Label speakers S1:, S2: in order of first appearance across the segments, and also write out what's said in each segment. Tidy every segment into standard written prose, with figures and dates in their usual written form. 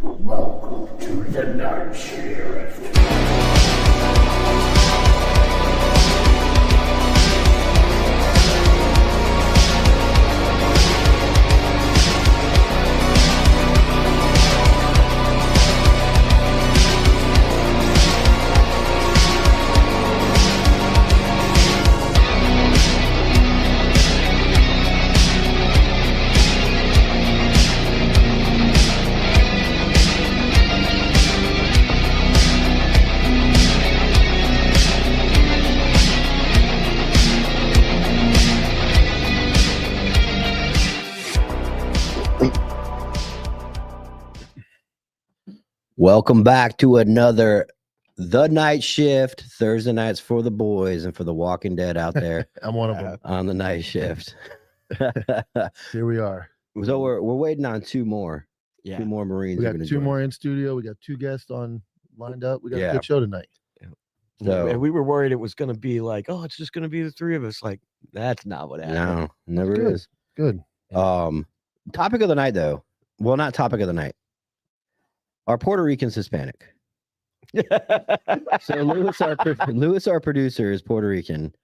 S1: Welcome to the night shift.
S2: Welcome back to another The Night Shift. Thursday nights for the boys and for the Walking Dead out there.
S3: I'm one of them.
S2: On the night shift.
S3: Here we are.
S2: So we're waiting on two more.
S4: Yeah.
S2: Two more Marines.
S3: We
S2: are
S3: got
S2: gonna
S3: two
S2: join
S3: more
S2: us.
S3: in studio. We got two guests on lined up. We got
S2: Yeah.
S3: a good show tonight.
S2: So
S4: and we were worried it was going to be like, oh, it's just going to be the three of us. Like, that's not what happened.
S2: No, never
S3: good.
S2: is.
S3: Good.
S2: Topic of the night, though. Well, not topic of the night. Are Puerto Ricans Hispanic? So Lewis, our producer, is Puerto Rican,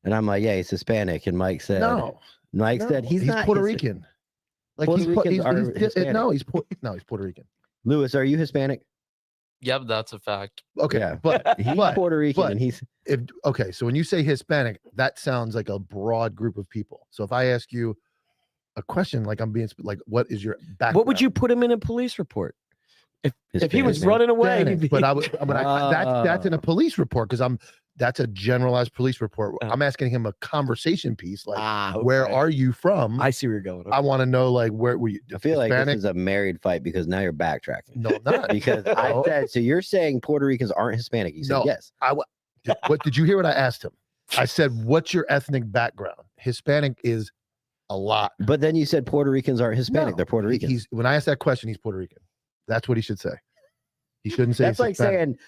S2: and I'm like, yeah, he's Hispanic. And Mike said,
S3: No,
S2: said he's not
S3: Puerto Rican. Like
S2: Puerto Ricans are Hispanic.
S3: he's Puerto Rican.
S2: Lewis, are you Hispanic?
S5: Yep, that's a fact.
S3: Okay,
S2: Yeah.
S3: but
S2: He's
S3: but
S2: Puerto Rican,
S3: but
S2: and he's
S3: okay. So when you say Hispanic, that sounds like a broad group of people. So if I ask you a question, like I'm being like, what is your background?
S4: What would you put him in a police report? If he was
S2: Hispanic.
S4: running away,
S3: Hispanic,
S4: he'd be-
S3: but that's in a police report because that's a generalized police report. I'm asking him a conversation piece like, where
S4: okay.
S3: are you from?
S4: I see where you're going.
S3: I want to know like where were you?
S2: I feel like
S3: Hispanic?
S2: this is a married fight because now you're backtracking.
S3: No, I'm not.
S2: Because I
S3: No.
S2: said, so you're saying Puerto Ricans aren't Hispanic? You said
S3: No.
S2: yes.
S3: What did you hear? What I asked him? I said, "What's your ethnic background?" Hispanic is a lot.
S2: But then you said Puerto Ricans aren't Hispanic.
S3: No,
S2: They're Puerto Ricans.
S3: He's when I asked that question, he's Puerto Rican. That's what he should say. He shouldn't say.
S2: That's
S3: he's
S2: like
S3: Hispanic.
S2: saying,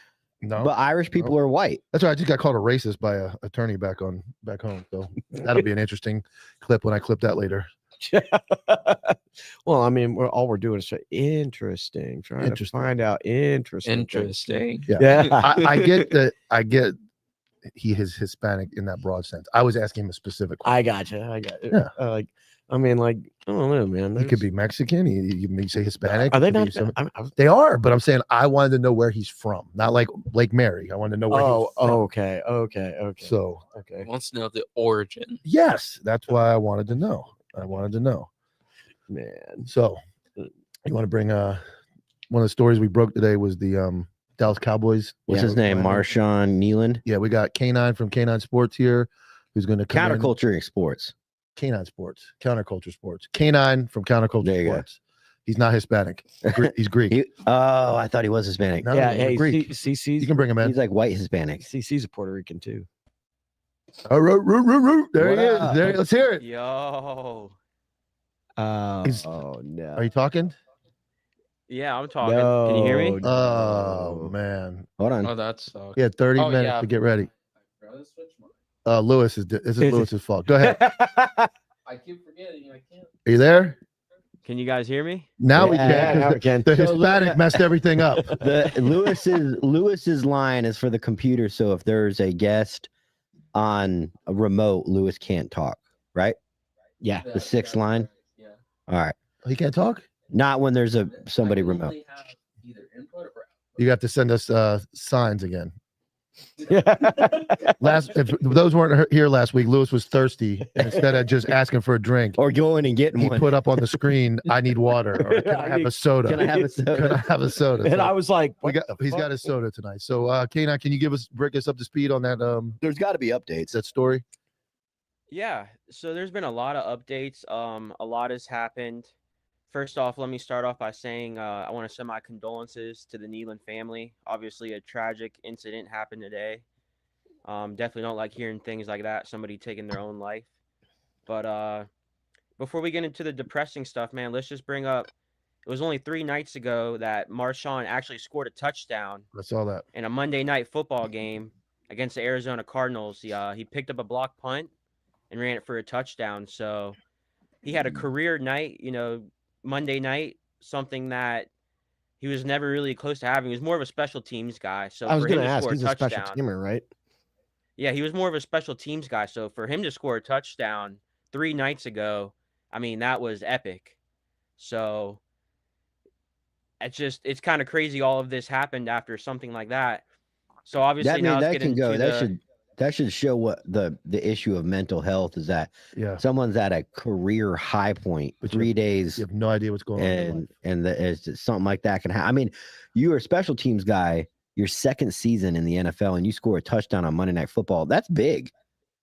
S3: No.
S2: but Irish people are white.
S3: That's right. I just got called a racist by a attorney back home. So that'll be an interesting clip when I clip that later.
S4: Well, I mean, all we're doing is trying to find out interesting.
S5: Interesting.
S3: Yeah. I get that. I get he is Hispanic in that broad sense. I was asking him a specific question.
S4: I got you.
S3: Yeah.
S4: I don't know, man.
S3: He could be Mexican. You may say Hispanic.
S4: Are they
S3: It could
S4: not?
S3: be some-
S4: I'm-
S3: They are, but I'm saying I wanted to know where he's from, not like Lake Mary. I wanted to know where he's from.
S4: okay.
S3: So
S4: Okay.
S5: Wants to know the origin.
S3: yes, that's why I wanted to know.
S4: Man.
S3: So you want to bring one of the stories we broke today was the Dallas Cowboys.
S2: What's his name? Marshawn Nealand.
S3: Yeah, we got Canine from Canine Sports here, who's going to come in.
S2: Counterculture Sports.
S3: Canine Sports, Counterculture Sports. Canine from
S2: There
S3: Counterculture
S2: you go.
S3: Sports. He's not Hispanic. He's Greek.
S2: I thought he was Hispanic.
S3: No,
S4: Yeah.
S3: he's
S4: Hey,
S3: Greek.
S4: CC's
S3: You can bring him in.
S2: He's like white Hispanic.
S4: CC's a Puerto Rican too.
S3: Oh, root. There
S2: What
S3: he is.
S2: up?
S3: There. Let's hear it.
S6: Yo.
S3: He's-
S4: Oh no.
S3: Are you talking?
S6: Yeah, I'm talking. Can you hear me?
S4: No.
S3: Oh man.
S2: Hold on.
S5: Oh, that's
S3: He had 30
S5: Oh,
S3: minutes
S5: yeah.
S3: to get ready. Lewis this is Lewis's fault. Go ahead.
S5: I keep forgetting. I can't.
S3: Are you there?
S6: Can you guys hear me?
S3: Now we
S2: Yeah,
S3: can. 'cause
S4: now we can.
S3: The
S2: So
S3: Hispanic messed everything up.
S2: The Lewis's line is for the computer. So if there's a guest on a remote, Lewis can't talk. Right?
S4: Yeah.
S2: The sixth line.
S5: Yeah.
S2: All right.
S3: He can't talk.
S2: Not when there's somebody remote.
S5: Input or
S3: You have to send us signs again. If those weren't here last week, Lewis was thirsty. And instead of just asking for a drink,
S2: Or going and getting
S3: he
S2: one.
S3: put up on the screen, "I need water." Or, "Can I have a soda?"
S2: Can I have a soda?
S3: Can I have a soda?
S4: And
S3: So
S4: I was like,
S3: he's got his soda tonight. So, Kena, can you bring us up to speed on that
S2: There's got to be updates.
S3: that story?
S6: Yeah. So there's been a lot of updates. A lot has happened. First off, let me start off by saying I want to send my condolences to the Nealand family. Obviously, a tragic incident happened today. Definitely don't like hearing things like that, somebody taking their own life. But before we get into the depressing stuff, man, let's just bring up, it was only 3 nights ago that Marshawn actually scored a touchdown
S3: I saw that.
S6: in a Monday night football game against the Arizona Cardinals. He picked up a block punt and ran it for a touchdown. So he had a career night, Monday night, something that he was never really close to having. He was more of a special teams guy. So
S4: I was
S6: for him
S4: going to
S6: to
S4: ask.
S6: score a
S4: He's a special
S6: touchdown,
S4: teamer, right?
S6: yeah, he was more of a special teams guy. So for him to score a touchdown 3 nights ago, I mean, that was epic. So it's kind of crazy all of this happened after something like that. So obviously now let's
S2: that
S6: get
S2: can go.
S6: into
S2: That should show what the issue of mental health is, that
S3: Yeah.
S2: someone's at a career high point,
S3: But
S2: 3 days,
S3: You have no idea what's going on in their life.
S2: and it's something like that can happen. I mean, you are a special teams guy, your second season in the NFL, and you score a touchdown on Monday Night Football. That's big.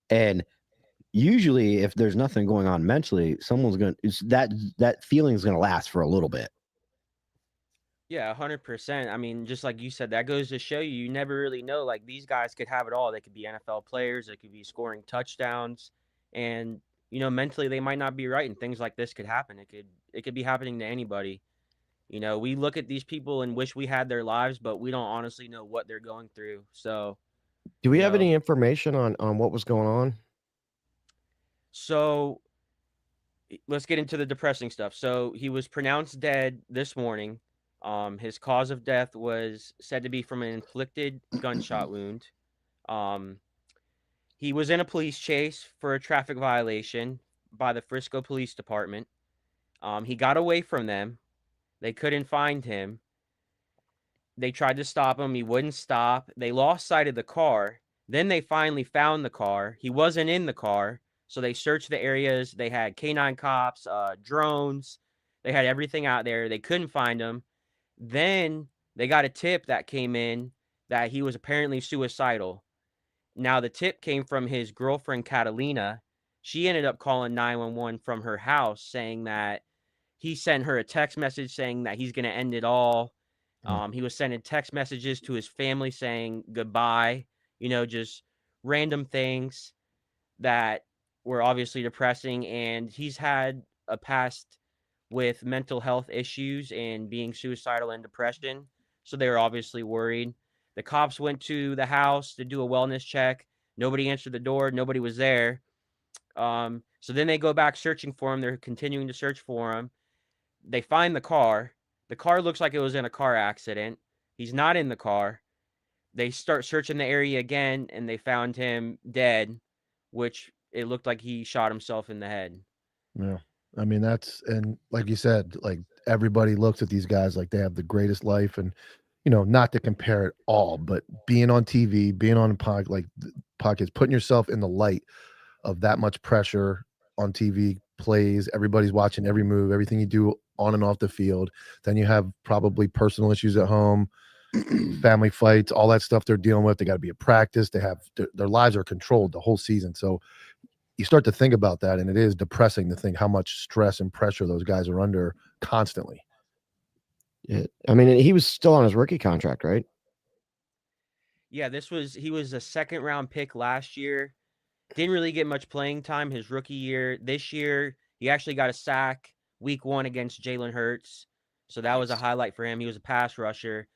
S2: And usually, if there's nothing going on mentally, someone's gonna that feeling is gonna last for a little bit.
S6: Yeah, 100%. I mean, just like you said, that goes to show you never really know. Like these guys could have it all. They could be NFL players. They could be scoring touchdowns, and mentally they might not be right, and things like this could happen. It could be happening to anybody. We look at these people and wish we had their lives, but we don't honestly know what they're going through. So,
S4: Do we
S6: you
S4: have
S6: know,
S4: any information on what was going on?
S6: so let's get into the depressing stuff. So he was pronounced dead this morning. His cause of death was said to be from an inflicted gunshot wound. He was in a police chase for a traffic violation by the Frisco Police Department. He got away from them. They couldn't find him. They tried to stop him. He wouldn't stop. They lost sight of the car. Then they finally found the car. He wasn't in the car. So they searched the areas. They had canine cops, drones. They had everything out there. They couldn't find him. Then they got a tip that came in that he was apparently suicidal. Now, the tip came from his girlfriend, Catalina. She ended up calling 911 from her house, saying that he sent her a text message saying that he's going to end it all. He was sending text messages to his family saying goodbye, just random things that were obviously depressing. And he's had a past with mental health issues and being suicidal and depression. So they were obviously worried. The cops went to the house to do a wellness check. Nobody answered the door. Nobody was there. So then they go back searching for him. They're continuing to search for him. They find the car. The car looks like it was in a car accident. He's not in the car. They start searching the area again, and they found him dead, which it looked like he shot himself in the head.
S3: Yeah. I mean, and like you said, like everybody looks at these guys like they have the greatest life, and not to compare it all, but being on TV, being on podcasts, putting yourself in the light of that much pressure on TV plays, everybody's watching every move, everything you do on and off the field. Then you have probably personal issues at home, family fights, all that stuff they're dealing with. They got to be at practice. They have their lives are controlled the whole season. So you start to think about that, and it is depressing to think how much stress and pressure those guys are under constantly.
S4: Yeah. I mean, he was still on his rookie contract, right?
S6: Yeah, he was a second round pick last year. Didn't really get much playing time his rookie year. This year, he actually got a sack week 1 against Jalen Hurts. So that was a highlight for him. He was a pass rusher.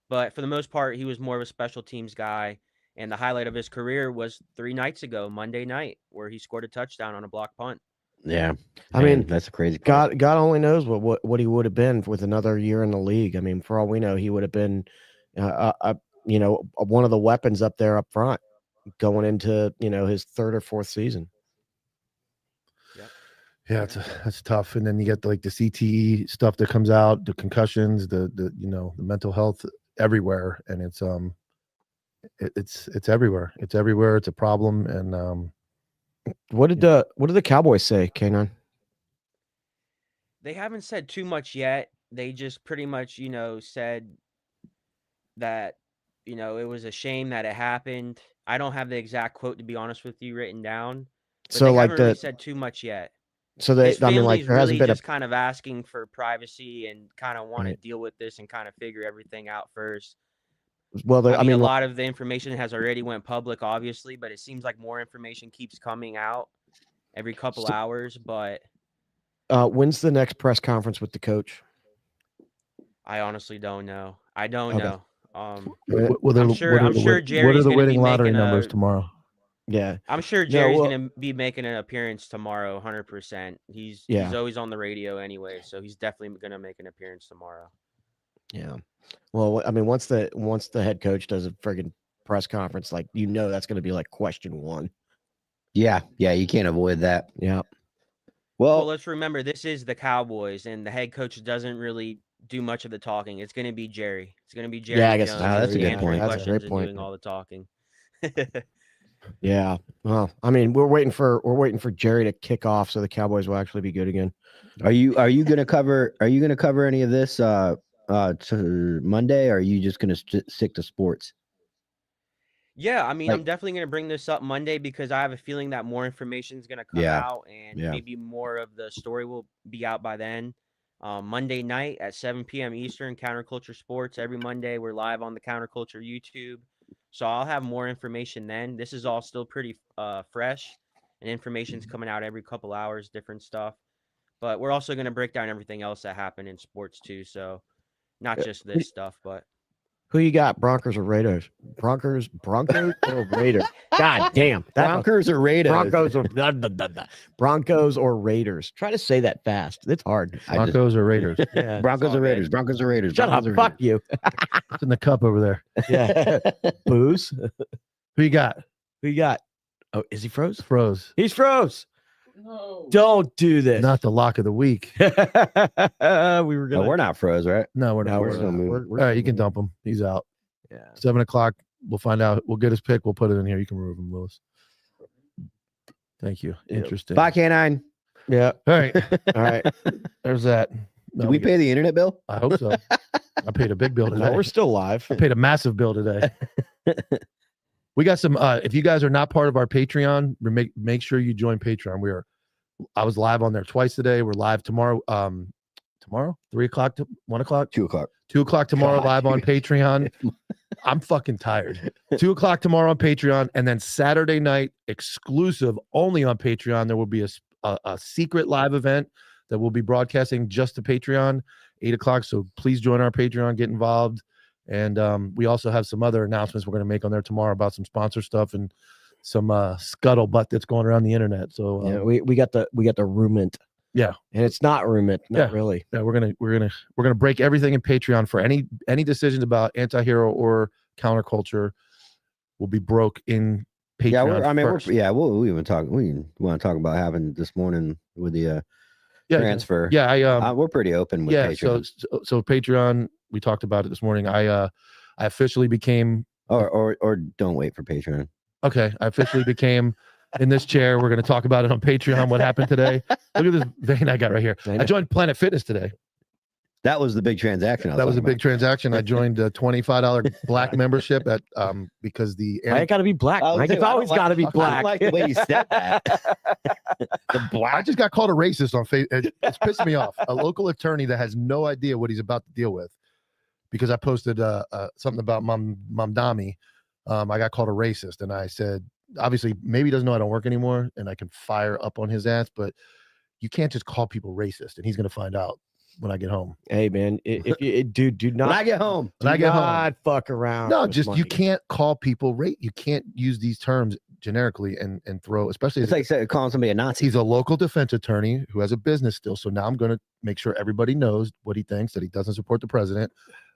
S6: But for the most part, he was more of a special teams guy. And the highlight of his career was 3 nights ago, Monday night, where he scored a touchdown on a block punt.
S2: Yeah,
S4: I mean,
S2: that's a crazy part.
S4: God only knows what he would have been with another year in the league. I mean, for all we know, he would have been, one of the weapons up there up front going into his 3rd or 4th season.
S3: Yeah, that's tough. And then you get like the CTE stuff that comes out, the concussions, the mental health everywhere, and it's everywhere. It's everywhere. It's a problem. And
S4: what did the Cowboys say, Kanon?
S6: They haven't said too much yet. They just pretty much, said that, it was a shame that it happened. I don't have the exact quote, to be honest with you, written down. But
S4: So
S6: they
S4: like
S6: haven't really said too much yet.
S4: So
S6: His
S4: I mean,
S6: family's
S4: like there hasn't
S6: really
S4: been
S6: just kind of asking for privacy and kind of want to
S4: Right.
S6: deal with this and kind of figure everything out first.
S4: I
S6: I mean, a
S4: mean,
S6: lot of the information has already went public, obviously, but it seems like more information keeps coming out every couple hours. But
S4: when's the next press conference with the coach?
S6: I honestly don't know. I don't
S4: Okay.
S6: know.
S3: what
S6: I'm sure Jerry's
S3: the
S6: gonna be
S3: winning lottery
S6: making
S3: numbers
S6: a.
S3: tomorrow?
S4: Yeah.
S6: I'm sure
S4: No,
S6: Jerry's
S4: well-
S6: gonna be making an appearance tomorrow, 100%. He's
S4: Yeah.
S6: always on the radio anyway, so he's definitely gonna make an appearance tomorrow.
S4: Yeah. Well, I mean, once the head coach does a friggin' press conference, like that's going to be like question one.
S2: Yeah, you can't avoid that.
S4: Yeah.
S6: Well,
S2: Well,
S6: let's remember this is the Cowboys, and the head coach doesn't really do much of the talking. It's going to be Jerry. It's going to be Jerry
S4: Yeah, I guess
S6: Jones.
S2: that's a good
S6: answering
S2: point.
S4: That's a
S6: questions
S4: great
S6: and
S4: point.
S6: doing all the talking.
S4: Yeah. Well, I mean, we're waiting for Jerry to kick off so the Cowboys will actually be good again.
S2: are you going to cover any of this to Monday, or are you just going to stick to sports?
S6: Yeah, I mean,
S2: Like-
S6: I'm definitely going to bring this up Monday because I have a feeling that more information is going to come
S2: Yeah,
S6: out, and
S2: yeah.
S6: maybe more of the story will be out by then. Monday night at 7 p.m. Eastern, Counterculture Sports. Every Monday, we're live on the Counterculture YouTube. So I'll have more information then. This is all still pretty fresh, and information's coming out every couple hours, different stuff. But we're also going to break down everything else that happened in sports too. So not just this stuff, but
S4: Who you got, Broncos or Raiders? Broncos or Raiders? God damn.
S2: Broncos or Raiders?
S4: Broncos or Raiders. Try to say that fast. It's hard.
S3: Broncos or Raiders?
S4: Yeah.
S2: Broncos
S6: all
S2: or
S6: good.
S2: Raiders? Broncos or Raiders?
S4: Shut up.
S2: Broncos or
S4: Fuck
S2: Raiders?
S4: you.
S3: It's in the cup over there.
S4: Yeah. Booze.
S3: Who you got?
S4: Who you got? Oh, is he froze?
S3: Froze.
S4: He's froze.
S5: No.
S4: Don't do this.
S3: Not the lock of the week.
S4: We were
S2: No,
S4: gonna.
S2: we're not froze, right?
S3: No, we're not.
S4: No,
S3: We're
S2: still
S3: not.
S2: moving.
S4: we're
S3: All right, you can dump him. He's out.
S4: Yeah.
S3: 7:00. We'll find out. We'll get his pick. We'll put it in here. You can remove him, Lewis. Thank you. Interesting.
S2: Bye, Canine.
S4: Yeah.
S3: All right.
S4: All right.
S3: There's that.
S2: Did we pay the internet bill?
S3: I hope so. I paid a big bill today.
S4: No, we're still live.
S3: I paid a massive bill today. We got some. If you guys are not part of our Patreon, make sure you join Patreon. I was live on there twice today. We're live tomorrow. Tomorrow, 3:00 to 1:00,
S2: 2:00.
S3: 2:00 tomorrow,
S2: God,
S3: live on
S2: dude.
S3: Patreon. I'm fucking tired. 2:00 tomorrow on Patreon, and then Saturday night exclusive only on Patreon. There will be a secret live event that we'll be broadcasting just to Patreon, 8:00. So please join our Patreon, get involved, and we also have some other announcements we're going to make on there tomorrow about some sponsor stuff and some scuttlebutt that's going around the internet. So
S4: Yeah, we got the rument.
S3: Yeah.
S4: And it's not rument, not
S3: Yeah.
S4: really.
S3: yeah, we're gonna break everything in Patreon for any decisions about anti-hero or counterculture will be broke in Patreon.
S2: Yeah,
S3: first.
S2: we want to talk about having this morning with the
S3: Yeah,
S2: transfer.
S3: Yeah,
S2: We're pretty open with
S3: yeah.
S2: Patreon.
S3: So Patreon, we talked about it this morning. I officially became
S2: Or don't wait for Patreon.
S3: okay. I officially became in this chair. We're going to talk about it on Patreon. What happened today? Look at this vein I got right here. I joined Planet Fitness today.
S2: That was the big transaction.
S3: That was a big transaction. I joined a $25 black membership at because the
S4: Why it got to be black?
S2: Oh,
S4: Mike?
S2: dude,
S4: It's
S2: I don't
S4: always
S2: like-
S4: got to be
S2: I don't
S4: black.
S2: like the way you said that.
S3: I just got called a racist on Facebook. It's pissing me off. A local attorney that has no idea what he's about to deal with because I posted something about Mamdani. I got called a racist, and I said, obviously, maybe he doesn't know I don't work anymore, and I can fire up on his ass, but you can't just call people racist, and he's going to find out when I get home.
S4: Hey man, if you do not
S2: When I get home.
S3: When I get home.
S4: not fuck around.
S3: No,
S4: with
S3: just
S4: money.
S3: you can't call people you can't use these terms generically and throw, especially
S2: It's like calling somebody a Nazi.
S3: he's a local defense attorney who has a business still. So now I'm going to make sure everybody knows what he thinks, that he doesn't support the president,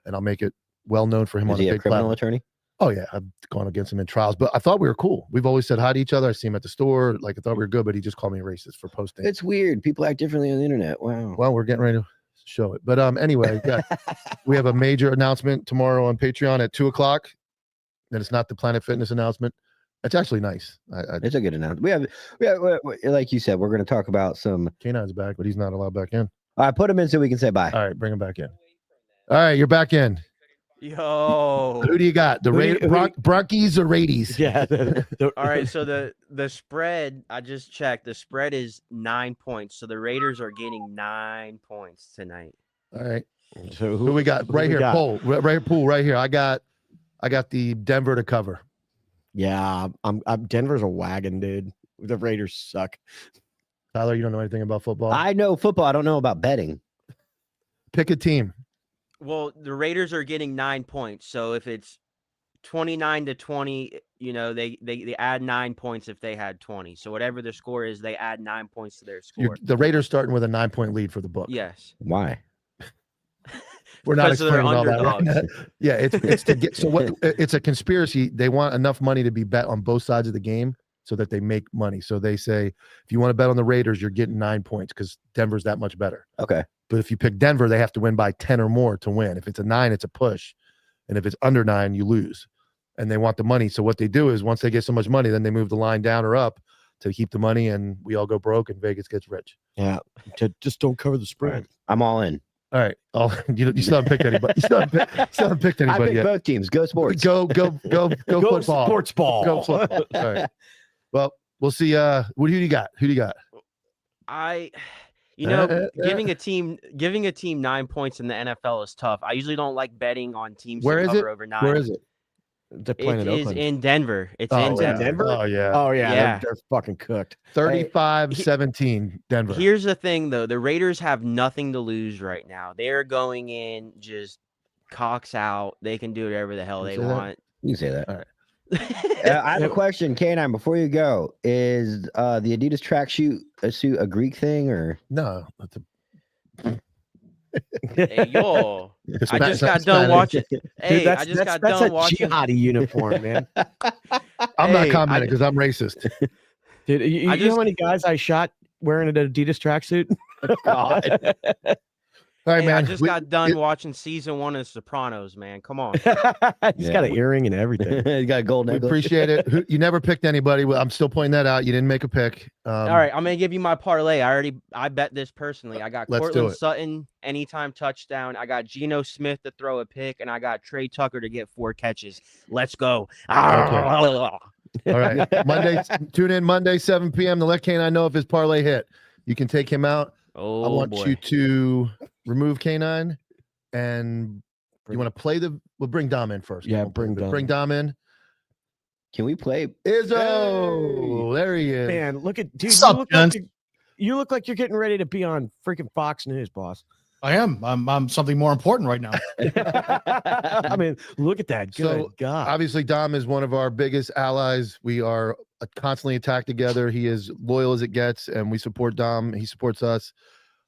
S3: and I'll make it well known for him
S2: Is
S3: on
S2: he
S3: a
S2: a
S3: big
S2: criminal
S3: platform.
S2: attorney?
S3: Oh yeah, I've gone against him in trials, but I thought we were cool. We've always said hi to each other. I see him at the store, like I thought we were good, but he just called me a racist for posting.
S2: It's weird. People act differently on the internet. Wow.
S3: Well, we're getting ready to show it, but anyway, yeah, we have a major announcement tomorrow on Patreon at 2:00. And it's not the Planet Fitness announcement. It's actually nice.
S2: It's a good announcement. We have, like you said, we're going to talk about some.
S3: K9's back, but he's not allowed back in.
S2: All right, put him in so we can say bye.
S3: All right, bring him back in. All right, you're back in.
S6: Yo.
S3: Who do you got? The
S4: Who do you-
S3: Bronkies or Radies?
S4: Yeah.
S6: All right, so the spread, I just checked. The spread is 9 points. So the Raiders are getting 9 points tonight.
S3: All right.
S4: So
S3: Who we got?
S4: who
S3: Right
S4: we
S3: here,
S4: got?
S3: pool right here. I got the Denver to cover.
S4: Yeah, I'm Denver's a wagon, dude. The Raiders suck.
S3: Tyler, you don't know anything about football.
S2: I know football. I don't know about betting.
S3: Pick a team.
S6: Well, the Raiders are getting 9 points. So if it's 29-20, they add 9 points if they had 20. So whatever the score is, they add 9 points to their score.
S3: The Raiders starting with a 9-point lead for the book.
S6: Yes.
S2: Why?
S3: We're not
S6: Because they're
S3: explaining all that.
S6: underdogs.
S3: Right? Yeah, it's to get. So what? It's a conspiracy. They want enough money to be bet on both sides of the game so that they make money. So they say, if you want to bet on the Raiders, you're getting 9 points because Denver's that much better.
S2: Okay.
S3: But if you pick Denver, they have to win by 10 or more to win. If it's a 9, it's a push, and if it's under 9, you lose. And they want the money. So what they do is once they get so much money, then they move the line down or up to keep the money, and we all go broke, and Vegas gets rich.
S4: Yeah. Just don't cover the spread.
S2: I'm all in.
S3: All right. You still haven't picked anybody. You still haven't picked
S2: I
S3: anybody
S2: picked
S3: yet.
S2: both teams. Go sports.
S3: Go football.
S4: Sports ball.
S3: Go football. All right. Well, we'll see. Who do you got? Who do you got?
S6: Giving a team 9 points in the NFL is tough. I usually don't like betting on teams
S3: Where
S6: to
S3: is
S6: cover
S3: it?
S6: over 9.
S3: Where is it?
S4: They're playing
S6: It
S4: in
S6: is
S4: Oakland.
S6: in Denver. It's
S3: Oh,
S6: in
S3: yeah.
S6: Denver.
S3: Oh yeah.
S4: Oh yeah,
S6: Yeah.
S4: They're fucking cooked.
S3: 35-17 Denver.
S6: Here's the thing, though. The Raiders have nothing to lose right now. They're going in just cocks out. They can do whatever the hell
S3: You
S6: they
S3: say that?
S6: want.
S2: You can say that.
S3: All right.
S2: I have a question, K9. Before you go, is the Adidas track suit a Greek thing or?
S3: No.
S6: Hey, yo. I just got done watching. Hey, I just got
S4: that's
S6: done
S4: a
S6: watching.
S4: jihadi uniform, man.
S3: I'm not
S6: Hey,
S3: commenting because I'm racist.
S4: Dude, you know how many guys I shot wearing an Adidas tracksuit?
S2: God.
S3: All right,
S6: Hey,
S3: man.
S6: I just got done watching season 1 of Sopranos, man. Come on.
S4: He's got an earring and everything.
S2: You got a gold
S3: We
S2: necklace.
S3: appreciate it. You never picked anybody. Well, I'm still pointing that out. You didn't make a pick.
S6: All right, I'm gonna give you my parlay. I bet this personally. I got
S3: Let's do
S6: Cortland
S3: it.
S6: Sutton anytime touchdown. I got Geno Smith to throw a pick, and I got Trey Tucker to get 4 catches. Let's go.
S3: All right. Monday. Tune in Monday, 7 p.m. to let K9 know if his parlay hit. You can take him out.
S6: Oh
S3: I want
S6: boy.
S3: you to remove K9, and you want to play we'll bring Dom in first.
S4: Yeah,
S3: We'll
S4: bring Dom
S3: Dom in.
S2: Can we play?
S3: Izzo, there he is.
S4: Man, look at dude.
S7: What's up, gents?
S4: You look like you're getting ready to be on freaking Fox News, boss.
S7: I am. I'm something more important right now.
S4: I mean, look at that. Good
S3: So,
S4: God.
S3: Obviously, Dom is one of our biggest allies. We are constantly attacked together. He is loyal as it gets, and we support Dom. He supports us.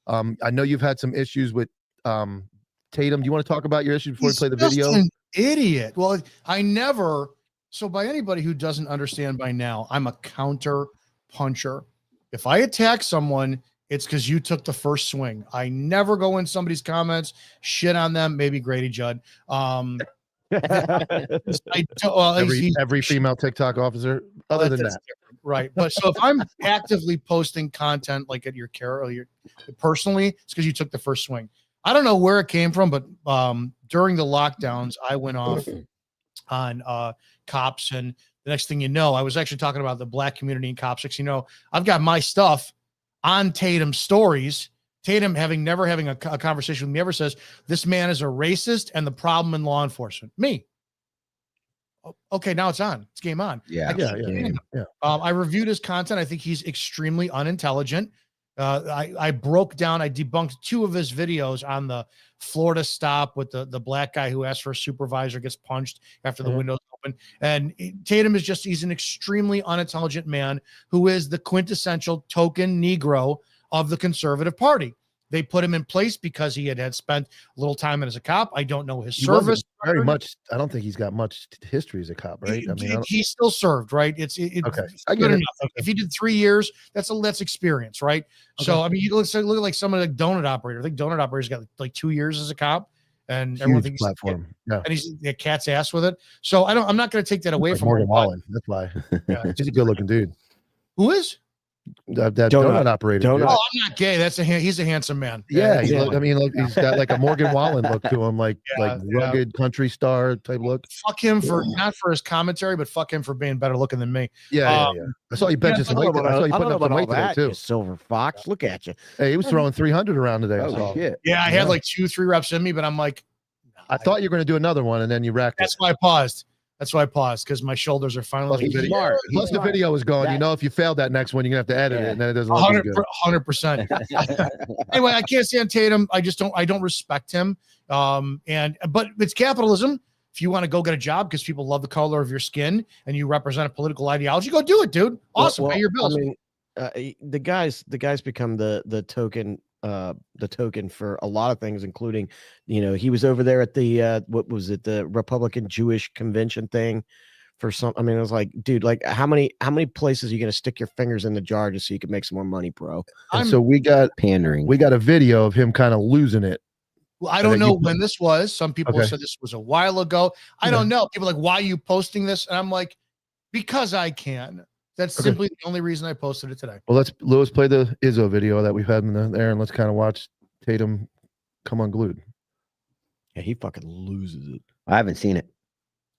S3: I know you've had some issues with Tatum. Do you want to talk about your issues before we play the
S7: Just
S3: video?
S7: an idiot. Well, I never. So, by anybody who doesn't understand by now, I'm a counter puncher. If I attack someone, it's because you took the first swing. I never go in somebody's comments, shit on them. Maybe Grady Judd. I don't, well,
S3: Every female TikTok officer, other than
S7: that's
S3: that.
S7: different, right? But so if I'm actively posting content like at your care or your personally, it's because you took the first swing. I don't know where it came from, but during the lockdowns, I went off on cops, and the next thing you know, I was actually talking about the black community in cops. You know, I've got my stuff on Tatum's stories. Tatum never having a conversation with me ever says this man is a racist and the problem in law enforcement. Me. Okay, now it's on. It's game on.
S2: Yeah.
S3: Yeah.
S7: I reviewed his content. I think he's extremely unintelligent. I debunked 2 of his videos on the Florida stop with the black guy who asked for a supervisor, gets punched after the windows open. And Tatum is he's an extremely unintelligent man who is the quintessential token Negro of the conservative party. They put him in place because he had spent a little time as a cop. I don't know his service
S3: very
S7: record.
S3: much. I don't think he's got much history as a cop, right?
S7: He still served, right? It's
S3: okay.
S7: I get enough. If he did 3 years, that's experience, right? Okay. So I mean, you look at like someone like donut operator. I think donut operator's got like 2 years as a cop, and everyone thinks
S3: platform. Yeah,
S7: and he's a cat's ass with it. So I'm not going to take that away from
S3: Morgan
S7: him.
S3: Wallen. That's why.
S7: Yeah.
S3: He's a good looking dude.
S7: Who is?
S3: That donut operator.
S4: Donut.
S3: dude.
S7: Oh, I'm not gay. he's a handsome man.
S3: Yeah, he's got like a Morgan Wallen look to him, like
S7: Yeah.
S3: rugged country star type look.
S7: Fuck him for not for his commentary, but fuck him for being better looking than me.
S3: Yeah. I saw you benching some weight. I saw you putting up some weight today too.
S4: Silver Fox. Look at you.
S3: Hey, he was throwing 300 around today. I
S2: Oh
S3: saw.
S2: shit.
S7: Yeah, I had like 2-3 reps in me, but I'm like,
S3: I thought you were going to do another one, and then you racked it.
S7: that's why I paused. because my shoulders are finally.
S3: Plus, plus the video was going. You know, if you failed that next one, you're gonna have to edit it, and then it doesn't look as good.
S7: 100%. Anyway, I can't stand Tatum. I don't respect him. But it's capitalism. If you want to go get a job because people love the color of your skin and you represent a political ideology, go do it, dude. Awesome. Pay your bills.
S4: I mean, the guys become the token the token for a lot of things, including, he was over there at the what was it, the Republican Jewish convention thing for some. I mean, it was like, dude, like how many places are you gonna stick your fingers in the jar just so you can make some more money, bro?
S3: And so we got
S2: Pandering.
S3: a video of him kind of losing it.
S7: Well, I don't know when this was. Some people
S3: Okay.
S7: said this was a while ago. I don't know. People are like, why are you posting this? And I'm like, because I can. That's simply the only reason I posted it today.
S3: Well, Lewis play the Izzo video that we've had in there, and let's kind of watch Tatum come unglued.
S4: Yeah, he fucking loses it.
S2: I haven't seen it.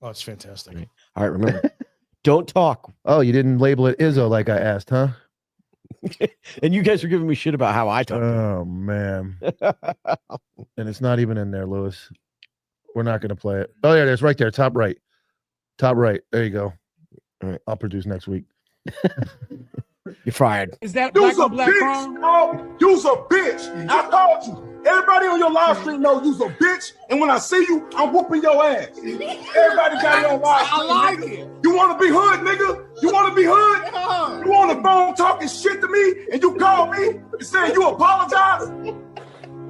S7: Oh, it's fantastic.
S4: Right. All right, remember, don't talk.
S3: Oh, you didn't label it Izzo like I asked, huh?
S4: And you guys are giving me shit about how I talk.
S3: Oh man. And it's not even in there, Lewis. We're not going to play it. Oh, yeah, it is right there. Top right. Top right. There you go. All right. I'll produce next week.
S4: You're fired.
S8: Is that
S1: You's
S8: black
S1: a
S8: on black
S1: bitch,
S8: crime?
S1: bro. You's a bitch. I told you. Everybody on your live stream know you's a bitch. And when I see you, I'm whooping your ass. Everybody got it on live stream.
S8: I like
S1: nigga.
S8: it.
S1: You want to be hood, nigga? You want to be hood? You on the phone talking shit to me, and you call me and saying you apologize?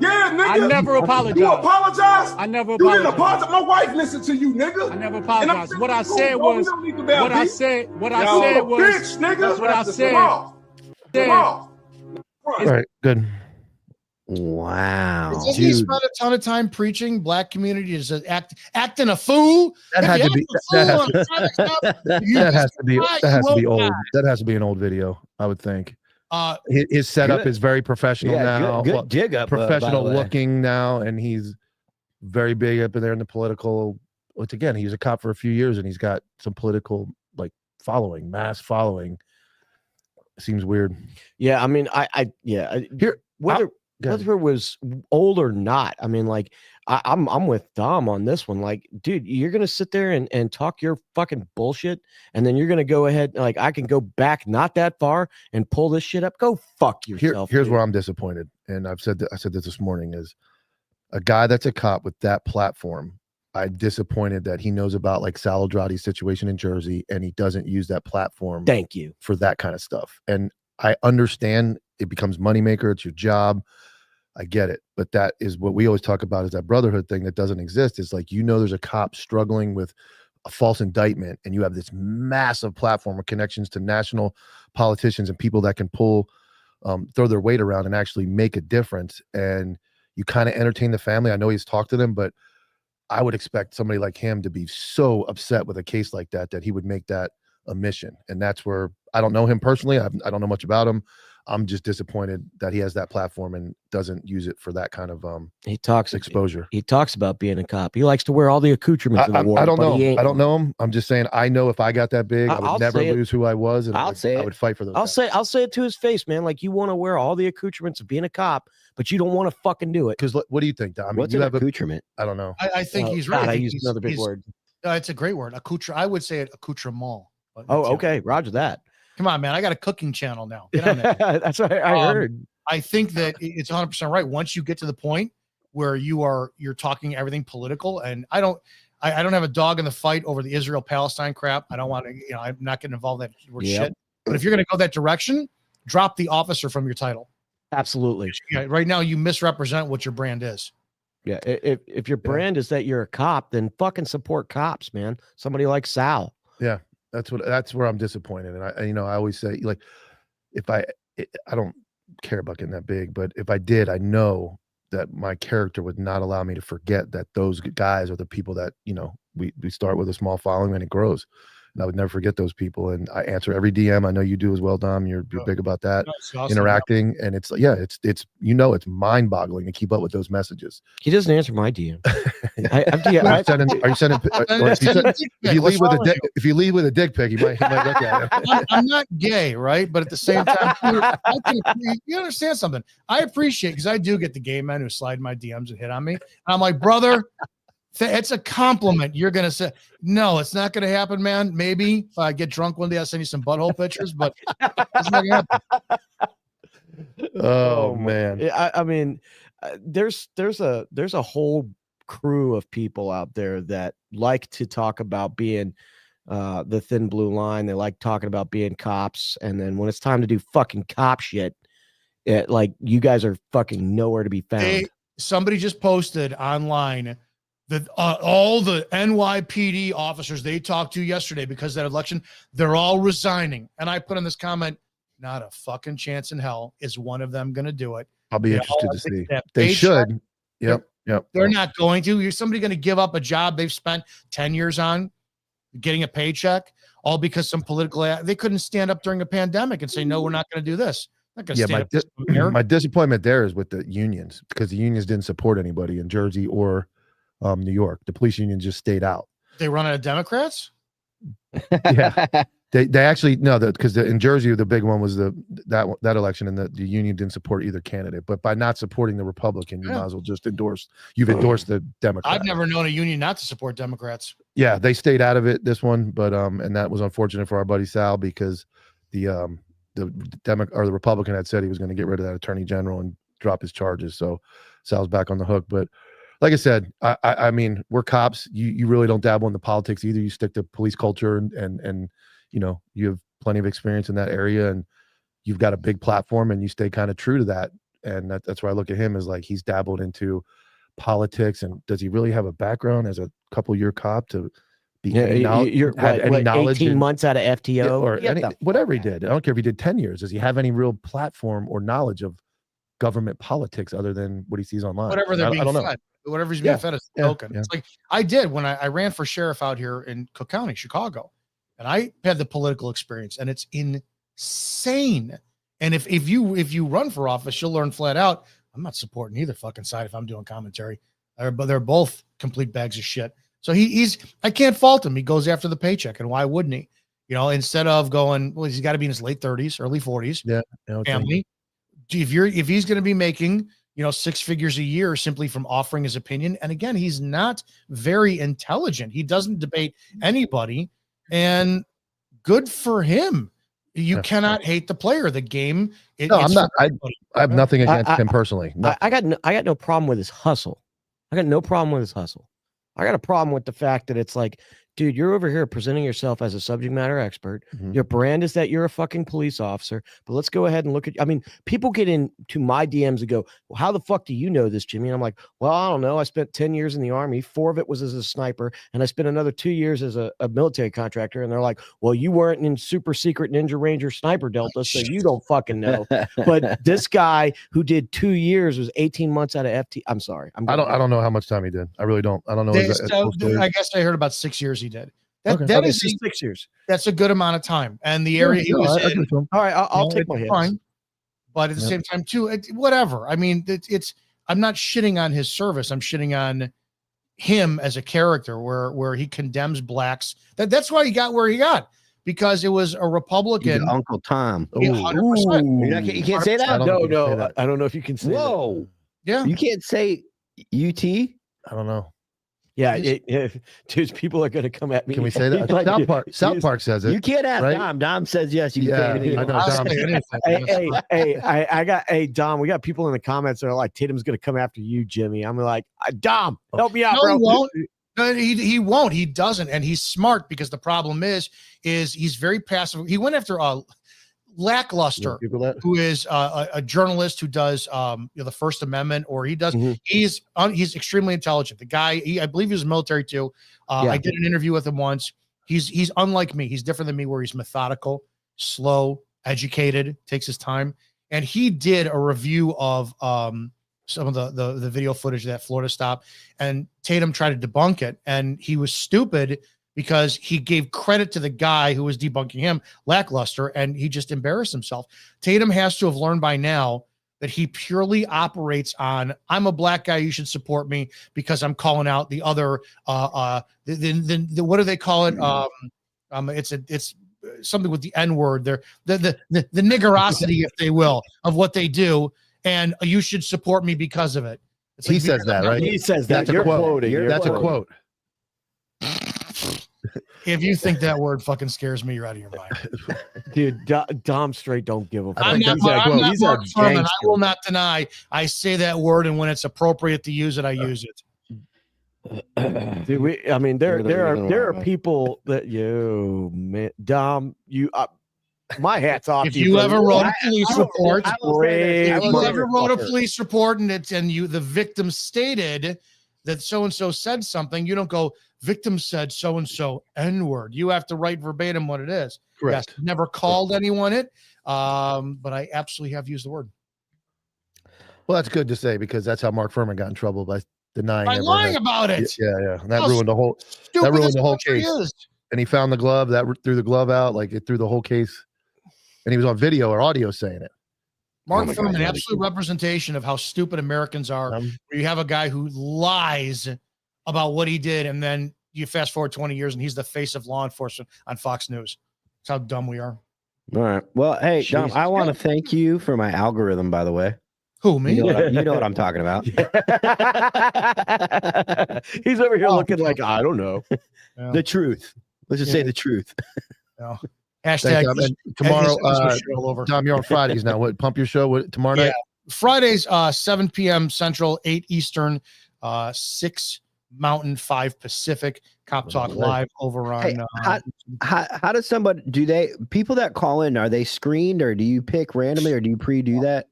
S1: Yeah, nigga.
S8: I never apologize.
S1: You apologize?
S8: I never
S1: You didn't
S8: apologize.
S1: apologize. My wife listened to you, nigga.
S8: I never
S1: And I'm
S8: apologized.
S1: saying,
S8: What I
S1: cool,
S8: said
S1: bro. We
S8: was,
S1: don't need to be out
S8: what I
S1: beef.
S8: said
S1: You're a
S8: was,
S1: bitch, nigga.
S8: that's what I said.
S1: Come on. Come on.
S3: All right, good.
S2: Wow.
S7: Doesn't he spend a ton of time preaching black community is acting a fool?
S3: That
S7: If
S3: had
S7: you
S3: to be
S7: act a
S3: that
S7: fool
S3: has
S7: on
S3: to,
S7: Sunday stuff, you
S3: that has
S7: just
S3: to be
S7: lie,
S3: that has
S7: you
S3: to be
S7: won't
S3: old.
S7: lie.
S3: That has to be an old video, I would think.
S7: Uh,
S3: His setup
S2: Good.
S3: is very professional
S2: Yeah,
S3: now.
S2: good
S3: Well,
S2: dig up.
S3: professional
S2: by the way.
S3: looking now, and he's very big up in there in the political. Which again, he was a cop for a few years, and he's got some political following, mass following. Seems weird.
S4: Yeah, I mean,
S3: Here,
S4: whether
S3: go ahead.
S4: whether it was old or not, I mean, like I'm with Dom on this one. Like, dude, you're gonna sit there and talk your fucking bullshit, and then you're gonna go ahead, like, I can go back not that far and pull this shit up. Go fuck yourself.
S3: Here's
S4: dude.
S3: where I'm disappointed, and I said this morning, is a guy that's a cop with that platform. I'm disappointed that he knows about Sal Aldradi's situation in Jersey, and he doesn't use that platform
S4: Thank you.
S3: for that kind of stuff. And I understand it becomes moneymaker. It's your job. I get it. But that is what we always talk about, is that brotherhood thing that doesn't exist. Is there's a cop struggling with a false indictment, and you have this massive platform of connections to national politicians and people that can throw their weight around and actually make a difference. And you kind of entertain the family. I know he's talked to them, but I would expect somebody like him to be so upset with a case like that he would make that a mission. And that's where I don't know him personally. I don't know much about him. I'm just disappointed that he has that platform and doesn't use it for that kind of
S4: He talks
S3: exposure.
S4: He talks about being a cop. He likes to wear all the accoutrements in the war.
S3: I don't
S4: but
S3: know.
S4: he ain't
S3: I don't know him. I'm just saying, I know if I got that big, I would
S4: I'll
S3: never
S4: say it.
S3: lose who I was, and
S2: I'll
S3: I
S2: say it.
S3: would fight for those.
S4: I'll
S3: guys.
S4: say it to his face, man. Like, you want to wear all the accoutrements of being a cop, but you don't want to fucking do it.
S3: Because what do you think, Dom? I mean,
S2: What's
S3: you
S2: an
S3: have
S2: accoutrement?
S3: I don't know.
S7: I think he's
S4: God,
S7: right.
S4: I
S7: think
S4: used another big word.
S7: It's a great word. I would say it accoutrement. but
S4: Oh,
S7: it's,
S4: okay. Roger that.
S7: Come on, man. I got a cooking channel now. Get on that.
S4: That's what I heard.
S7: I think that it's 100% right. Once you get to the point where you're talking everything political, and I don't have a dog in the fight over the Israel-Palestine crap. I don't want to, I'm not getting involved in that
S4: Yep.
S7: shit. But if you're going to go that direction, drop the officer from your title.
S4: Absolutely.
S7: Yeah, right now you misrepresent what your brand is.
S4: Yeah. If your brand is that you're a cop, then fucking support cops, man. Somebody like Sal.
S3: Yeah, that's where I'm disappointed. And I always say, if I don't care about getting that big, but if I did, I know that my character would not allow me to forget that those guys are the people that we start with a small following and it grows, and I would never forget those people. And I answer every DM. I know you do as well, Dom. You're big about that. Interacting, and it's it's mind-boggling to keep up with those messages.
S4: He doesn't answer my DM.
S3: Are you sending? If you lead with a dick pic, he might look at it.
S7: I'm not gay, right? But at the same time, you understand something. I appreciate, because I do get the gay men who slide my DMs and hit on me. And I'm like, brother, it's a compliment. You're gonna say no, it's not gonna happen, man. Maybe if I get drunk one day, I'll send you some butthole pictures, but it's not gonna happen.
S3: Oh man.
S4: I mean, there's a whole crew of people out there that like to talk about being the thin blue line. They like talking about being cops, and then when it's time to do fucking cop shit, like you guys are fucking nowhere to be found.
S7: Somebody just posted online that all the NYPD officers they talked to yesterday because of that election, they're all resigning. And I put in this comment, not a fucking chance in hell is one of them going to do it.
S3: I'll be interested to see. They should. Yep.
S7: They're not going to. You're somebody going to give up a job they've spent 10 years on, getting a paycheck, all because some political. They couldn't stand up during a pandemic and say, no, we're not going to do this. Not going to stand up.
S3: My disappointment there is with the unions because the unions didn't support anybody in Jersey or New York. The police union just stayed out.
S7: They run out of Democrats?
S3: Yeah. They actually no, because in Jersey the big one was that election, and the union didn't support either candidate. But by not supporting the Republican, you might as well just endorsed the Democrat.
S7: I've never known a union not to support Democrats.
S3: Yeah, they stayed out of it this one, but and that was unfortunate for our buddy Sal because the Republican had said he was going to get rid of that attorney general and drop his charges. So Sal's back on the hook. But like I said, I mean, we're cops. You really don't dabble in the politics either. You stick to police culture and you know, you have plenty of experience in that area and you've got a big platform and you stay kind of true to that. And that's why I look at him as like he's dabbled into politics. And does he really have a background as a couple-year cop to be any knowledge
S4: 18 months out of FTO
S3: or whatever he did? I don't care if he did 10 years. Does he have any real platform or knowledge of government politics other than what he sees online?
S7: Whatever they're being fed. Whatever he's being fed is token. It's like I did when I ran for sheriff out here in Cook County, Chicago. And I had the political experience, and it's insane. And if you run for office, you'll learn flat out, I'm not supporting either fucking side if I'm doing commentary. But they're both complete bags of shit. So I can't fault him. He goes after the paycheck, and why wouldn't he? You know, instead of going, well, he's got to be in his late 30s, early 40s.
S3: Yeah,
S7: family. If he's going to be making, you know, 6 figures a year simply from offering his opinion, and again, he's not very intelligent. He doesn't debate anybody. And good for him. You cannot hate the player. The game.
S3: I'm not. I have nothing against him personally. No.
S4: I got no problem with his hustle. I got no problem with his hustle. I got a problem with the fact that it's like, dude, you're over here presenting yourself as a subject matter expert. Mm-hmm. Your brand is that you're a fucking police officer. But let's go ahead and look at. I mean, people get into my DMs and go, well, how the fuck do you know this, Jimmy? And I'm like, well, I don't know. I spent 10 years in the Army. 4 of it was as a sniper. And I spent another 2 years as a military contractor. And they're like, well, you weren't in super secret Ninja Ranger Sniper Delta, so you don't fucking know. But this guy who did 2 years was 18 months out of FT. I'm sorry. I don't
S3: know how much time he did. I really don't. I don't know.
S7: I guess I heard about 6 years he did.
S4: That is 6 years.
S7: That's a good amount of time. And the area he was in.
S4: All right, I'll take my hits.
S7: Fine. But at the same time, too, whatever. I mean, I'm not shitting on his service. I'm shitting on him as a character where he condemns blacks. That's why he got where he got. Because it was a Republican.
S2: Uncle Tom.
S7: 100%.
S2: You can't say that?
S4: No. I don't know if you can say that.
S2: Whoa.
S7: Yeah.
S2: You can't say UT?
S3: I don't know.
S4: Yeah, dude, people are going to come at me.
S3: Can we say that? Like, South Park says it.
S2: You can't ask
S3: right?
S2: Dom. Dom says yes. You can say
S3: I know.
S4: Dom. Hey, Dom, we got people in the comments that are like, Tatum's going to come after you, Jimmy. I'm like, Dom, help me out, bro.
S7: He won't. No, he won't. He doesn't. And he's smart because the problem is he's very passive. He went after Lackluster, who is a journalist who does the First Amendment, or he does. Mm-hmm. He's extremely intelligent. The guy, I believe he was military too. I did an interview with him once. He's unlike me. He's different than me, where he's methodical, slow, educated, takes his time. And he did a review of some of the video footage of that Florida stop, and Tatum tried to debunk it, and he was stupid because he gave credit to the guy who was debunking him, Lackluster, and he just embarrassed himself. Tatum has to have learned by now that he purely operates on, I'm a black guy, you should support me because I'm calling out the other, what do they call it? It's something with the N-word there, the niggerosity, if they will, of what they do, and you should support me because of it. It's
S3: he says that, right?
S4: He says that.
S3: That's a quote. That's a quote.
S7: If you think that word fucking scares me, you're out of your mind.
S4: Dude, Dom straight don't give a fuck.
S7: I'm not Mark Furman. I will not deny. I say that word, and when it's appropriate to use it, I use it.
S4: Dude, there are people that Dom, My hat's off.
S7: If
S4: to
S7: you
S4: for-
S7: ever wrote a police report,
S2: I will say this, I
S7: if
S2: will
S7: you
S2: say
S7: ever
S2: this.
S7: wrote a police report and the victim stated that so and so said something, you don't go, victim said so and so N-word. You have to write verbatim what it is.
S3: Correct.
S7: Yes, never called anyone it, but I absolutely have used the word.
S3: Well, that's good to say because that's how Mark Furman got in trouble by denying
S7: By
S3: ever
S7: lying
S3: had-
S7: about it.
S3: Yeah. And that
S7: How
S3: ruined the whole.
S7: Stupid
S3: ruined
S7: this
S3: the whole
S7: country
S3: case.
S7: is.
S3: And he found the glove that threw the glove out, like it threw the whole case. And he was on video or audio saying it.
S7: Mark
S2: my God,
S7: Furman,
S2: yeah,
S7: absolute representation of how stupid Americans are. Where you have a guy who lies about what he did, and then you fast forward 20 years, and he's the face of law enforcement on Fox News. That's how dumb we are.
S2: All right. Well, hey, Dom,
S4: Jesus.
S2: I want to thank you for my algorithm, by the way.
S7: Who, me?
S2: You know what I'm talking about.
S4: He's over here looking like I don't know.
S7: Yeah.
S2: The truth. Let's just say the truth.
S7: Yeah.
S3: Thanks,
S7: Hashtag
S3: Tom. And tomorrow,
S7: all over.
S3: Tom, you're on Fridays now. What Pump Your Show? What tomorrow
S7: Yeah.
S3: night?
S7: Fridays, 7 p.m. Central, 8 Eastern, 6 Mountain, 5 Pacific. Cop Talk
S3: Right.
S7: live over on.
S2: Hey, how does somebody people that call in, are they screened or do you pick randomly or do you pre-do that?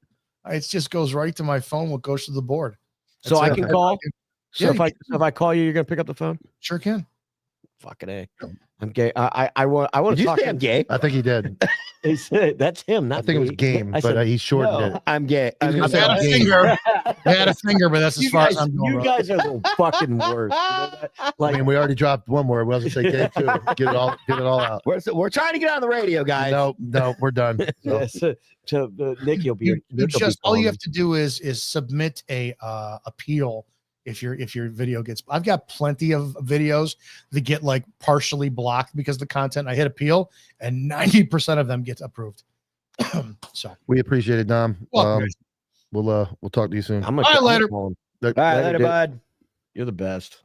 S7: It just goes right to my phone. What goes to the board?
S4: So
S7: That's
S4: I
S7: it.
S4: can call. So
S7: Yeah,
S4: if I call you, you're gonna pick up the phone.
S7: Sure can.
S4: Fucking A. I'm gay. I want
S2: Did
S4: to
S2: you
S4: talk.
S2: say I'm gay?
S3: I think he did.
S4: He said that's him.
S3: I
S4: Not
S3: think it was
S4: me.
S3: game,
S4: I
S3: but
S4: said,
S3: he shortened
S2: No,
S3: it.
S2: I'm gay.
S3: He was gonna
S7: I
S3: say
S7: had a
S3: game.
S7: finger. I had a finger, but that's as
S4: You
S7: far
S4: guys,
S7: as I'm going.
S4: you guys are the fucking worst. You know that?
S3: I
S4: Like,
S3: mean, we already dropped one more. We wasn't say game too. Get it all out.
S2: We're trying to get on the radio, guys.
S3: No, we're done. So,
S4: yeah, so Nick, you'll be.
S7: You
S4: Nick will be
S7: just all you
S4: calling
S7: have to do is submit a appeal if your video gets. I've got plenty of videos that get like partially blocked because of the content. I hit appeal, and 90% of them get approved. So
S3: we appreciate it, Dom.
S7: Welcome.
S3: We'll talk to you soon.
S4: I'm
S7: All right, later.
S2: All right, later, bud.
S4: You're the best.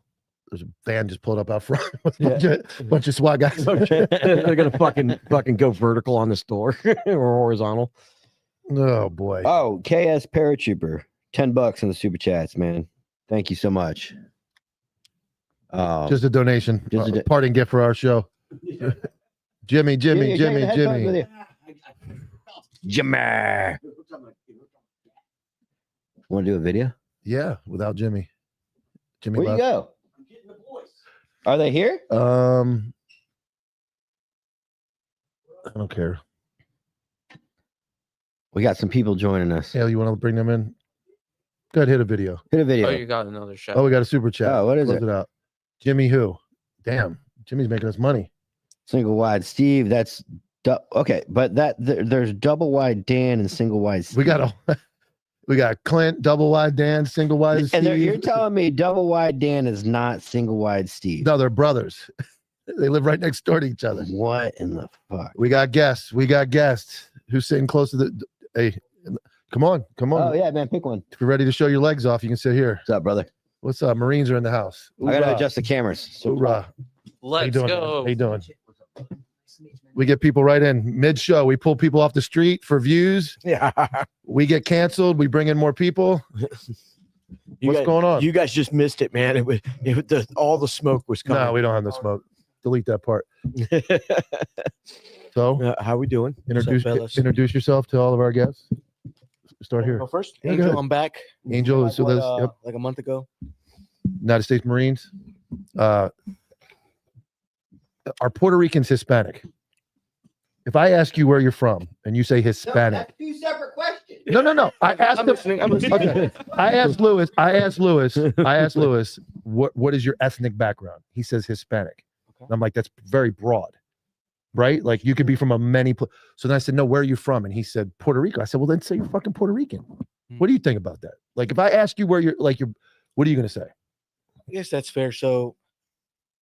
S3: There's a van just pulled up out front with
S4: Yeah.
S3: bunch of SWAT guys.
S4: They're gonna fucking go vertical on this door or horizontal.
S3: Oh boy.
S2: Oh, KS Paratrooper, $10 in the super chats, man. Thank you so much.
S3: Just a donation.
S2: Just a
S3: Parting gift for our show. Jimmy.
S2: Jimmy. Want to do a video?
S3: Yeah, without Jimmy. Jimmy
S2: Where you
S3: left.
S2: go? Are they here?
S3: I don't care.
S2: We got some people joining us.
S3: Hale, you want to bring them in? Go ahead, hit a video.
S2: Hit a video.
S5: Oh, you got another shot.
S3: Oh, we got a super chat.
S2: Oh, what is
S3: Close
S2: it?
S3: out. Jimmy who? Damn. Jimmy's making us money.
S2: Single wide Steve. That's okay, but there's double wide Dan and single wide Steve.
S3: We got Clint, double wide Dan, single wide
S2: and
S3: Steve.
S2: you're telling me double wide Dan is not single wide Steve?
S3: No, they're brothers. They live right next door to each other.
S2: What in the fuck?
S3: We got guests. Who's sitting close to the. Hey, come on.
S2: Oh yeah, man, pick one.
S3: If you're ready to show your legs off, you can sit here.
S2: What's up, brother?
S3: What's up? Marines are in the house.
S2: I gotta
S3: Hoorah.
S2: adjust the cameras. So
S3: Hoorah. How you
S5: Let's
S3: doing?
S5: go.
S3: How you doing? We get people right in mid-show. We pull people off the street for views.
S4: Yeah.
S3: We get canceled. We bring in more people. What's going on?
S4: You guys just missed it, man. All the smoke was coming.
S3: No, we don't have the smoke. Delete that part. So,
S4: How we doing?
S3: introduce yourself to all of our guests. Start here.
S8: Go first.
S3: Yeah, go
S8: Angel,
S3: ahead.
S8: I'm back.
S3: Angel,
S8: Like
S3: so
S8: what,
S3: there's yep,
S8: like a month ago.
S3: United States Marines. Are Puerto Ricans Hispanic? If I ask you where you're from and you say Hispanic,
S2: two separate questions.
S3: no. I asked
S8: I'm
S3: him.
S8: listening. I'm listening.
S3: Okay. I asked Lewis, what is your ethnic background? He says Hispanic.
S8: Okay.
S3: And I'm like, that's very broad, right? Like you could be from so then I said, no, where are you from? And he said, Puerto Rico. I said, well, then say you're fucking Puerto Rican. What do you think about that? Like, if I ask you where you're, what are you going to say?
S8: I guess that's fair. So,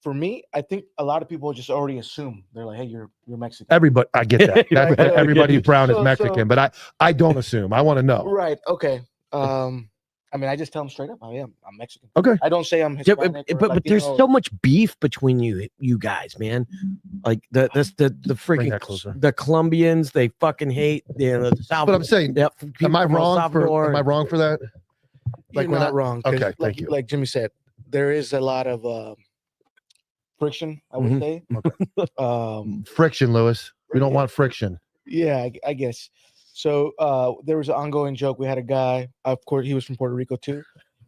S8: for me, I think a lot of people just already assume they're like, "Hey, you're Mexican."
S3: Everybody, I get that.
S8: Right.
S3: Everybody who's brown is
S8: So-
S3: Mexican, but I don't assume. I want to know.
S8: Right. Okay. I mean, I just tell them straight up, I'm Mexican.
S3: Okay.
S8: I don't say I'm
S4: Yeah,
S8: Hispanic.
S4: but there's so much beef between you guys, man. Like the
S3: Bring that
S4: freaking
S3: closer.
S4: the Colombians, they fucking hate the South.
S3: But I'm saying,
S4: Yep,
S3: am
S4: people
S3: I
S4: from El
S3: wrong
S4: Salvador.
S3: am I wrong for that?
S8: You're
S3: Like when
S8: not wrong. 'cause
S3: Okay, thank you.
S8: Like Jimmy said, there is a lot of friction. I would
S4: Mhm.
S8: say.
S3: Friction, Lewis. We don't want friction.
S8: Yeah, I guess. So there was an ongoing joke. We had a guy, of course, he was from Puerto Rico too.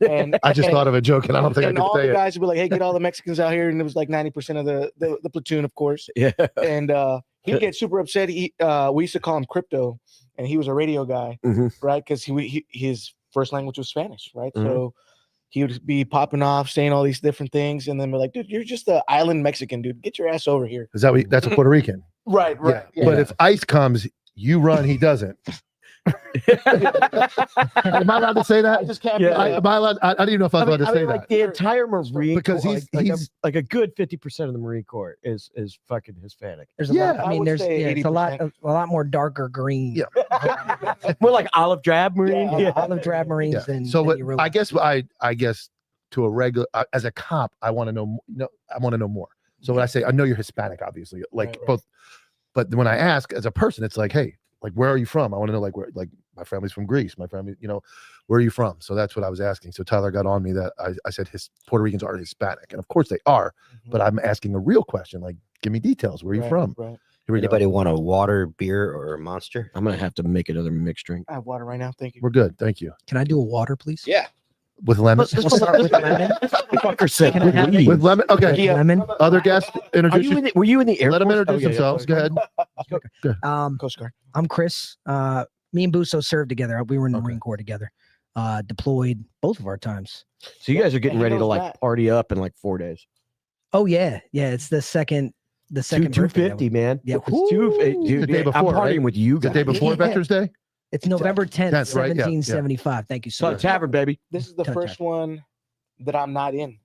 S8: And
S3: I just thought of a joke, and I don't think I
S8: and
S3: can
S8: all
S3: say
S8: the
S3: it.
S8: guys would be like, "Hey, get all the Mexicans out here," and it was like 90% of the platoon, of course.
S4: Yeah.
S8: And he'd get super upset. We used to call him Crypto, and he was a radio guy,
S4: Mhm.
S8: right? Because his first language was Spanish, right?
S4: Mhm.
S8: So he would be popping off, saying all these different things, and then we're like, "Dude, you're just an island Mexican, dude. Get your ass over here."
S3: Is that that's a Puerto Rican?
S8: Right, right.
S3: Yeah. But if ICE comes, you run, he doesn't. Am I allowed to say that?
S8: I just can't.
S4: Yeah.
S3: Am I allowed? I don't even know if I was allowed to say that.
S4: like the entire Marine
S3: Because
S4: Corps,
S3: he's
S4: like a good 50% of the Marine Corps is fucking Hispanic.
S9: There's a
S3: Yeah,
S9: lot. I
S8: I
S9: mean,
S8: would
S9: there's
S8: say
S9: it's a lot
S8: 80%.
S9: a lot more darker green.
S3: Yeah.
S4: More like olive drab Marine.
S8: Yeah.
S9: Olive drab Marines
S3: Yeah.
S9: than
S3: So
S9: than
S3: what?
S9: you realize.
S3: I guess to a regular as a cop, I want to know. I want to know more. So when I say I know you're Hispanic, obviously, like
S8: Right.
S3: both. But when I ask as a person, it's like, hey, like where are you from? I want to know, like where, like my family's from Greece. My family, where are you from? So that's what I was asking. So Tyler got on me that I said his Puerto Ricans are Hispanic, and of course they are. But I'm asking a real question, like give me details. Where are you
S8: Right,
S3: from?
S8: Right.
S3: Here we go.
S2: Anybody want a water, beer, or a Monster?
S4: I'm gonna have to make another mixed drink.
S8: I have water right now. Thank you.
S3: We're good, thank you.
S9: Can I do a water, please?
S8: Yeah.
S3: With lemon.
S9: We'll start with lemon.
S4: Fucker said,
S9: Can I have
S4: "Please."
S3: With lemon. Okay.
S8: Yeah.
S9: Lemon.
S3: Other guests
S4: Are
S3: introduce.
S4: you in the, were you in the Air
S3: Let them
S4: Force?
S3: introduce
S4: Oh, yeah,
S3: themselves. Go ahead.
S8: Coast Guard.
S9: I'm Chris. Me and Busso served together. We were in the
S3: Okay.
S9: Marine Corps together. Deployed both of our times.
S4: So you guys are getting
S8: he
S4: ready to
S8: knows
S4: like
S8: that.
S4: party up in like 4 days.
S9: Oh yeah, yeah. It's the second. The second.
S4: Two
S9: birthday that
S4: 250, man.
S9: Yeah.
S4: It's dude,
S3: The day
S4: I'm
S3: before,
S4: partying
S3: right?
S4: with you
S3: The
S4: guys.
S3: day before
S9: Yeah.
S3: Veterans Day.
S9: It's November 10th,
S3: 10th, right? Yeah, yeah.
S9: 1775. Thank you so
S4: So
S9: much.
S4: tavern, baby.
S8: This is the
S9: Cut
S8: first one that I'm not in.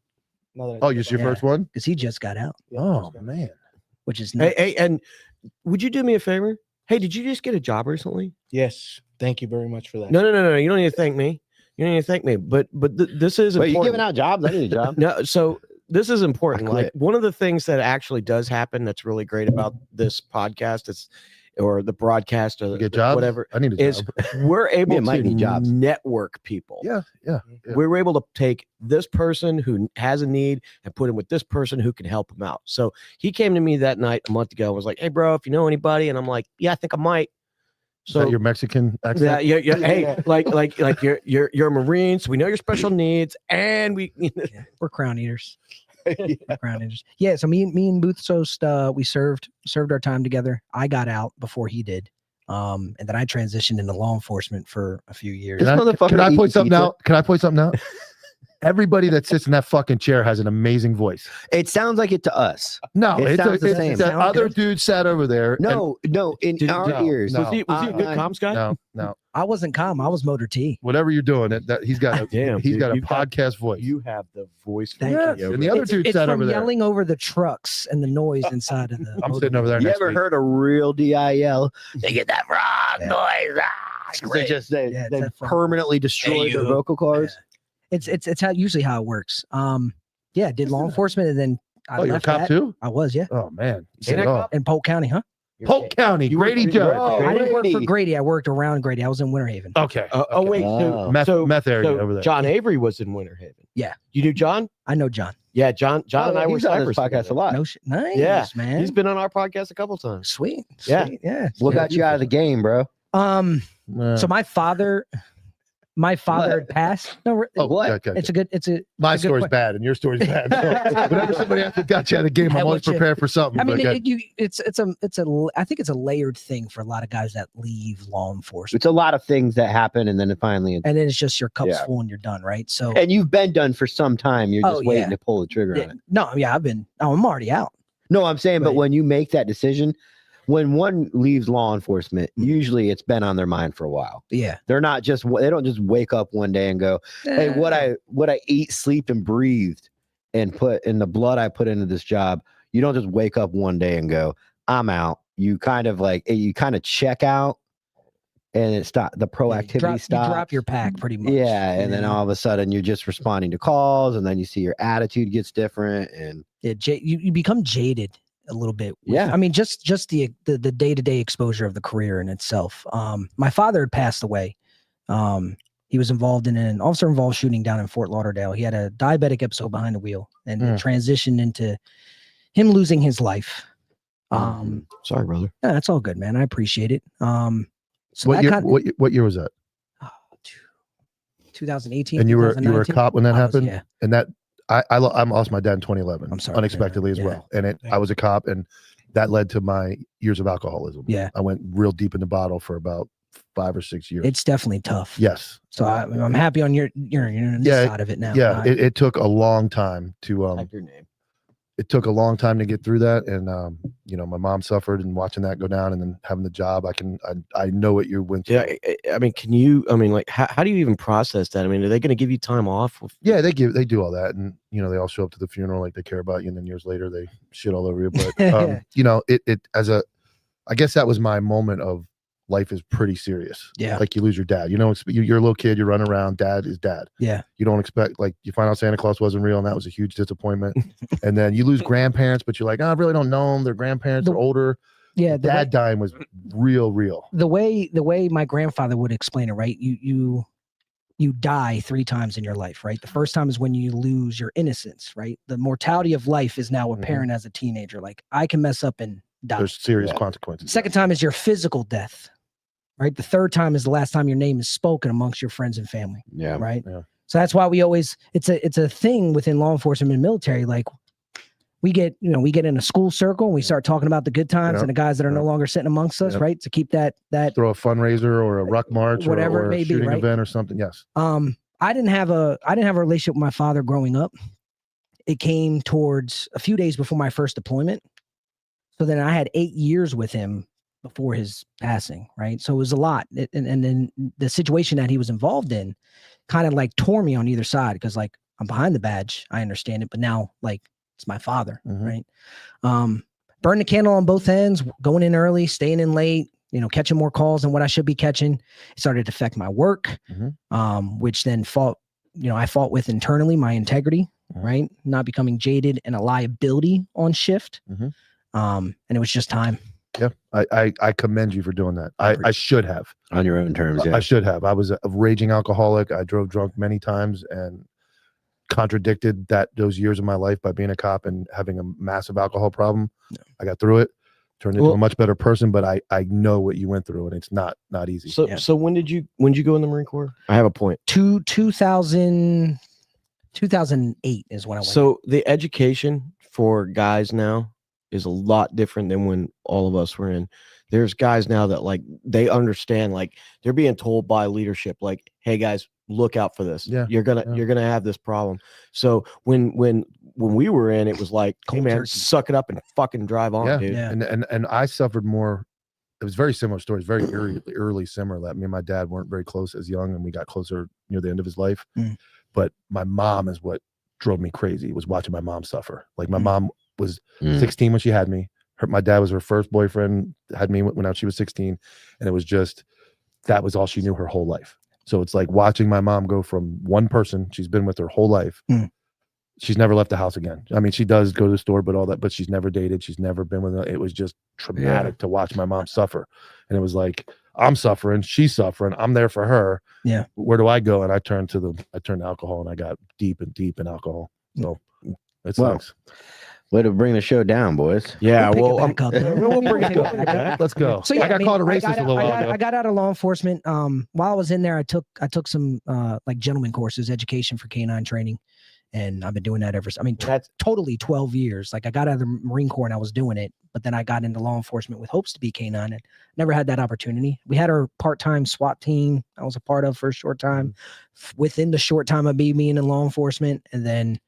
S8: Now that I
S3: Oh,
S8: think
S3: it's your
S8: about
S3: first one.
S9: Because he just got out,
S8: it. Yeah,
S3: Oh
S8: Coast Guard.
S3: man.
S9: which is
S4: Hey,
S9: nice.
S4: hey, and would you do me a favor? Hey, did you just get a job recently?
S8: Yes. Thank you very much for that.
S4: No. You don't need to thank me. You don't need to thank me. But this is
S2: Wait, you
S4: important.
S2: giving out jobs? I need a job.
S4: No, so this is important.
S2: I
S4: Like
S2: quit.
S4: one of the things that actually does happen that's really great about this podcast or the broadcast or
S3: You get jobs.
S4: whatever
S3: I need a
S4: is
S3: job.
S4: we're able
S2: and Mike
S4: to
S2: need jobs.
S4: network people.
S3: Yeah. Yeah.
S4: We're able to take this person who has a need and put him with this person who can help him out. So he came to me that night a month ago and was like, "Hey, bro, if you know anybody," and I'm like, "Yeah, I think I might."
S3: Is that your Mexican accent?
S4: yeah.
S8: Yeah.
S4: Hey, like you're a Marine, so we know your special needs, and we.
S9: Yeah, we're crown eaters.
S8: Yeah.
S9: We're crown eaters. Yeah. So me and Busso, we served our time together. I got out before he did. And then I transitioned into law enforcement for a few years.
S2: This motherfucker
S3: Can I point
S2: eats
S3: something
S2: pizza.
S3: out? Can I point something out? Everybody that sits in that fucking chair has an amazing voice.
S2: It sounds like it to us.
S3: No,
S2: It sounds the
S3: it's
S2: same.
S3: that
S9: Sound
S3: other
S9: good?
S3: dude sat over there.
S2: No, in
S4: Did-
S2: our
S3: no,
S2: ears.
S3: no.
S4: Was he a good comms guy?
S3: No.
S9: I wasn't calm. I was motor T.
S3: Whatever you're doing, that he's got a
S4: Damn,
S3: he's
S4: dude,
S3: got a
S4: you've got-
S3: podcast voice.
S4: You have the voice.
S9: Thank
S3: Yes,
S9: you.
S3: and the other dude
S9: It's
S3: sat
S9: from
S3: over there.
S9: yelling over the trucks and the noise inside of the.
S3: I'm
S9: motor
S3: sitting over there.
S2: You
S3: next
S2: ever
S3: week.
S2: heard a real DIL? They get that frog
S9: Yeah.
S2: noise. They just
S9: Yeah, it's
S2: they
S9: that frog
S2: permanently destroy their vocal cords.
S9: It's usually how it works. Yeah, I did law enforcement and then I
S3: Oh, you're a
S9: left
S3: cop
S9: that.
S3: too?
S9: I was, yeah,
S3: Oh man.
S4: Ain't
S3: Said it
S4: that
S3: all.
S9: in Polk County, huh?
S3: Polk County,
S4: You were-
S3: Grady
S4: you were-
S3: Judge.
S2: Oh,
S9: I didn't work for
S2: Grady.
S9: Grady. I worked around Grady. I was in Winter Haven.
S3: Okay.
S4: Oh wait, so,
S2: Oh.
S3: Meth area
S4: so
S3: over there.
S4: John Avery was in Winter Haven.
S9: Yeah.
S4: You knew John?
S9: I know John.
S4: Yeah, John and I were
S2: he's on this
S4: snipers
S2: podcast
S4: together.
S2: a lot.
S9: No shit. Nice,
S4: Yeah,
S9: man.
S4: He's been on our podcast a couple times.
S9: Sweet.
S4: Yeah.
S9: Sweet, yeah.
S2: What got you out of the game, bro?
S9: So my father had passed. No,
S3: Oh,
S2: what?
S3: okay.
S9: it's a good.
S3: My
S9: it's a good
S3: story's
S9: que-
S3: bad and your story's bad. So whenever somebody after got you out of the game,
S9: I
S3: I'm always
S9: want you-
S3: prepared for something.
S9: I mean,
S3: but
S9: I think it's a layered thing for a lot of guys that leave law enforcement,
S2: It's a lot of things that happen, and then it finally.
S9: and then it's just your cup's
S2: Yeah.
S9: full and you're done, right? So
S2: And you've been done for some time. You're just
S9: Oh,
S2: waiting
S9: yeah.
S2: to pull the trigger on it.
S9: no, yeah, I'm already out.
S2: No, I'm saying, but
S9: Right.
S2: when you make that decision, when one leaves law enforcement, usually it's been on their mind for a while.
S9: Yeah.
S2: They're not just they don't just wake up one day and go, "Hey, what I eat, sleep, and breathed, and put in the blood I put into this job." You don't just wake up one day and go, "I'm out." You kind of check out, and it stop the proactivity
S9: You
S2: stops.
S9: drop your pack pretty much.
S2: Yeah, and then all of a sudden you're just responding to calls, and then you see your attitude gets different, and
S9: you become jaded a little bit.
S2: Yeah.
S9: I mean, just the day-to-day exposure of the career in itself. My father had passed away. He was involved in an officer-involved shooting down in Fort Lauderdale. He had a diabetic episode behind the wheel, and it transitioned into him losing his life.
S4: Sorry, brother.
S9: Yeah, that's all good, man. I appreciate it. So
S3: What
S9: that
S3: year?
S9: kind
S3: What year was that?
S9: 2018.
S3: And you were a
S9: 2019?
S3: cop when that
S9: I was,
S3: happened.
S9: yeah.
S3: And that I lost my dad in 2011.
S9: I'm sorry to hear that.
S3: Unexpectedly as
S9: Yeah.
S3: well. And I was a cop, and that led to my years of alcoholism.
S9: Yeah.
S3: I went real deep in the bottle for about 5 or 6 years.
S9: It's definitely tough.
S3: Yes.
S9: So I'm happy on your this side of it now.
S3: Yeah. It took a long time to
S4: Type your name.
S3: it took a long time to get through that, and my mom suffered, and watching that go down, and then having the job, I know what you went through.
S4: Yeah, I mean, like, how do you even process that? I mean, are they going to give you time off?
S3: Yeah, they do all that, and they all show up to the funeral like they care about you, and then years later they shit all over you. But I guess that was my moment of life is pretty serious.
S9: Yeah.
S3: Like you lose your dad. You're a little kid, you run around, dad is dad.
S9: Yeah.
S3: You don't expect, like, you find out Santa Claus wasn't real, and that was a huge disappointment. And then you lose grandparents, but you're like, oh, I really don't know them. Their grandparents are older.
S9: Yeah.
S3: Dad dying was real.
S9: The way my grandfather would explain it, right? You die 3 times in your life, right? The first time is when you lose your innocence, right? The mortality of life is now apparent as a teenager. Like, I can mess up and die.
S3: There's serious consequences.
S9: Second time is your physical death, right? The third time is the last time your name is spoken amongst your friends and family.
S2: Yeah.
S9: Right.
S3: Yeah.
S9: So that's why we always, it's a thing within law enforcement and military. Like, we get in a school circle and we start talking about the good times and the guys that are no longer sitting amongst us, right? To keep that
S3: throw a fundraiser or a ruck march
S9: whatever
S3: or
S9: it may
S3: a shooting
S9: be, right?
S3: event or something. Yes.
S9: I didn't have a relationship with my father growing up. It came towards a few days before my first deployment. So then I had 8 years with him before his passing, right? So it was a lot. And then the situation that he was involved in kind of like tore me on either side, because, like, I'm behind the badge, I understand it, but now, like, it's my father, right? Burn the candle on both ends, going in early, staying in late, catching more calls than what I should be catching. It started to affect my work, which then I fought with internally my integrity, right? Not becoming jaded and a liability on shift. And it was just time.
S3: Yeah. I commend you for doing that. I should have.
S2: On your own terms. Yeah.
S3: I should have. I was a raging alcoholic. I drove drunk many times and contradicted those years of my life by being a cop and having a massive alcohol problem. I got through it, turned into a much better person, but I know what you went through, and it's not easy.
S4: So when did you go in the Marine Corps? I have a point.
S9: 2008 is when I went.
S4: So the education for guys now is a lot different than when all of us were in. There's guys now that, like, they understand, like, they're being told by leadership, like, hey guys, look out for this.
S3: Yeah.
S4: You're gonna have this problem. So when we were in, it was like, hey man, suck it up and fucking drive on, dude.
S9: Yeah.
S3: And I suffered more. It was very similar stories, very early similar. That me and my dad weren't very close as young, and we got closer near the end of his life. But my mom is what drove me crazy, was watching my mom suffer. Like, my mom was 16 when she had me. My dad was her first boyfriend, had me when she was 16, and it was just, that was all she knew her whole life. So it's like watching my mom go from one person she's been with her whole life. She's never left the house again. I mean, she does go to the store, but all that, but she's never dated. She's never been with it was just traumatic to watch my mom suffer. And it was like, I'm suffering, she's suffering, I'm there for her.
S9: Yeah.
S3: Where do I go? And I turned to alcohol, and I got deep in alcohol. So it sucks.
S2: Way to bring the show down, boys.
S4: Yeah,
S9: We'll
S4: well,
S9: pick it back up.
S4: we'll bring it back.
S3: Let's go.
S9: So yeah,
S3: I got called a racist
S9: I
S3: a little while ago.
S9: I got out of law enforcement. While I was in there, I took some like gentleman courses, education for canine training, and I've been doing that ever since. I mean,
S4: That's
S9: totally 12 years. Like, I got out of the Marine Corps and I was doing it, but then I got into law enforcement with hopes to be canine, and never had that opportunity. We had our part-time SWAT team I was a part of for a short time. Within the short time of being in law enforcement, and then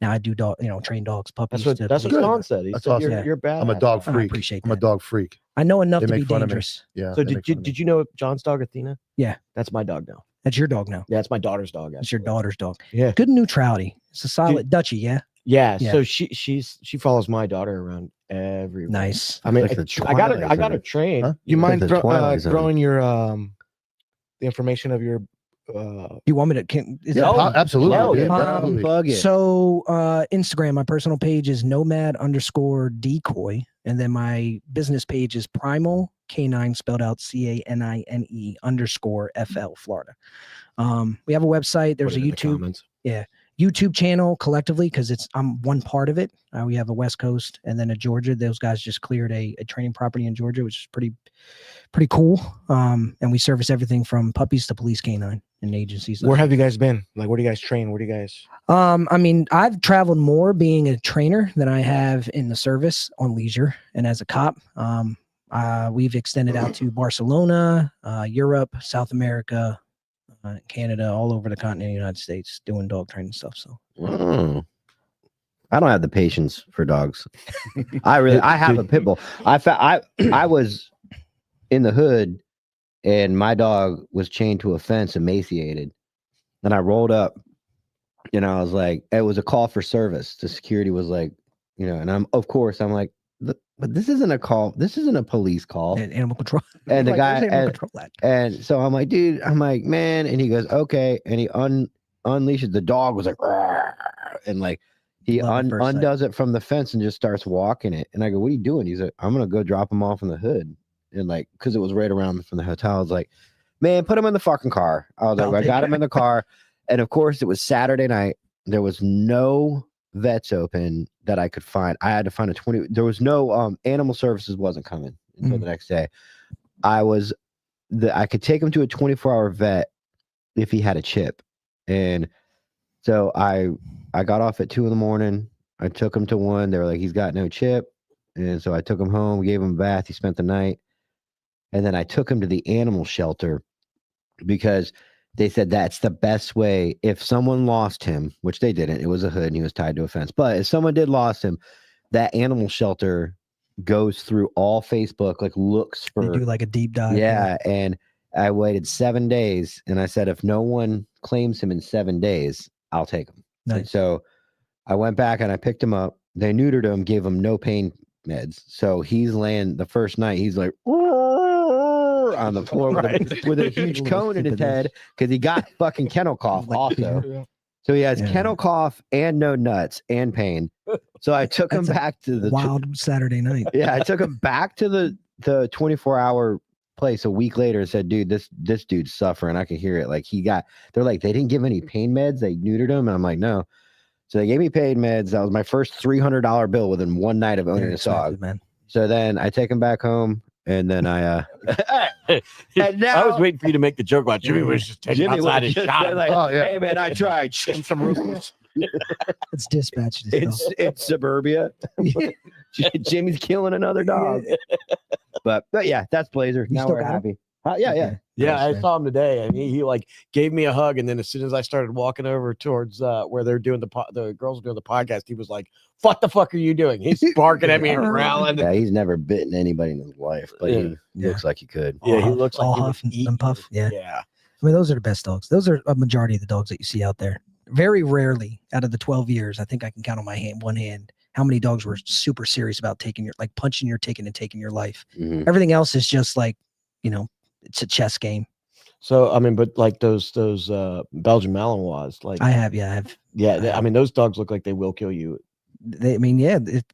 S9: now I do train dogs, puppies.
S4: that's what Sean said. He
S3: That's
S4: said
S3: awesome.
S4: you're bad.
S3: I'm a dog
S9: I
S3: freak.
S9: appreciate
S3: I'm a
S9: that.
S3: dog freak.
S9: I know enough
S3: They
S9: to be
S3: make fun of me.
S9: dangerous.
S3: Yeah.
S4: So
S3: they make fun of me.
S4: did you know John Dog Athena?
S9: Yeah.
S4: That's my dog now.
S9: That's your dog now.
S4: Yeah, it's my daughter's dog.
S9: That's your
S4: actually.
S9: daughter's dog.
S4: Yeah.
S9: Good neutrality. It's a solid Dutchie, yeah.
S4: Yeah.
S9: Yeah.
S4: So she follows my daughter around everywhere.
S9: Nice.
S4: I mean,
S2: Like the
S4: I got her
S2: Twilight
S4: trained.
S3: Huh?
S8: You
S2: Like
S8: mind
S2: the Twilight Zone.
S8: throwing your the information of your
S9: You want me to? Is
S3: Yeah,
S9: that-
S3: absolutely.
S4: hell
S3: dude.
S4: yeah.
S3: Absolutely.
S2: Plug it.
S9: So Instagram, my personal page is nomad_decoy. And then my business page is Primal Canine, spelled out CANINE _FL Florida. We have a website. There's
S4: Put
S9: a
S4: it in the
S9: YouTube.
S4: comments.
S9: YouTube channel collectively, because I'm one part of it. We have a West Coast and then a Georgia. Those guys just cleared a training property in Georgia, which is pretty cool. And we service everything from puppies to police canine and agencies.
S8: Where have you guys been? Like, where do you guys train? Where do you guys?
S9: I mean, I've traveled more being a trainer than I have in the service on leisure and as a cop. We've extended out to Barcelona, Europe, South America, Canada, all over the continent of the United States doing dog training stuff. So
S2: I don't have the patience for dogs. I have a pit bull. I was in the hood and my dog was chained to a fence, emaciated. And I rolled up and I was like, it was a call for service. The security was like, and I'm like, but this isn't a call. This isn't a police call.
S9: And animal control.
S2: And the
S9: Like,
S2: guy,
S9: where's animal control at?
S2: and so I'm like, dude, I'm like, man. And he goes, okay. And he unleashes. The dog was like, "Rrr," and like he
S9: Love at first sight.
S2: undoes it from the fence and just starts walking it. And I go, what are you doing? He's like, I'm going to go drop him off in the hood. And like, cause it was right around from the hotel. I was like, man, put him in the fucking car. I was like, I got him in the car. And of course it was Saturday night. There was no vets open that I could find. I had to find there was no animal services wasn't coming until the next day. I could take him to a 24-hour vet if he had a chip. And so I got off at 2 a.m. I took him to one. They were like, he's got no chip. And so I took him home, gave him a bath. He spent the night. And then I took him to the animal shelter because they said that's the best way. If someone lost him, which they didn't, it was a hood and he was tied to a fence. But if someone did lost him, that animal shelter goes through all Facebook, like looks for.
S9: They do like a deep dive.
S2: Yeah. And I waited 7 days and I said, if no one claims him in 7 days, I'll take him.
S9: Nice.
S2: And so I went back and I picked him up. They neutered him, gave him no pain meds. So he's laying the first night. He's like, on the floor with a huge cone in his head because he got fucking kennel cough also. So he has kennel cough and no nuts and pain. So I took him back to the
S9: wild Saturday night.
S2: Yeah, I took him back to the 24-hour place a week later and said, dude, this dude's suffering. I can hear it. Like they're like, they didn't give any pain meds. They neutered him. And I'm like, no. So they gave me pain meds. That was my first $300 bill within one night of owning a dog.
S9: Man.
S2: So then I take him back home. And then and now,
S8: I was waiting for you to make the joke about Jimmy was just taking outside and shot him.
S2: Like, hey man, I tried. Some rules.
S9: It's dispatched.
S2: It's suburbia. Jimmy's killing another dog. But yeah, that's Blazer. Now we're happy.
S8: Yeah, I saw him today, and he like gave me a hug, and then as soon as I started walking over towards where they're doing the girls are doing the podcast, he was like, "What the fuck are you doing?" He's barking at me and growling.
S2: Yeah, he's never bitten anybody in his life, but he looks like he could.
S8: Yeah, he looks like
S9: all
S8: he
S9: huff
S8: would eat
S9: and puff. Yeah.
S8: I
S9: mean, those are the best dogs. Those are a majority of the dogs that you see out there. Very rarely, out of the 12 years, I think I can count on one hand how many dogs were super serious about punching your ticket and taking your life.
S2: Mm-hmm.
S9: Everything else is just like, it's a chess game.
S8: So I mean, but like those Belgian Malinois, like
S9: I have.
S8: I mean, those dogs look like they will kill you.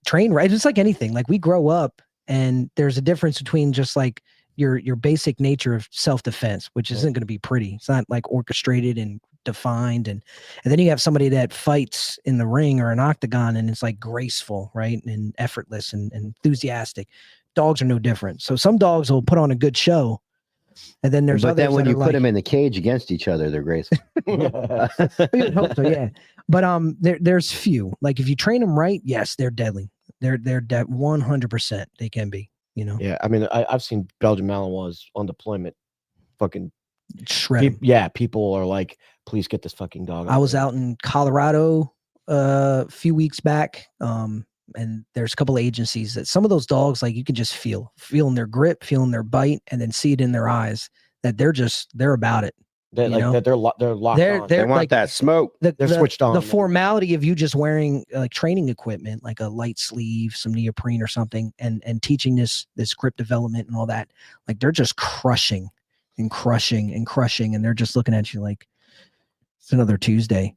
S9: Train right. It's like anything. Like we grow up, and there's a difference between just like your basic nature of self-defense, which isn't going to be pretty. It's not like orchestrated and defined, and then you have somebody that fights in the ring or an octagon, and it's like graceful, right, and effortless and enthusiastic. Dogs are no different. So some dogs will put on a good show. And then there's
S2: then when you put them in the cage against each other, they're graceful.
S9: We would hope so, yeah. But there's few. Like if you train them right, yes, they're deadly. They're 100%. They can be.
S8: Yeah, I mean, I've seen Belgian Malinois on deployment, fucking
S9: shred.
S8: People are like, please get this fucking dog.
S9: I was out in Colorado a few weeks back. And there's a couple of agencies that some of those dogs, like you can just feeling their grip, feeling their bite, and then see it in their eyes that they're about it.
S8: They're locked on.
S2: They want
S9: like,
S2: that smoke.
S8: They're switched on.
S9: The formality of you just wearing like training equipment, like a light sleeve, some neoprene or something, and teaching this grip development and all that, like they're just crushing and crushing and crushing, and they're just looking at you like it's another Tuesday.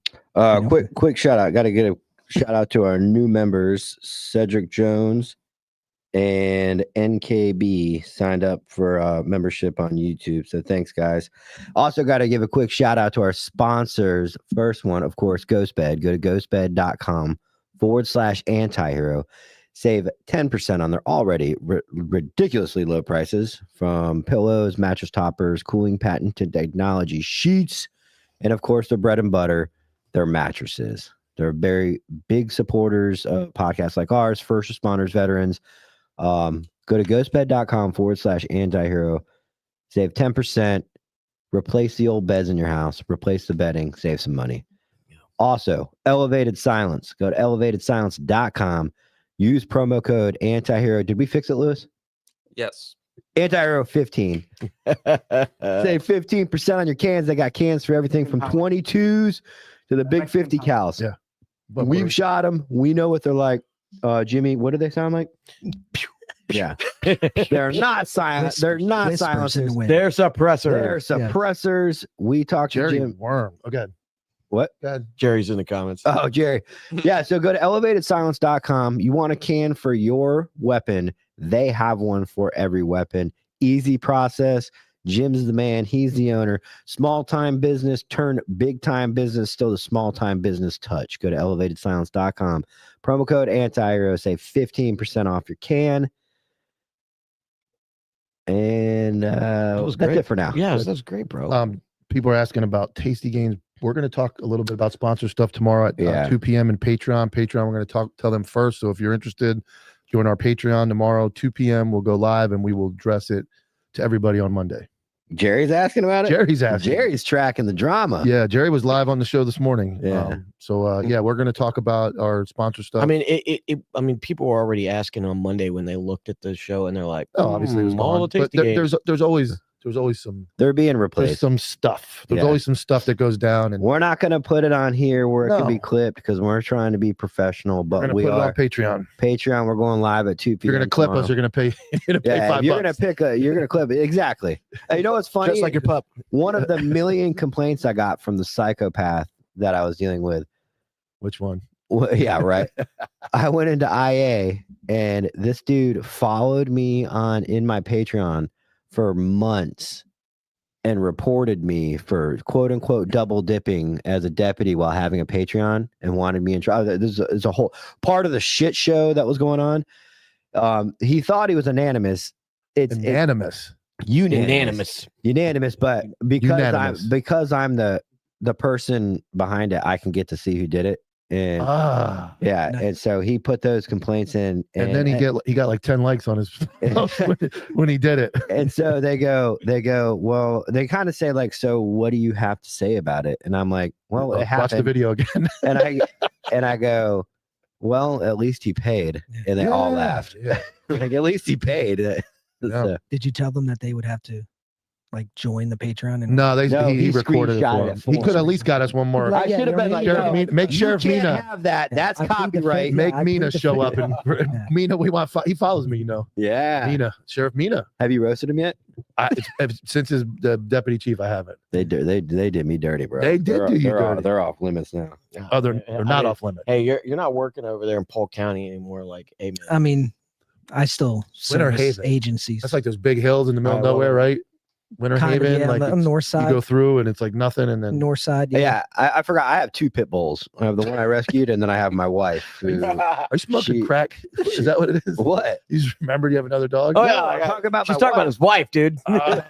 S2: Quick shout out. Got to get a shout out to our new members, Cedric Jones and NKB signed up for membership on YouTube. So thanks, guys. Also got to give a quick shout out to our sponsors. First one, of course, GhostBed. Go to ghostbed.com/antihero. Save 10% on their already ridiculously low prices, from pillows, mattress toppers, cooling patented technology, sheets, and of course, their bread and butter, their mattresses. They're very big supporters of podcasts like ours, first responders, veterans. Go to ghostbed.com/antihero. Save 10%. Replace the old beds in your house. Replace the bedding. Save some money. Also, Elevated Silence. Go to elevatedsilence.com. Use promo code antihero. Did we fix it, Lewis?
S5: Yes.
S2: Antihero 15. Save 15% on your cans. They got cans for everything from 22s to the big 50 cals.
S3: Yeah. But
S2: We've shot them. We know what they're like. Jimmy, what do they sound like? Yeah. They're not silent. They're not
S9: Whispers in
S2: silencers.
S9: the wind.
S8: They're suppressors.
S2: They're suppressors. We talked to
S3: Jerry
S2: Jim.
S3: Worm. Okay.
S2: What?
S3: Go ahead.
S8: Jerry's in the comments.
S2: Oh, Jerry. Yeah. So go to elevatedsilence.com. You want a can for your weapon. They have one for every weapon. Easy process. Jim's the man. He's the owner. Small time business turn big time business. Still the small time business touch. Go to elevatedsilence.com. Promo code antihero. Save 15% off your can. And
S8: was
S2: that's
S8: great.
S2: it for now.
S8: Yeah, that's great, bro.
S3: People are asking about Tasty Games. We're going to talk a little bit about sponsor stuff tomorrow at 2 p.m. in Patreon. We're going to tell them first. So if you're interested, join our Patreon tomorrow, 2 p.m. We'll go live and we will address it to everybody on Monday.
S2: Jerry's asking about it.
S3: Jerry's asking.
S2: Jerry's tracking the drama.
S3: Yeah, Jerry was live on the show this morning.
S2: Yeah.
S3: Yeah, we're going to talk about our sponsor stuff.
S8: I mean, I mean, people were already asking on Monday when they looked at the show, and they're like,
S3: oh, obviously it was
S8: all
S3: gone.
S8: the
S3: But
S8: Tasty Games.
S3: there's always some
S2: They're being
S3: there's
S2: replaced.
S3: some stuff. There's
S2: Yeah.
S3: always some stuff that goes down, and
S2: We're not going to put it on here where it can be
S3: No.
S2: clipped because we're trying to be professional.
S3: we're
S2: But
S3: going to
S2: we
S3: put it
S2: are
S3: on Patreon.
S2: Patreon. We're going live at 2
S3: If
S2: p.m.
S3: you're going to clip
S2: tomorrow.
S3: us, you're going to pay. You're going to pay
S2: Yeah,
S3: $5.
S2: if you're going to pick a, you're going to clip it. Exactly. Hey, you know what's funny?
S3: Just like your pup.
S2: One of the million complaints I got from the psychopath that I was dealing with.
S3: Which one?
S2: Well, yeah, right. I went into IA and this dude followed me in my Patreon for months and reported me for quote unquote double dipping as a deputy while having a Patreon and wanted me in trouble. There's a whole part of the shit show that was going on. He thought he was unanimous. It's
S3: Unanimous.
S2: unanimous, but because I'm the person behind it, I can get to see who did it. And yeah,
S9: Nice.
S2: and so he put those complaints in,
S3: And then he got like 10 likes on his post when he did it.
S2: and so they go, well, they kind of say like, so what do you have to say about it? And I'm like, well, it
S3: Watch
S2: happened.
S3: the video again.
S2: and I go, well, at least he paid, and they all laughed.
S3: Yeah.
S2: Like, at least he paid. So-
S9: Did you tell them that they would have to like join the Patreon? And
S3: No,
S2: No,
S3: he
S2: he
S3: recorded it
S2: screenshotted
S3: for
S2: it
S3: him.
S2: for
S3: He
S2: us.
S3: could at least got us one more.
S9: Right.
S2: I should have been like,
S3: Sheriff
S2: no,
S3: Mina- make
S2: you
S3: Sheriff
S2: can't
S3: Mina-
S2: have that. That's
S9: I plead the
S2: copyright.
S9: fifth.
S3: Make
S9: I
S3: Mina
S9: plead the
S3: show
S9: fifth.
S3: up and
S9: Yeah.
S3: Mina, we want. He follows me, you know.
S2: Yeah.
S3: Mina, Sheriff Mina.
S2: Have you roasted him yet?
S3: Since the deputy chief, I haven't.
S2: They did me dirty, bro.
S3: They did do you dirty.
S2: They're off limits now.
S3: Oh, they're not off limit.
S8: Hey, you're not working over there in Polk County anymore. Like, hey, man.
S9: I mean, I still
S3: Winter
S9: service
S3: Haven.
S9: agencies.
S3: That's like those big hills in the middle of
S8: Alright, well,
S3: nowhere, right? Winter
S9: Kind of,
S3: Haven,
S9: yeah,
S3: like
S9: on
S3: it's-
S9: north
S3: you
S9: side.
S3: go through and it's like nothing, and then
S9: North side.
S2: Yeah, I forgot. I have two pit bulls. I have the one I rescued, and then I have my wife. Who,
S3: are you smoking
S2: She-
S3: crack? Is that what it is?
S2: what?
S3: You just remembered you have another dog?
S8: Oh,
S2: No,
S8: yeah,
S2: I'm talking about
S8: She's
S2: my
S8: talking about
S2: wife.
S8: his wife, dude.
S3: Uh,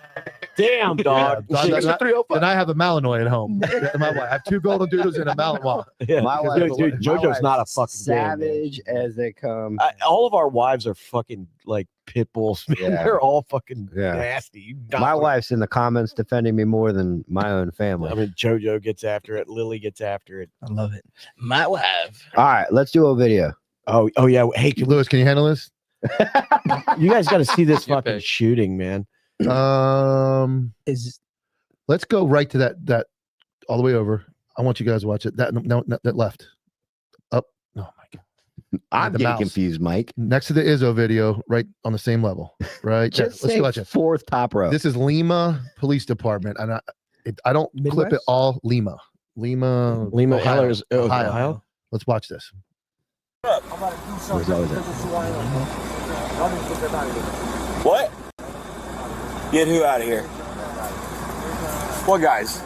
S8: Damn, dog.
S3: Yeah,
S8: She's-
S3: then I have a Malinois at home. My wife. I have two golden doodles and a Malinois.
S8: yeah.
S2: My wife,
S8: Dude,
S2: my
S8: JoJo's
S2: wife's
S8: not a fucking game, man.
S2: savage as they come.
S8: All of our wives are fucking like pit bulls, man.
S2: Yeah.
S8: They're all fucking
S2: Yeah.
S8: nasty. You
S2: My
S8: don't-
S2: wife's in the comments defending me more than my own family.
S8: I mean, JoJo gets after it. Lily gets after it.
S9: I love it.
S5: My wife.
S2: All right, let's do a video.
S8: Oh yeah. Hey,
S3: Lewis, can you handle this?
S8: you guys got to see this
S5: Get
S8: fucking
S5: back.
S8: shooting, man.
S9: Is
S3: Let's go right to that all the way over. I want you guys to watch it. That left. Up. Oh my god.
S2: I'm
S3: The
S2: getting
S3: mouse.
S2: confused, Mike.
S3: Next to the Izzo video, right on the same level. Right? Yeah,
S2: Just
S3: let's
S2: say
S3: watch it.
S2: fourth top row.
S3: This is Lima Police Department, and I don't clip it
S9: Midwest?
S3: all. Lima,
S8: Lima
S3: Ohio.
S8: Hellers,
S3: Ohio. Let's watch this.
S2: There's always a-
S5: What? Get who out of here? What guys?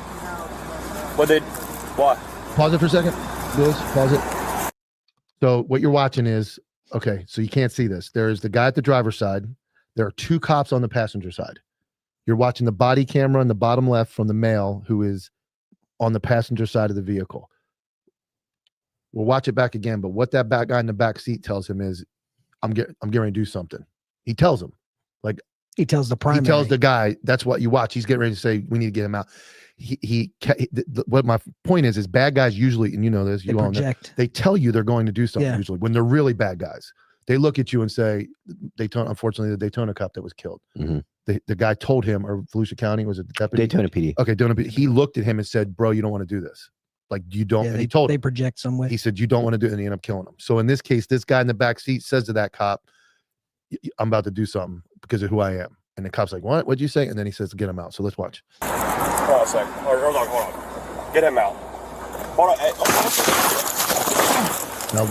S5: What?
S3: Pause it for a second. Lewis, pause it. So what you're watching is, okay, so you can't see this. There's the guy at the driver's side. There are 2 cops on the passenger side. You're watching the body camera in the bottom left from the male who is on the passenger side of the vehicle. We'll watch it back again, but what that back guy in the back seat tells him is, I'm getting ready to do something. He tells him, like,
S9: He tells the primary.
S3: he tells the guy, that's what you watch. He's getting ready to say, we need to get him out. What my point is bad guys usually, and you know this,
S9: They
S3: you all know,
S9: project.
S3: they tell you they're going to do something
S9: Yeah.
S3: usually when they're really bad guys. They look at you and say, unfortunately, the Daytona cop that was killed.
S2: Mhm.
S3: The guy told him, or Volusia County, was it the deputy?
S2: Daytona PD.
S3: Okay, Daytona PD. He looked at him and said, bro, you don't want to do this. Like, you don't.
S9: Yeah,
S3: and
S9: they,
S3: he told
S9: they
S3: him.
S9: project some way.
S3: He said, you don't want to do it, and he ended up killing him. So in this case, this guy in the back seat says to that cop, I'm about to do something because of who I am. And the cop's like, what? What'd you say? And then he says, get him out. So let's watch.
S5: Hold on a second. Hold on. Get him out. Hold on. Hey,
S3: Now,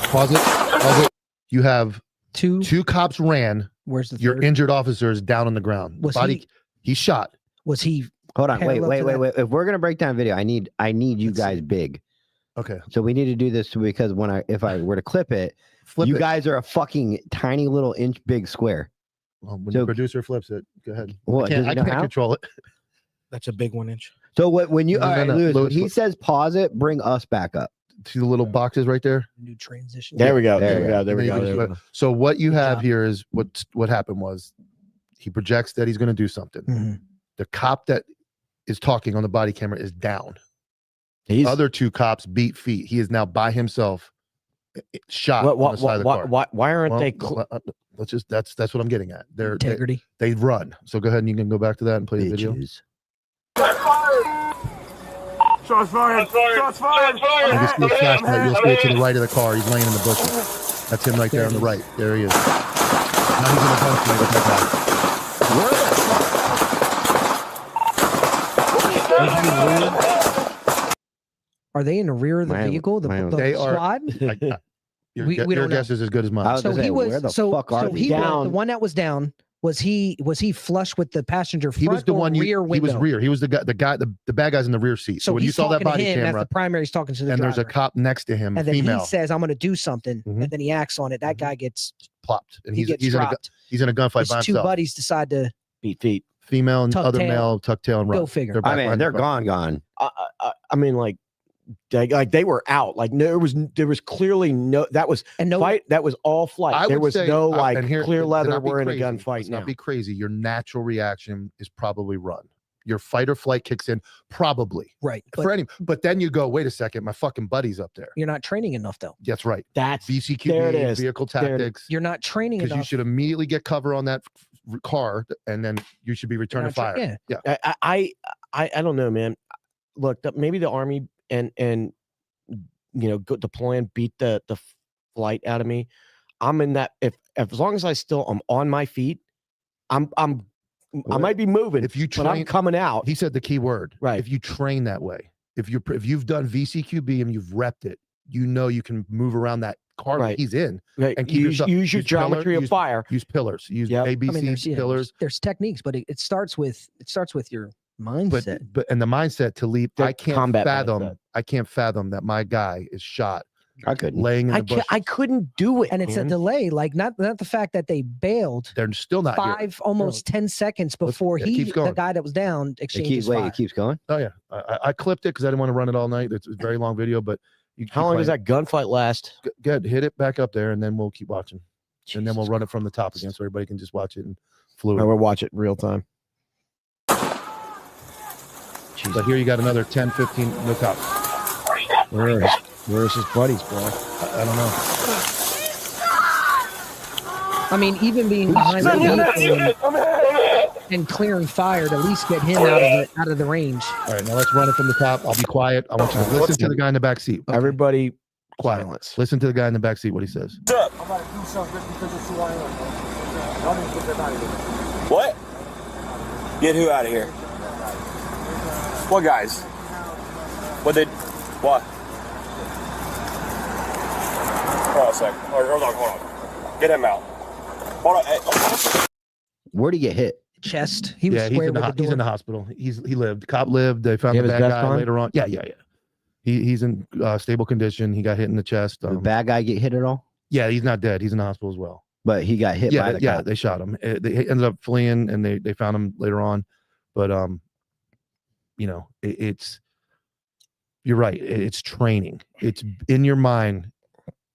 S3: pause it. Pause it. You have
S9: Two.
S3: 2 cops ran.
S9: Where's the
S3: Your
S9: third?
S3: injured officer is down on the ground.
S9: Was
S3: He's shot.
S9: Was he?
S2: Hold on. Wait.
S9: Parallel to that.
S2: If we're gonna break down video, I need you
S9: Let's
S2: guys
S9: see.
S2: big.
S3: Okay.
S2: So we need to do this because if I were to clip it,
S3: Flip
S2: you
S3: it.
S2: guys are a fucking tiny little inch big square.
S3: Well, when
S2: So-
S3: the producer flips it, go ahead.
S2: What, does he
S3: I
S2: know
S3: can't
S2: how?
S3: control it.
S7: That's a big 1 inch.
S2: So when you
S3: No,
S2: all
S3: no,
S2: right,
S3: no,
S2: Lewis, when
S3: Lewis,
S2: he
S3: what-
S2: says pause it, bring us back up.
S3: See the little boxes right there?
S9: New transition.
S8: There we go.
S2: There
S8: There
S2: we
S8: we
S2: go.
S8: go. There
S3: And
S8: we
S3: then
S8: go.
S3: you
S8: There
S3: can
S8: we
S3: just-
S8: go.
S3: So what you
S9: Good
S3: have
S9: job.
S3: here is what happened was he projects that he's going to do something.
S9: Mhm.
S3: The cop that is talking on the body camera is down.
S8: He's
S3: Other 2 cops beat feet. He is now by himself, shot
S8: what,
S3: on
S8: what,
S3: the side of the car.
S8: why aren't
S3: Well,
S8: they?
S3: let's just that's what I'm getting at. They
S9: Integrity.
S3: they run. So go ahead and you can go back to that and play the video.
S2: Bitches.
S1: Shots fired. Shots fired.
S3: And just the flashlight, you'll see it to the right of the car. He's laying in the bushes. That's him right there on the right. There he is. Now he's in a gunfight with that guy.
S9: Are they in the rear of the
S2: My-
S9: vehicle? The,
S2: my-
S9: the
S3: They are-
S9: squad?
S3: Your,
S9: We don't know.
S3: guess is as good as
S2: I
S3: mine.
S2: was
S9: So
S2: gonna
S9: he
S2: say,
S9: was.
S2: where the
S9: So,
S2: fuck are
S9: so
S2: they?
S9: he was
S8: Down.
S9: the one that was down. Was he flush with the passenger front
S3: He was the
S9: or
S3: one
S9: rear
S3: he
S9: window?
S3: was rear. He was the bad guy's in the rear seat. So, when you
S9: he's
S3: saw that
S9: talking to
S3: body
S9: him as
S3: camera,
S9: the primary's talking to the
S3: and there's a
S9: driver.
S3: cop next to him,
S9: And then
S3: female,
S9: he says, "I'm going to do something,"
S3: Mhm.
S9: and then he acts on it. That
S3: Mhm.
S9: guy gets
S3: plopped, and
S9: he gets
S3: he's
S9: dropped.
S3: in a gunfight
S9: His
S3: by
S9: 2
S3: himself.
S9: buddies decide to
S8: beat feet.
S3: Female and
S9: tuck
S3: other
S9: tail.
S3: male tuck tail and run.
S9: go figure.
S3: They're back
S2: I mean,
S3: behind the
S2: they're
S3: car.
S2: gone.
S8: I mean, like they were out. Like there was clearly no. That was
S9: And no,
S8: fight. That was all flight.
S3: I
S8: There
S3: would
S8: was
S3: say,
S8: no
S3: and
S8: like
S3: here-
S8: clear
S3: to
S8: leather.
S3: not be
S8: We're in a
S3: crazy,
S8: gunfight
S3: let's
S8: now.
S3: not be crazy. Your natural reaction is probably run. Your fight or flight kicks in, probably
S9: right. But
S3: for any. But then you go, wait a second, my fucking buddy's up there.
S9: you're not training enough, though.
S3: That's right.
S8: That's
S3: VCQB,
S8: there it is.
S3: vehicle
S8: There it is.
S3: tactics.
S9: You're not training
S3: Because
S9: enough.
S3: you should immediately get cover on that car, and then you should be
S9: You're
S3: returning
S9: not tra-
S3: fire.
S9: yeah.
S8: I don't know, man. Look, maybe the army and deploying beat the flight out of me. I'm in that. If as long as I still am on my feet, I might be moving.
S3: If you
S8: but I'm
S3: train-
S8: coming out.
S3: He said the key word.
S8: Right.
S3: If you train that way, if you've done VCQB and you've repped it, you can move around that car
S8: Right.
S3: that he's in.
S8: Right.
S3: and keep
S8: use
S3: yourself-
S8: your
S3: use
S8: geometry
S3: pillar-
S8: of
S3: use-
S8: fire.
S3: Use pillars. Use
S8: Yep.
S3: ABC pillars.
S9: there's techniques, but it starts with your mindset.
S3: But and the mindset to leap.
S8: The
S3: I can't
S8: combat
S3: fathom.
S8: mindset.
S3: I can't fathom that my guy is shot
S2: I couldn't.
S3: laying in the bush.
S8: I couldn't do it.
S9: And it's
S8: man.
S9: a delay, like not the fact that they bailed
S3: They're still not here.
S9: almost 10 seconds before
S3: it keeps
S9: the
S3: going.
S9: guy that was down
S2: It
S9: exchanges fire.
S2: it keeps going.
S3: Oh yeah, I clipped it because I didn't want to run it all night. It's a very long video, but
S8: How long does that gunfight last?
S3: Good. Hit it back up there, and then we'll keep watching, and then we'll
S8: Jesus
S3: run it from the top again, so everybody can just watch it and
S8: Christ.
S3: fluid.
S8: We'll watch it in real time.
S3: But here you got another 10, 15 no cops.
S8: Where's his buddies, bro?
S3: I don't know.
S9: I mean, even being behind the vehicle and clearing fire to at least get him out of the range.
S3: All right, now let's run it from the top. I'll be quiet. I want you to listen to the guy in the back seat.
S8: Everybody,
S3: Quiet.
S8: silence.
S3: Listen to the guy in the back seat. What he says.
S5: What? Get who out of here? What guys? What? Hold on a second. Hold on. Get him out. Hold on. Hey,
S2: Where'd he get hit?
S9: Chest. He was
S3: Yeah, he's
S9: square
S3: in the
S9: with the
S3: he's in
S9: door.
S3: the hospital. He lived. Cop lived. They found
S4: He
S3: the
S4: have his
S3: bad
S4: vest
S3: guy
S4: on?
S3: later on. Yeah. He's in stable condition. He got hit in the chest.
S2: The bad guy get hit at all?
S3: Yeah, he's not dead. He's in the hospital as well.
S2: But he got hit by the cop.
S3: They shot him. They ended up fleeing, and they found him later on. But it's you're right. It's training. It's in your mind.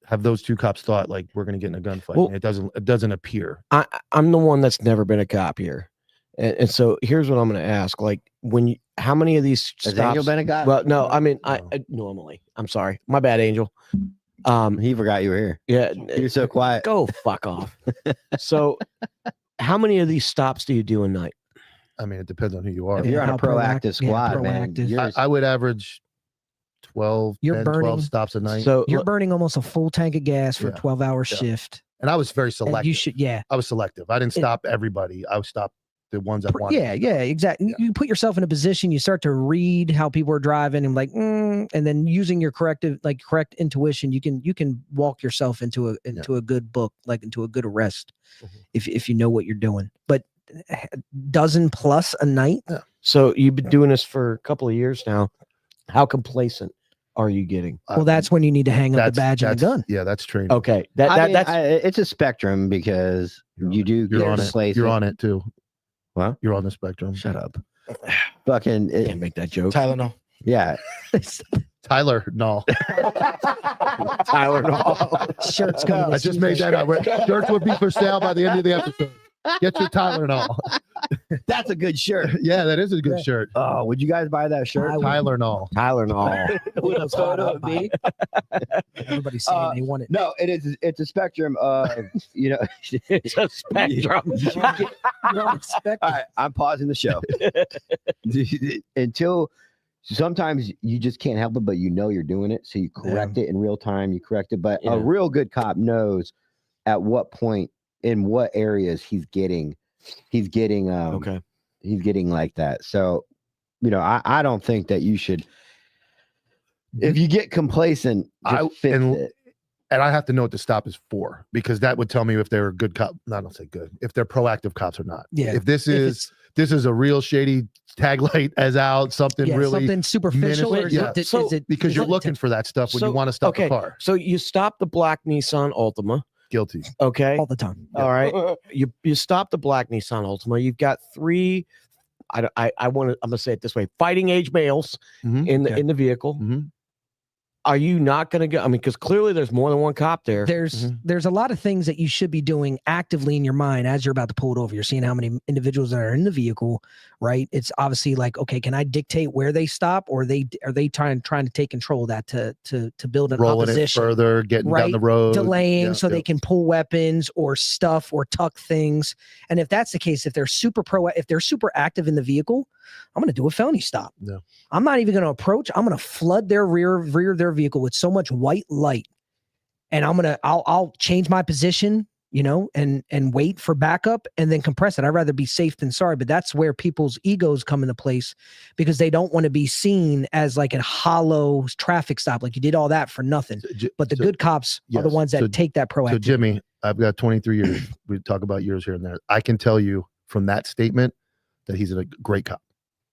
S3: Have those two cops thought like we're going to get in a gunfight?
S4: Well,
S3: It doesn't appear.
S4: I'm the one that's never been a cop here, and so here's what I'm going to ask: like, how many of these
S2: Has Angel
S4: stops?
S2: been a cop?
S4: Well, no, I mean,
S3: No.
S4: I normally. I'm sorry, my bad, Angel.
S2: He forgot you were here.
S4: Yeah,
S2: You're so quiet.
S4: go fuck off. So, how many of these stops do you do a night?
S3: I mean, it depends on who you are.
S2: If you're on a
S9: How
S2: proactive squad, man,
S9: proactive.
S2: you're-
S3: I would average 12,
S9: You're
S3: 10,
S9: burning-
S3: 12 stops a night.
S4: So
S9: You're burning almost a full tank of gas for a
S3: Yeah.
S9: 12-hour
S3: Yeah.
S9: shift.
S3: and I was very
S9: And
S3: selective.
S9: you should, yeah.
S3: I was selective. I didn't stop everybody. I stopped the ones that wanted.
S9: Yeah, exactly.
S3: Yeah.
S9: You put yourself in a position, you start to read how people are driving and like, and then using your correct intuition, you can walk yourself into a good book, like into a good arrest, if you know what you're doing. But dozen plus a night.
S4: So you've been doing this for a couple of years now. How complacent are you getting?
S9: Well, that's when you need to hang up the badge and the gun.
S3: Yeah, that's training.
S4: Okay,
S2: it's a spectrum because you do
S3: You're
S2: get
S3: on it.
S2: complacent.
S3: You're on it too.
S2: What?
S3: You're on the spectrum.
S2: Shut up. Fucking
S4: can't make that joke.
S8: Tylenol.
S2: yeah.
S3: Tyler, no.
S4: Tyler, no.
S9: Shirts coming.
S3: I just made that up. Shirts would be for sale by the end of the episode. Get your Tyler no.
S2: That's a good shirt.
S3: Yeah, that is a good shirt.
S2: Oh, would you guys buy that shirt?
S3: Tyler no.
S4: Tyler, no.
S2: With a photo of me?
S9: Everybody's saying they want it.
S2: No, it's a spectrum of
S4: It's a spectrum.
S9: You're on the spectrum.
S2: All right, I'm pausing the show until sometimes you just can't help it, but you know you're doing it, so you correct it in real time. You correct it, but a real good cop knows at what point in what areas he's getting
S4: Okay.
S2: he's getting like that. So I don't think that you should, if you get complacent, just fix it.
S3: And I have to know what the stop is for, because that would tell me if they're a good cop. No, I don't say good. If they're proactive cops or not.
S9: Yeah.
S3: If this is a real shady tag light as out, something really
S9: something superficial. Or
S3: Yeah. Because you're looking for that stuff when you want to stop the car.
S4: So you stop the black Nissan Altima.
S3: Guilty.
S4: Okay.
S9: all the time.
S4: All right. You stop the black Nissan Altima. You've got three. I'm gonna say it this way: fighting age males in the vehicle.
S3: Mhm.
S4: Are you not going to go? I mean, because clearly there's more than one cop there.
S9: There's a lot of things that you should be doing actively in your mind as you're about to pull it over. You're seeing how many individuals that are in the vehicle, right? It's obviously like, okay, can I dictate where they stop, or are they trying to take control of that to build an
S3: Rolling
S9: opposition,
S3: it further, getting down the road,
S9: delaying so they can pull weapons or stuff or tuck things. And if that's the case, if they're super active in the vehicle, I'm going to do a felony stop.
S3: Yeah.
S9: I'm not even going to approach. I'm going to flood their rear of their vehicle with so much white light, and I'll change my position, and wait for backup and then compress it. I'd rather be safe than sorry, but that's where people's egos come into place, because they don't want to be seen as like a hollow traffic stop. Like you did all that for nothing. But the good cops are the ones that take that proactive.
S3: So Jimmy, I've got 23 years. We talk about years here and there. I can tell you from that statement that he's a great cop.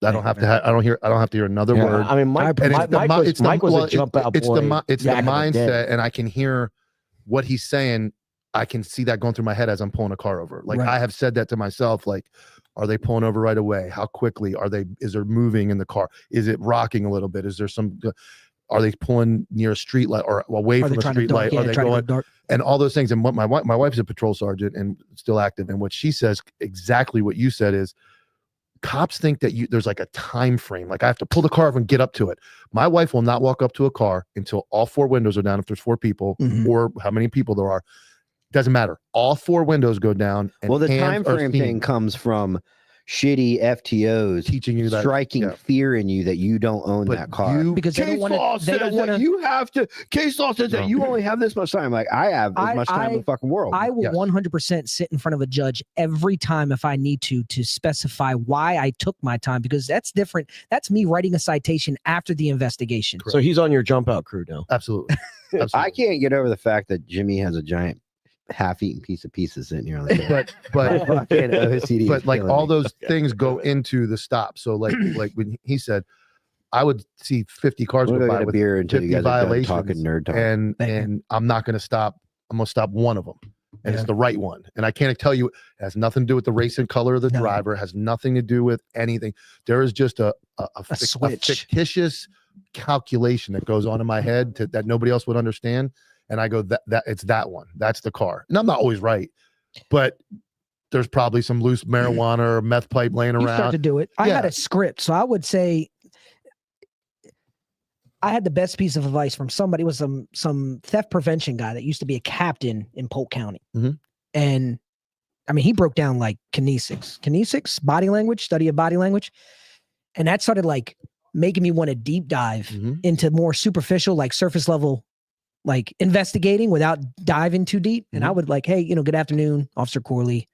S3: I don't have to. I don't have to hear another word.
S4: I mean, Mike was a jump out boy.
S3: It's the mindset, and I can hear what he's saying. I can see that going through my head as I'm pulling a car over. Like I have said that to myself. Like, are they pulling over right away? How quickly are they? Is there moving in the car? Is it rocking a little bit? Is there some? Are they pulling near a street light or away from a street light? Are they going? And all those things. And what my wife's a patrol sergeant and still active. And what she says, exactly what you said, is cops think that there's like a time frame. Like I have to pull the car over and get up to it. My wife will not walk up to a car until all four windows are down. If there's four people or how many people there are, doesn't matter. All four windows go down. And
S2: well, the time frame thing comes from shitty FTOs
S3: teaching you that,
S2: striking fear in you that you don't own that car,
S9: because they don't want to.
S2: You have to. Case law says that you only have this much time. Like I have as much time in the fucking world.
S9: I will 100% sit in front of a judge every time if I need to specify why I took my time, because that's different. That's me writing a citation after the investigation.
S4: So he's on your jump out crew now.
S3: Absolutely.
S2: I can't get over the fact that Jimmy has a giant half-eaten piece of pizza sitting here on the table.
S3: but
S2: Fucking OCD is
S3: but like
S2: killing
S3: all
S2: me.
S3: those things go into the stop. So like when he said, I would see 50 cars
S2: I'm
S3: go
S2: gonna
S3: by
S2: get a
S3: with
S2: beer until
S3: 50
S2: you guys are done
S3: violations,
S2: talking nerd talk.
S3: and I'm not going to stop. I'm going to stop one of them, and it's the right one. And I can't tell you, it has nothing to do with the race and color of the driver. It has nothing to do with anything. There is just a fictitious calculation that goes on in my head that nobody else would understand. And I go, that it's that one. That's the car. And I'm not always right, but there's probably some loose marijuana or meth pipe laying around.
S9: You start to do it. I had a script, so I would say I had the best piece of advice from somebody. It was some theft prevention guy that used to be a captain in Polk County. And I mean, he broke down like kinesics, body language, study of body language. And that started like making me want to deep dive into more superficial, like surface level, like investigating without diving too deep. And I would like, hey, good afternoon, Officer Corley.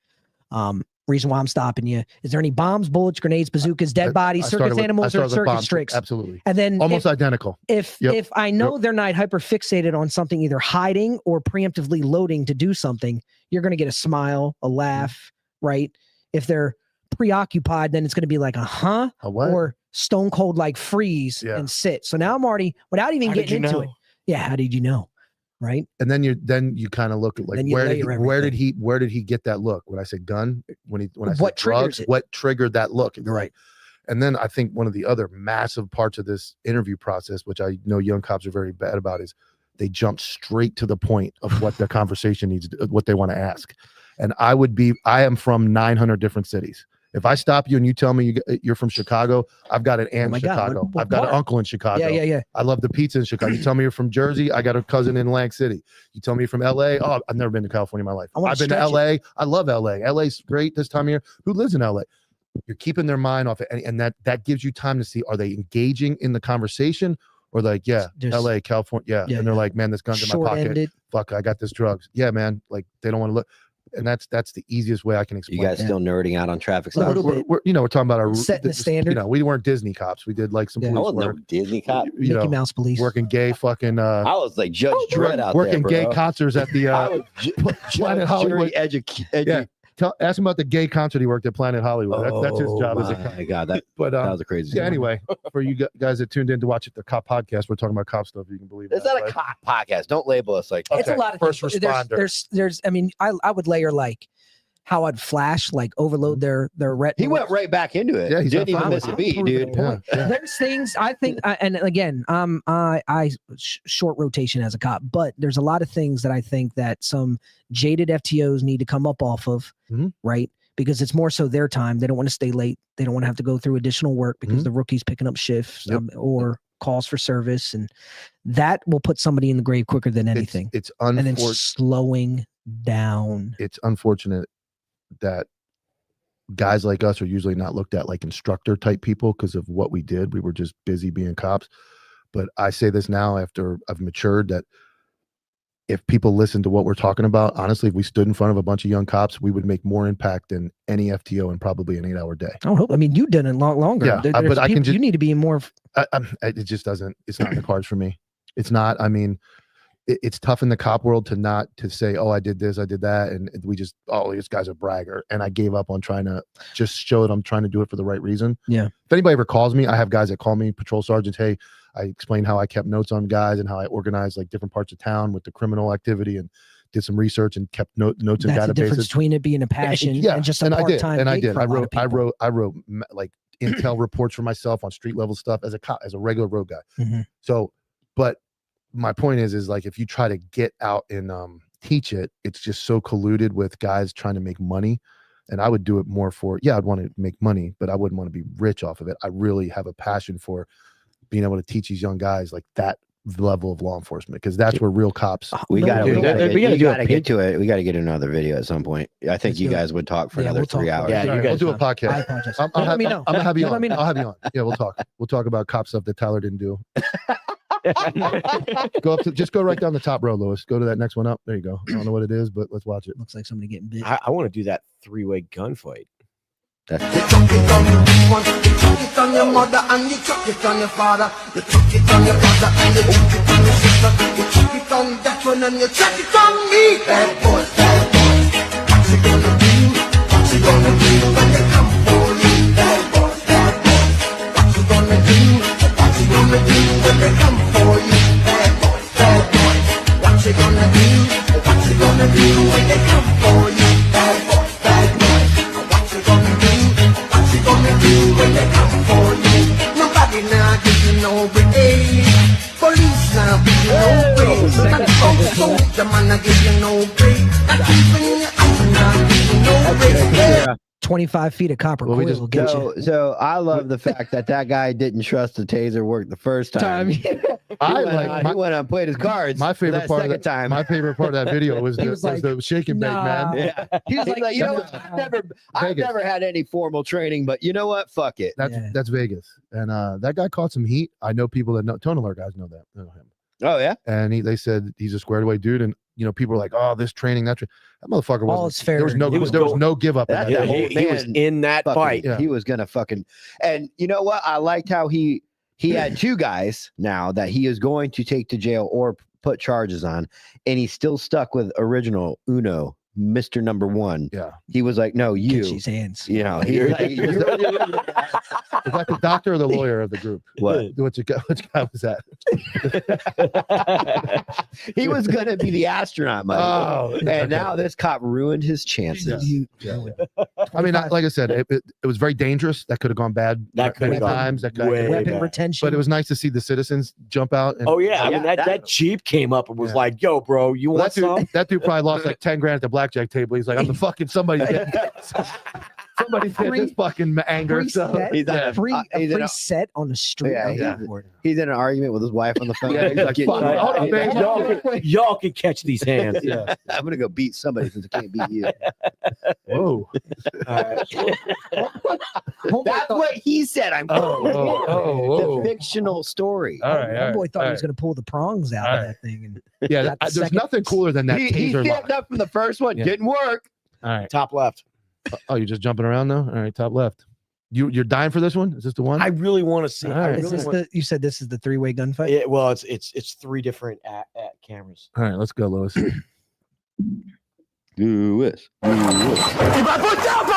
S9: Reason why I'm stopping you. Is there any bombs, bullets, grenades, bazookas, dead bodies, circus animals, or circus tricks?
S3: Absolutely.
S9: And then
S3: almost identical.
S9: If I know they're not hyper fixated on something, either hiding or preemptively loading to do something, you're going to get a smile, a laugh, right? If they're preoccupied, then it's going to be like a what? Or stone cold like freeze and sit. So now I'm already, without even getting into it. Yeah, how did you know? Right. And
S3: then you kind of look at like where did he get that look? When I say gun, when I said drugs, what triggered that look? Right. And then I think one of the other massive parts of this interview process, which I know young cops are very bad about, is they jump straight to the point of what the conversation needs, what they want to ask. And I am from 900 different cities. If I stop you and you tell me you're from Chicago, I've got an aunt in Chicago. I've got an uncle in Chicago.
S9: Yeah.
S3: I love the pizza in Chicago. You tell me you're from Jersey, I got a cousin in Atlantic City. You tell me you're from LA. Oh, I've never been to California in my life. I've been to LA. I love LA. LA's great this time of year. Who lives in LA? You're keeping their mind off it. And that gives you time to see, are they engaging in the conversation? Or like, LA, California. And they're like, man, this gun's in my pocket. Fuck, I got this drugs. Yeah, man. Like they don't want to look. And that's the easiest way I can explain.
S2: You guys still nerding out on traffic stops?
S3: We're talking about our
S9: setting the standard.
S3: We weren't Disney cops. We did like some police work.
S2: Disney cop.
S9: Mickey Mouse police.
S3: Working gay fucking.
S2: I was like Judge Dredd out
S3: working
S2: there,
S3: gay concerts at the Planet Hollywood. Ask him about the gay concert he worked at Planet Hollywood. That's his job as a cop.
S2: My God, that was a crazy story.
S3: Anyway, for you guys that tuned in to watch the cop podcast, we're talking about cop stuff. You can believe
S2: it's not a cop podcast. Don't label us like
S9: it's a lot of
S3: first
S9: things.
S3: responder.
S9: There's I mean, I would layer like how I'd flash, like overload their retina.
S2: He went right back into it. Yeah, he didn't even miss a beat, dude.
S9: There's things I think, and again, I short rotation as a cop, but there's a lot of things that I think that some jaded FTOs need to come up off of, right? Because it's more so their time. They don't want to stay late. They don't want to have to go through additional work because the rookie's picking up shifts or calls for service, and that will put somebody in the grave quicker than anything.
S3: It's
S9: and then slowing down.
S3: It's unfortunate that guys like us are usually not looked at like instructor type people because of what we did. We were just busy being cops. But I say this now after I've matured, that if people listen to what we're talking about, honestly, if we stood in front of a bunch of young cops, we would make more impact than any FTO in probably an 8-hour day.
S9: I mean, you've done it longer.
S3: Yeah, but I can just,
S9: you need to be more.
S3: It just doesn't. It's not in the cards for me. It's not. I mean, it's tough in the cop world to say, oh, I did this, I did that, and we just, oh, this guy's a bragger, and I gave up on trying to just show that I'm trying to do it for the right reason.
S9: Yeah.
S3: If anybody ever calls me, I have guys that call me, patrol sergeants. Hey, I explained how I kept notes on guys and how I organized like different parts of town with the criminal activity and did some research and kept notes in databases.
S9: That's the difference between it being a passion and just a part-time.
S3: I wrote like intel reports for myself on street level stuff as a cop, as a regular road guy. So, but my point is like, if you try to get out and teach it, it's just so colluded with guys trying to make money. And I would do it more for, I'd want to make money, but I wouldn't want to be rich off of it. I really have a passion for being able to teach these young guys like that level of law enforcement, because that's where real cops.
S2: We got to get to it. We got to get another video at some point. I think you guys would talk for another 3 hours.
S3: Yeah, we'll do a podcast. I'll have you on. I'll have you on. Yeah, we'll talk. We'll talk about cop stuff that Tyler didn't do. Just go right down the top row, Lewis. Go to that next one up. There you go. I don't know what it is, but let's watch it.
S9: Looks like somebody getting bit.
S8: I want to do that 3-way gunfight.
S10: You chuck it on your mother and you chuck it on your father. You chuck it on your brother and you chuck it on your sister. You chuck it on that one and you chuck it on me. Bad boy. gonna do when they come for you? Bad boy, bad boy. What you gonna do? What you gonna do when they come for you? Bad boy, bad boy. What you gonna do? What you gonna do when they come for you? Bad boy, bad boy. What you gonna do? What you gonna do when they come for you? Nobody now give you no break. Police now give you no break. Nobody come soldier man now give you no break. And even your own now give you no break.
S9: 25 feet of copper
S3: Well, we
S9: coil
S3: just
S9: will get you.
S2: So I love the fact that guy didn't trust the taser worked the first time. He went on and played his cards.
S3: My favorite
S2: that
S3: part of
S2: second
S3: that
S2: time.
S3: My favorite part of that video was,
S9: He was like,
S3: the shake and bake,
S9: nah.
S3: man.
S2: Yeah. He was like, you know what? I've never had any formal training, but you know what? Fuck it.
S3: That's Vegas. And that guy caught some heat. I know people that know Tone Alert guys know him.
S2: Oh yeah.
S3: And they said he's a squared away dude. And people are like, oh, this training, that motherfucker
S9: All
S3: wasn't.
S9: is fair.
S3: There was no give up.
S2: That
S3: in that.
S2: whole
S8: He was in that fight.
S2: Yeah. He was gonna fucking. And you know what? I liked how he had two guys now that he is going to take to jail or put charges on, and he's still stuck with original Uno, Mr. Number One.
S3: Yeah.
S2: He was like, no, you.
S9: Catch his hands.
S2: You know, he's like,
S3: Is that the doctor or the lawyer of the group?
S2: What?
S3: Which guy was that?
S2: He was gonna be the astronaut, Mike.
S3: Oh,
S2: and now this cop ruined his chances.
S3: I mean, like I said, it was very dangerous. That could have gone bad.
S8: That could
S3: many
S8: have gone
S3: times. That could
S8: way
S9: Weapon
S8: bad.
S9: retention.
S3: But it was nice to see the citizens jump out. And,
S8: Oh yeah, I
S2: Yeah,
S8: mean that Jeep came up and was like, "Yo, bro, you
S3: Well,
S8: want some?"
S3: that dude probably lost like 10 grand at the blackjack table. He's like, I'm the fucking somebody's this fucking anger.
S9: Free
S3: So
S9: set,
S2: He's at
S9: free,
S2: he's in
S9: free
S2: a-
S9: set on the street.
S2: Yeah,
S9: of
S2: yeah.
S9: Airport.
S2: He's in an argument with his wife on the phone.
S3: Yeah, he's like,
S2: Getting-
S3: fuck, hold on, babe.
S8: Y'all can catch these hands.
S3: Yeah.
S2: I'm gonna go beat somebody since I can't beat you.
S3: Whoa.
S2: That's what he said. I'm
S3: Oh,
S2: the fictional story.
S3: All right.
S9: My boy thought he was going to pull the prongs out of that thing. And
S3: Yeah,
S9: got the
S3: there's
S9: second-
S3: nothing cooler than that
S2: He
S3: taser
S2: stepped
S3: lock.
S2: up from the first one.
S3: Yeah.
S2: Didn't work.
S3: All right.
S8: Top left.
S3: Oh, you're just jumping around though? All right, top left. You're dying for this one? Is this the one?
S8: I really want to see.
S3: All right.
S8: I
S9: Is
S8: really
S9: this
S8: want-
S9: you said this is the three-way gunfight?
S8: Yeah, well, it's three different at cameras.
S3: All right, let's go, Lewis.
S2: Lewis.
S10: If I put it down, bro,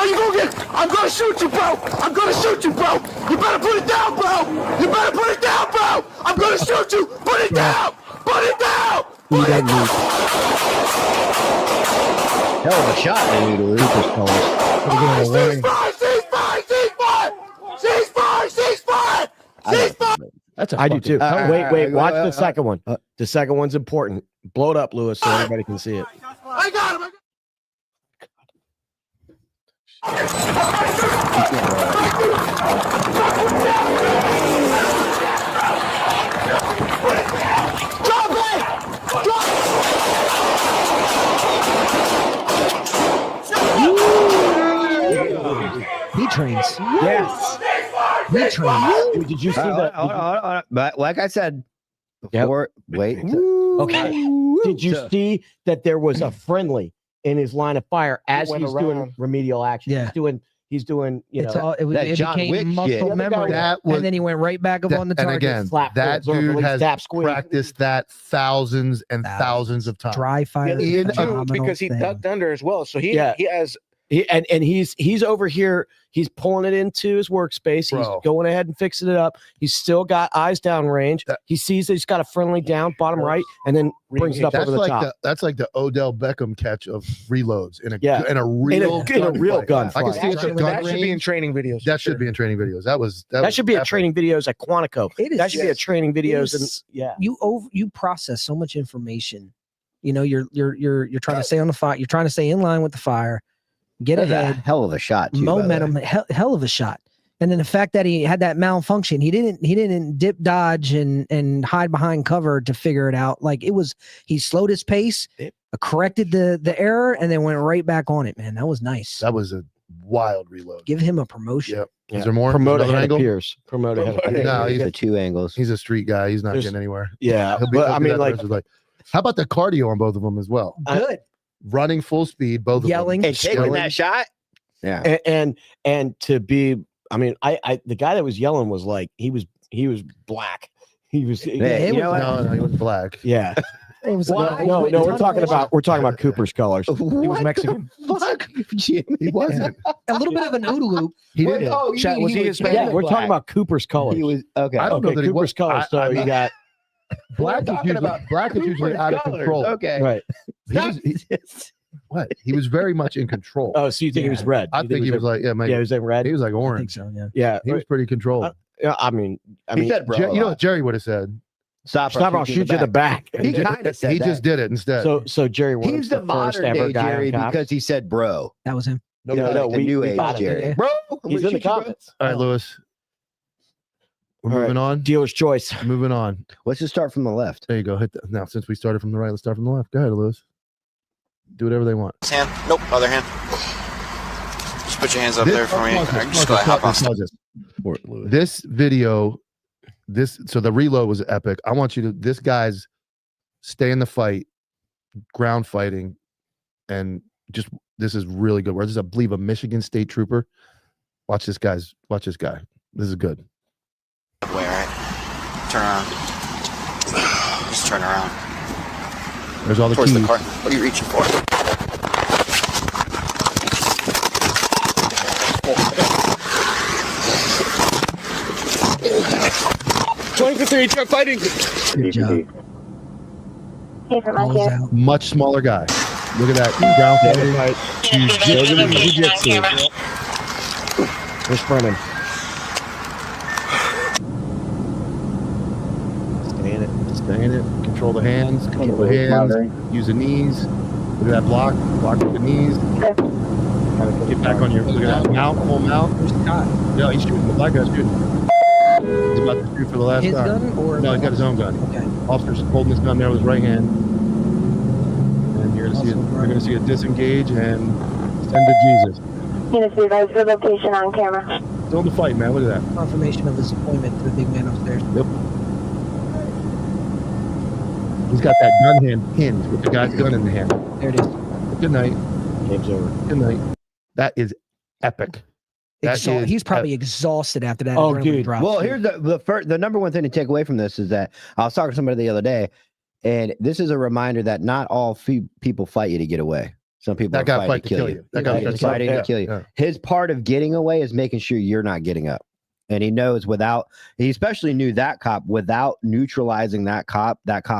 S10: I'm gonna shoot you, bro. I'm gonna shoot you, bro. You better put it down, bro. You better put it down, bro. I'm gonna shoot you. Put it down. Put it down. Put it down.
S2: Hell of a shot, man.
S10: Ceasefire, ceasefire, ceasefire. Ceasefire, ceasefire. Ceasefire.
S3: That's a
S8: I do
S3: fucking-
S8: too.
S2: All right,
S8: Wait,
S2: all
S8: wait.
S2: right,
S8: Watch
S2: go,
S8: the second one. The second one's important. Blow it up, Lewis, so everybody can see it.
S10: I got him. Drop it! Drop
S9: He trains.
S8: Yes.
S9: He trains.
S8: Dude, did you see
S2: Hold
S8: that?
S2: on, hold on. But like I said before, wait.
S8: Okay. Did you
S2: So-
S8: see that there was a friendly in his line of fire as
S4: went
S8: he's doing
S4: around.
S8: remedial action?
S9: Yeah.
S8: He's doing, you
S9: It's
S8: know,
S9: all,
S2: that
S9: it
S2: John
S9: became
S2: Wick
S9: muscle
S2: shit.
S9: memory.
S3: That was
S9: And then he went right back up on the
S3: and
S9: target.
S3: again,
S8: slap
S3: that
S8: absorb,
S3: dude
S8: release,
S3: has
S8: tap, squeeze.
S3: practiced that thousands and thousands of times.
S9: Dry fire.
S4: Yeah,
S9: is a
S4: too,
S9: phenomenal
S4: because he
S9: thing.
S4: ducked under as well. So he
S8: Yeah.
S4: he has
S8: and he's over here. He's pulling it into his workspace. He's
S3: Bro.
S8: going ahead and fixing it up. He's still got eyes down range. He sees that he's got a friendly down, bottom right, and then brings it up
S3: That's
S8: over the
S3: like
S8: top.
S3: that's like the Odell Beckham catch of reloads in a
S8: Yeah.
S3: in a real
S8: in a real
S3: gunfight.
S8: gunfight.
S3: I can see it's a gun
S4: that should be in
S3: range.
S4: training videos.
S3: That should be in training videos. That was
S8: That should be a
S3: epic.
S8: training videos at Quantico.
S9: It is
S8: That should be a training videos, and
S9: is-
S8: yeah.
S9: you process so much information. You know, you're trying to stay on the fire. You're trying to stay in line with the fire. Get
S2: That's a
S9: ahead.
S2: hell of a shot. Too, by the way.
S9: Momentum. Hell of a shot. And then the fact that he had that malfunction, he didn't dip, dodge, and hide behind cover to figure it out. Like he slowed his pace, corrected the error, and then went right back on it. Man, that was nice.
S3: That was a wild reload.
S9: Give him a promotion.
S3: Yep.
S8: Yeah.
S3: Is there more?
S8: Promote
S3: Another
S8: ahead
S3: angle?
S8: of Pierce. Promote ahead of Pierce.
S3: No,
S2: The two angles.
S3: he's a street guy. He's not
S8: There's-
S3: getting anywhere.
S8: Yeah,
S3: He'll be,
S8: but
S3: he'll
S8: I
S3: do
S8: mean,
S3: that the
S8: like,
S3: rest of his life. How about the cardio on both of them as well?
S9: Good.
S3: Running full speed, both
S9: Yelling.
S2: And taking
S3: Skilling.
S2: that shot. Yeah.
S8: and to be, I mean, I the guy that was yelling was like he was black. He was
S2: Yeah,
S9: it
S2: you know
S9: was-
S2: what?
S3: No, he was black.
S8: yeah.
S9: It was
S4: No, we're talking about Cooper's colors.
S3: He was Mexican.
S2: Fuck, Jimmy.
S3: He wasn't.
S9: a little bit of an OODA loop.
S3: He didn't.
S2: Oh, you
S8: Chat,
S2: mean
S8: was
S2: he
S8: he
S2: was
S8: Hispanic?
S2: Hispanic?
S8: Yeah, we're talking about Cooper's colors.
S2: He was okay.
S3: I don't know that he
S8: Cooper's
S3: was.
S8: colors. So you got
S3: Black is usually out of
S2: Colors,
S3: control.
S2: Okay.
S8: right.
S3: What? He was very much in control.
S8: Oh, so you think he was red?
S3: I think he was like, yeah,
S8: yeah, he was in red.
S3: he was like
S9: I think
S3: orange.
S9: so. Yeah.
S8: Yeah,
S3: He was pretty controlled.
S8: yeah. I mean,
S2: He said, bro.
S3: You know what Jerry would have said?
S2: Stop!
S8: I'll shoot you in the back.
S2: He kind of said
S3: He
S2: that.
S3: just did it instead.
S8: So Jerry,
S2: He's the
S8: first
S2: modern
S8: ever
S2: day
S8: guy
S2: Jerry
S8: on Cops.
S2: because he said, "Bro."
S9: That was him.
S2: No, the new age
S8: got it.
S2: Jerry.
S9: Yeah.
S2: Bro,
S8: He's in the comments.
S3: All right, Lewis. We're
S8: All right.
S3: moving on.
S8: Dealer's choice.
S3: Moving on.
S2: Let's just start from the left.
S3: There you go. Now, since we started from the right, let's start from the left. Go ahead, Lewis. Do whatever they want.
S11: Hand. Nope, other hand. Just put your hands up there for me. I'm just gonna hop on stuff.
S3: This video, so the reload was epic. I want you to, this guy's stay in the fight, ground fighting, and this is really good. This is, I believe, a Michigan State trooper. Watch this guy. This is good.
S11: Way, right? Turn around. Just turn around.
S3: There's all the
S11: Towards
S3: keys.
S11: the car. What are you reaching for?
S8: 20-3, truck fighting.
S9: Good job. Balls out.
S3: Much smaller guy. Look at that ground fighting.
S8: Jiu-jitsu. Where's Brennan?
S3: Stay in it. Control the hands. Use the knees. Look at that block. Block with the knees. Get back on your. Look at that mount. Full mount. No, he's shooting. The black guy's shooting. He's about to shoot for the last
S9: His
S3: time.
S9: gun or
S3: No, he's got his own gun.
S9: Okay.
S3: Officer's holding his gun there with his right hand. And you're gonna see it disengage and send to Jesus.
S12: Unit 3, advise your location on camera.
S3: Still in the fight, man. Look at that.
S9: Confirmation of his appointment to the big man upstairs.
S3: Yep. He's got that gun hand pinned with the guy's gun in the hand.
S9: There it is.
S3: Good night.
S8: Game's over.
S3: Good night. That is epic.
S9: He's probably exhausted after that.
S8: Oh,
S9: adrenaline
S8: dude.
S9: drop.
S2: Well, here's the number one thing to take away from this is that I was talking to somebody the other day, and this is a reminder that not all people fight you to get away. Some people
S3: That guy
S2: fight to kill you.
S3: That guy
S2: He's fighting to kill you.
S3: Yeah.
S2: His part of getting away is making sure you're not getting up. And he knows he especially knew that cop, without neutralizing that cop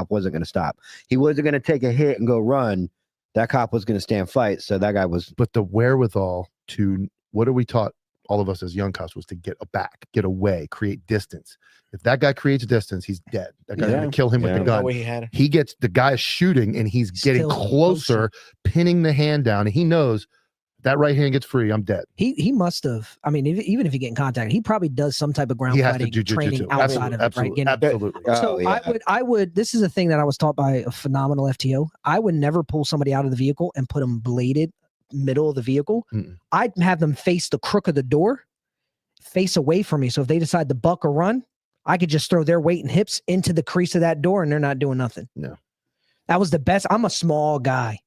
S2: wasn't going to stop. He wasn't going to take a hit and go run. That cop was going to stand fight. So that guy was.
S3: But the wherewithal to, what are we taught, all of us as young cops, was to get back, get away, create distance. If that guy creates distance, he's dead. That guy's going to kill him with the gun. He gets, the guy is shooting and he's getting
S9: Still
S3: closer, pinning the hand down. And he knows that right hand gets free, I'm dead.
S9: He must have. I mean, even if you get in contact, he probably does some type of ground
S3: He has to
S9: fighting
S3: do
S9: training
S3: jujitsu.
S9: outside of it, right? Getting-
S3: Absolutely.
S9: So I would. This is a thing that I was taught by a phenomenal FTO. I would never pull somebody out of the vehicle and put them bladed middle of the vehicle. I'd have them face the crook of the door, face away from me. So if they decide to buck or run, I could just throw their weight and hips into the crease of that door, and they're not doing nothing.
S3: No,
S9: that was the best. I'm a small guy,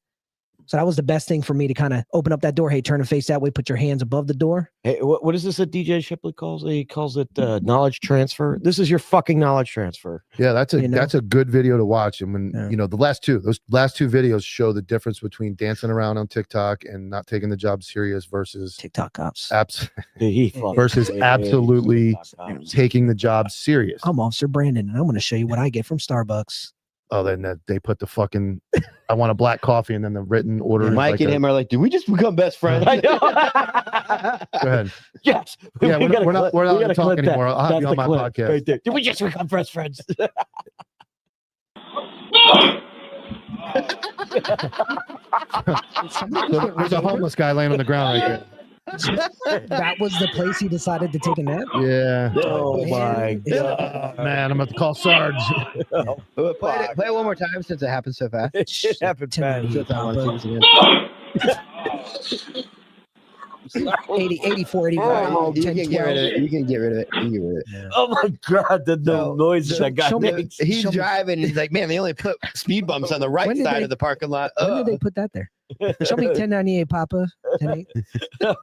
S9: so that was the best thing for me to kind of open up that door. Hey, turn and face that way. Put your hands above the door.
S8: Hey, what is this that DJ Shipley calls? He calls it knowledge transfer. This is your fucking knowledge transfer.
S3: Yeah, that's a good video to watch. And when those last two videos show the difference between dancing around on TikTok and not taking the job serious versus
S9: TikTok cops.
S3: Versus absolutely taking the job serious.
S9: I'm Officer Brandon, and I'm going to show you what I get from Starbucks.
S3: Oh, then they put the fucking I want a black coffee, and then the written order.
S2: And Mike and him are like, did we just become best friends?
S8: I know.
S3: Go ahead.
S8: Yes.
S3: Yeah, we're not going to talk anymore. I'll have you on my podcast.
S8: Right there. Did we just become best friends?
S3: There's a homeless guy laying on the ground right there.
S9: That was the place he decided to take a nap.
S3: Yeah.
S8: Oh my
S3: god, man! I'm about to call Sarge.
S2: Play it one more time since it happened so fast.
S8: It should happen fast.
S9: 84, 85.
S2: You can get rid of it. You can get rid of it.
S8: Oh my god, the noises that guy makes.
S2: He's driving and he's like, man, they only put speed bumps on the right side of the parking lot.
S9: When did they put that there? Show me 1098, Papa. 1098.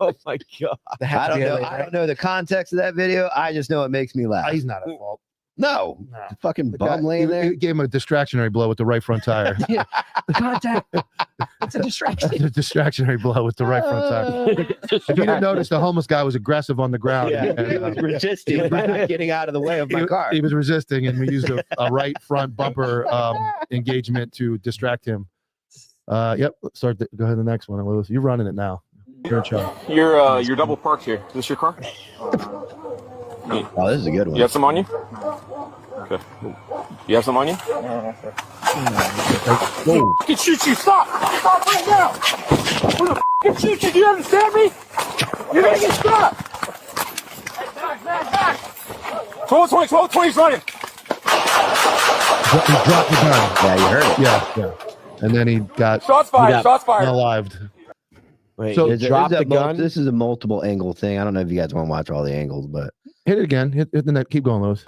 S8: Oh my god.
S2: I don't know the context of that video. I just know it makes me laugh.
S3: He's not at fault.
S2: No, the fucking bum laying there.
S3: He gave him a distractionary blow with the right front tire.
S9: Yeah, the contact. It's a distraction.
S3: A distractionary blow with the right front tire. If you didn't notice, the homeless guy was aggressive on the ground.
S2: Yeah, he was resisting by not getting out of the way of my car.
S3: He was resisting, and we used a right front bumper engagement to distract him. Yep. Go ahead to the next one, Lewis. You're running it now. You're in charge.
S13: You're double parked here. Is this your car?
S2: Oh, this is a good one.
S13: You have some on you? Okay. You have some on you?
S10: Whoa. I can shoot you. Stop. Stop right now. I'm gonna f***ing shoot you. Do you understand me? You're gonna get shot. Back. 12-20's running.
S3: He dropped the gun.
S2: Yeah, you heard it.
S3: Yeah. And then he got
S13: Shots fired.
S3: unalived.
S4: Wait,
S3: So
S4: drop the gun.
S2: This is a multiple angle thing. I don't know if you guys want to watch all the angles, but
S3: hit it again. Hit the net. Keep going, Lewis.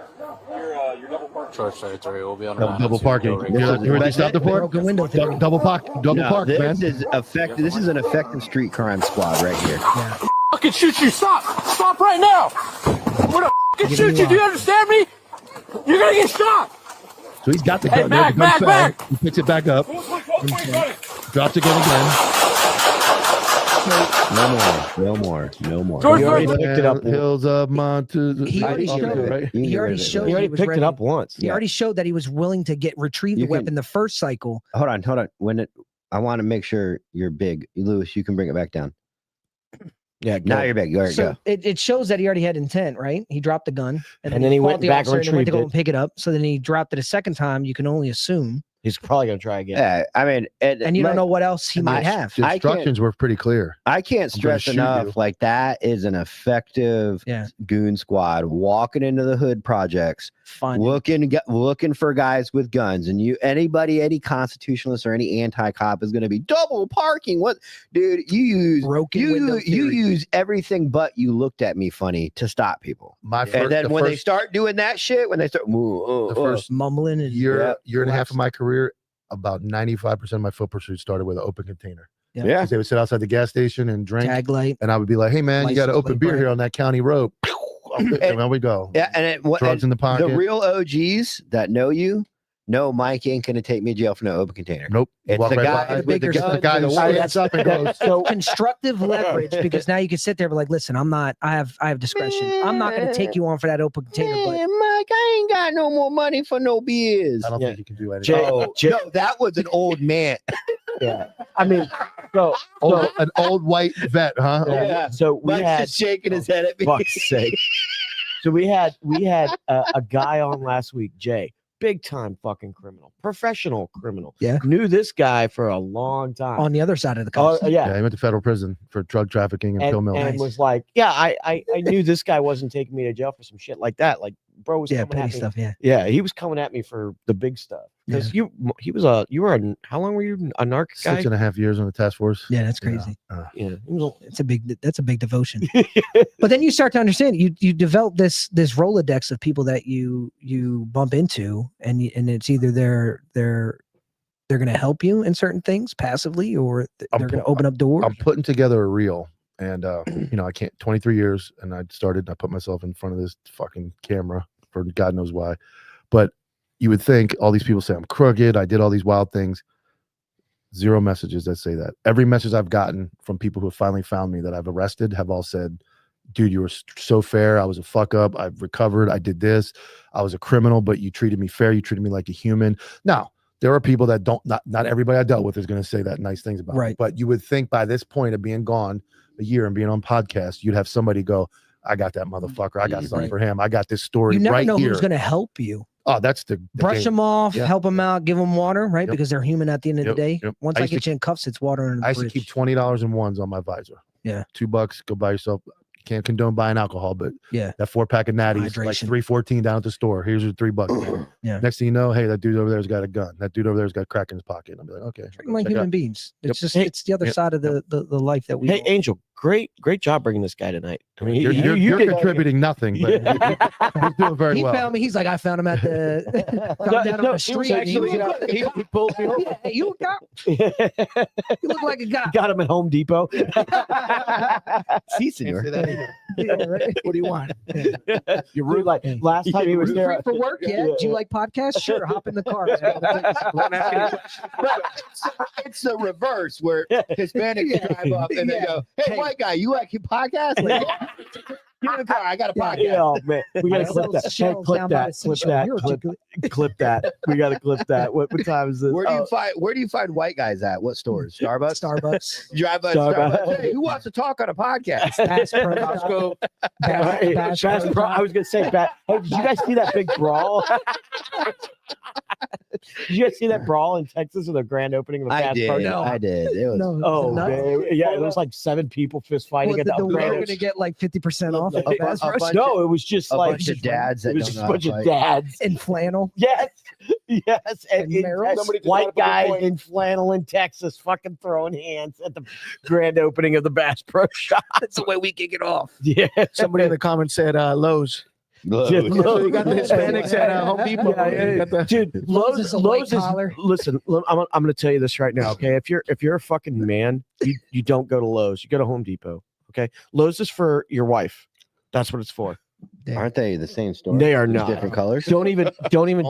S13: You're double parked. Charge territory. We'll be on
S3: Double parking. You heard they stopped the port?
S9: Broken window.
S3: Double park, man.
S2: This is an effective street crime squad right here.
S9: Yeah.
S10: I can shoot you. Stop right now. I'm gonna f***ing shoot you. Do you understand me? You're gonna get shot.
S3: So he's got the
S10: Hey,
S3: gun.
S10: back.
S3: He picks it back up.
S10: 12-20's running.
S3: Drops it again.
S2: No more.
S10: George,
S4: You already picked it up.
S3: Hills of Monte.
S9: He already showed.
S3: Right?
S9: He already showed.
S4: He already
S9: was
S4: picked
S9: ready.
S4: it up once.
S9: He already showed that he was willing to retrieve the
S2: You can-
S9: weapon the first cycle.
S2: Hold on. I want to make sure you're big, Lewis. You can bring it back down.
S4: Yeah.
S2: Now you're big. All right,
S9: So
S2: go.
S9: it shows that he already had intent, right? He dropped the gun,
S4: And then he
S9: fought
S4: went
S9: the
S4: back and
S9: officer went to
S4: retrieved
S9: go
S4: it.
S9: and pick it up. So then he dropped it a second time. You can only assume,
S4: He's probably gonna try again.
S2: Yeah, I mean,
S9: and you don't know what else he might have.
S3: The instructions were pretty clear.
S2: I can't stress
S3: shoot
S2: enough.
S3: you.
S2: Like that is an effective goon squad walking into the hood projects, looking for guys with guns. And any constitutionalist or any anti-cop is going to be double parking. What, dude? You use everything but you looked at me funny to stop people. And then when they start doing that shit, when they start
S3: the first
S9: mumbling and
S3: year and a half of my career, about 95% of my foot pursuits started with an open container.
S9: Yeah.
S3: 'Cause they would sit outside the gas station and drink.
S9: Tag light.
S3: And I would be like, hey, man, you got an
S9: License
S3: open
S9: plate
S3: beer
S9: plate.
S3: here on that county road. And there we go.
S2: Yeah, and
S3: drugs in the pocket.
S2: The real OGs that know you know Mike ain't gonna take me to jail for no open container.
S3: Nope.
S2: It's
S3: Walk
S2: the
S3: right
S2: guy
S3: by.
S2: with the
S3: The guy who
S2: gun.
S3: stands up and goes,
S9: So constructive leverage, because now you can sit there and be like, listen, I have discretion. I'm not going to take you on for that open container. But
S2: Mike, I ain't got no more money for no beers.
S3: I don't think you can do anything.
S2: No, that was an old man.
S4: Yeah, I mean, so
S3: an old white vet, huh?
S2: Yeah.
S4: So we
S2: Mike's
S4: had
S2: just shaking his head at me.
S4: fuck's sake. So we had a guy on last week, Jay, big time fucking criminal, professional criminal.
S9: Yeah,
S4: knew this guy for a long time.
S9: on the other side of the coast.
S4: Yeah,
S3: he went to federal prison for drug trafficking and pill milling.
S4: and was like, yeah, I knew this guy wasn't taking me to jail for some shit like that. Like, bro was coming
S9: petty
S4: at me.
S9: stuff. Yeah,
S4: Yeah, he was coming at me for the big stuff. Because you were how long were you a narc guy?
S3: 6.5 years on the task force.
S9: yeah, that's crazy.
S4: Yeah,
S9: That's a big devotion. But then you start to understand you develop this Rolodex of people that you bump into, and it's either they're going to help you in certain things passively, or they're going to open up doors.
S3: I'm putting together a reel, and I can't. 23 years, and I put myself in front of this fucking camera for God knows why, but you would think all these people say I'm crooked, I did all these wild things. Zero messages that say that. Every message I've gotten from people who have finally found me that I've arrested have all said, dude, you were so fair. I was a fuck up. I've recovered. I did this. I was a criminal, but you treated me fair. You treated me like a human. Now, there are people that not everybody I dealt with is going to say that nice things about me. But you would think by this point of being gone a year and being on podcast, you'd have somebody go, I got that motherfucker. I got something for him. I got this story
S9: You never
S3: right
S9: know
S3: here.
S9: who's going to help you.
S3: Oh, that's the
S9: Brush
S3: game.
S9: them off,
S3: Yeah.
S9: help them out, give them water, right?
S3: Yep.
S9: Because they're human at the end of
S3: Yep,
S9: the day.
S3: yep.
S9: Once
S3: I
S9: I
S3: used
S9: get you in cuffs, it's water under the
S3: I used
S9: bridge.
S3: to keep $20 in ones on my visor.
S9: Yeah.
S3: $2, go buy yourself. Can't condone buying alcohol, but
S9: yeah,
S3: that 4-pack of natties, like
S9: Hydration.
S3: $3.14 down at the store. Here's your $3.
S9: Yeah.
S3: Next thing you know, hey, that dude over there's got a gun. That dude over there's got crack in his pocket. And I'll be like, okay.
S9: Treat them like
S3: check
S9: human
S3: out.
S9: beings. It's
S3: Yep.
S9: just
S3: Hey,
S9: it's the other
S3: yep.
S9: side of the life that we.
S4: Hey, Angel, great job bringing this guy tonight.
S8: I mean,
S3: You're contributing nothing, but he's doing very
S9: He
S3: well.
S9: found me. He's like, I found him at the found down on the street.
S8: He pulled me over.
S9: Hey, you a cop? You look like a cop.
S8: Got him at Home Depot.
S2: See, senor.
S9: Yeah, right? What do you want?
S8: You're rude. Like last time he was
S9: You
S8: there.
S9: free for work yet? Do you like podcasts? Sure, hop in the car.
S14: It's the reverse where Hispanics drive up and they go, "Hey, white guy, you like your podcast? Like, get in the car. I got a podcast."
S8: Yeah, oh, man. We gotta clip that. Hey, clip that. Clip that. We gotta clip that. What time is this?
S14: Where do you find white guys at? What stores? Starbucks.
S9: Starbucks.
S14: You drive by Starbucks. Hey, who wants to talk on a podcast?
S8: Bass Pro. I was gonna say, hey, did you guys see that big brawl? Did you guys see that brawl in Texas with the grand opening of the Bass Pro?
S2: No, I did. It was
S8: man. Yeah, it was like 7 people fist fighting.
S9: Well, the we're going to get like 50% off.
S8: No, it was just
S2: a
S8: like
S2: bunch of dads.
S8: It was just a bunch of dads
S9: in flannel.
S8: Yes, and
S9: Somebody
S8: white guys in flannel in Texas, fucking throwing hands at the grand opening of the Bass Pro Shop.
S9: That's the way we kick it off.
S8: Yeah.
S7: Somebody in the comments said Lowe's.
S8: Lowe's.
S7: You got the Hispanics at Home Depot.
S8: Dude, Lowe's is
S9: collar.
S8: Listen, I'm going to tell you this right now, okay? If you're a fucking man, you don't go to Lowe's. You go to Home Depot, okay? Lowe's is for your wife. That's what it's for.
S2: Aren't they the same store?
S8: They are
S2: Just
S8: not.
S2: different colors.
S8: Don't even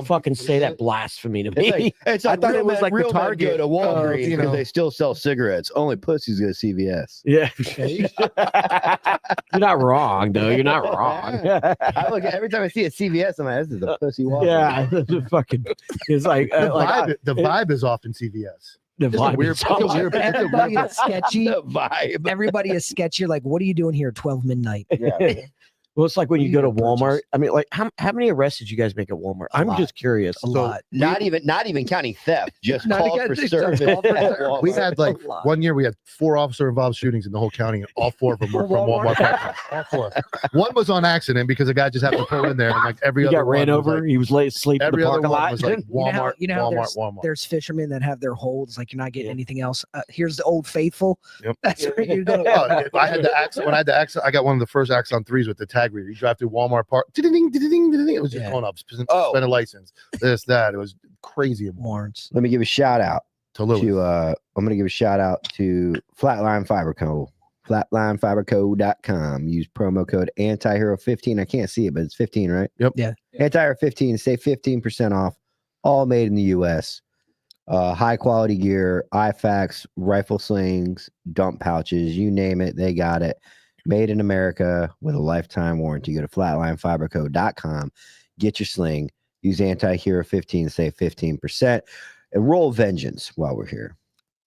S8: fucking say that blasphemy to me.
S2: It's like
S14: I thought
S2: real
S14: it was
S2: men-
S14: like the
S2: real men
S14: Target,
S2: go to Walgreens
S14: you
S2: because
S14: know.
S2: they still sell cigarettes. Only pussies go to CVS.
S8: Yeah. You're not wrong, though. You're not wrong.
S2: I look every time I see a CVS, I'm like, this is a pussy Walgreens.
S8: Yeah, fucking. It's like
S3: The vibe is off in CVS.
S8: The
S3: It's a
S8: vibe
S3: weird-
S8: is
S3: it's a
S8: off.
S3: weird-
S9: Everybody is sketchy.
S2: The vibe.
S9: Everybody is sketchy. Like, what are you doing here? 12 midnight.
S2: Yeah.
S8: Well, it's like when you go to
S9: Weird
S8: Walmart.
S9: purchase.
S8: I mean, like how many arrests did you guys make at Walmart? I'm
S9: lot.
S8: just curious.
S9: A lot.
S2: Not even counting theft, just
S9: Not
S2: called
S9: again,
S2: for
S9: just
S2: service.
S9: called for
S2: at
S9: service.
S2: Walmart.
S3: We had like
S9: A lot.
S3: 1 year we had 4 officer involved shootings in the whole county, and all 4 of them were from Walmart. All 4. One was on accident because a guy just happened to pull in there, and like every
S8: He
S3: other
S8: got ran
S3: one was
S8: over.
S3: like-
S8: He was late asleep in
S3: every
S8: the
S3: other
S8: parking
S3: one
S8: lot.
S3: was like Walmart,
S9: You know how
S3: Walmart.
S9: there's fishermen that have their holds. Like, you're not getting anything else. Here's the Old Faithful.
S3: Yep.
S9: That's where you go.
S3: Oh, I had the accent when I had the accent. I got one of the first Axon 3s with the tag reader. You drive through Walmart Park. It was just going up. Suspended license. This, that. It was crazy.
S9: Warrants.
S2: Let me give a shout out
S3: To Louis.
S2: I'm gonna give a shout out to Flatline Fiber Co. FlatlineFiberCo.com. Use promo code Antihero15. I can't see it, but it's 15, right?
S3: Yep.
S9: Yeah.
S2: Antihero15. Save 15% off. All made in the U.S. High quality gear, IFAKs, rifle slings, dump pouches, you name it, they got it. Made in America with a lifetime warranty. Go to FlatlineFiberCo.com. Get your sling. Use Antihero15 to save 15%. And roll vengeance while we're here.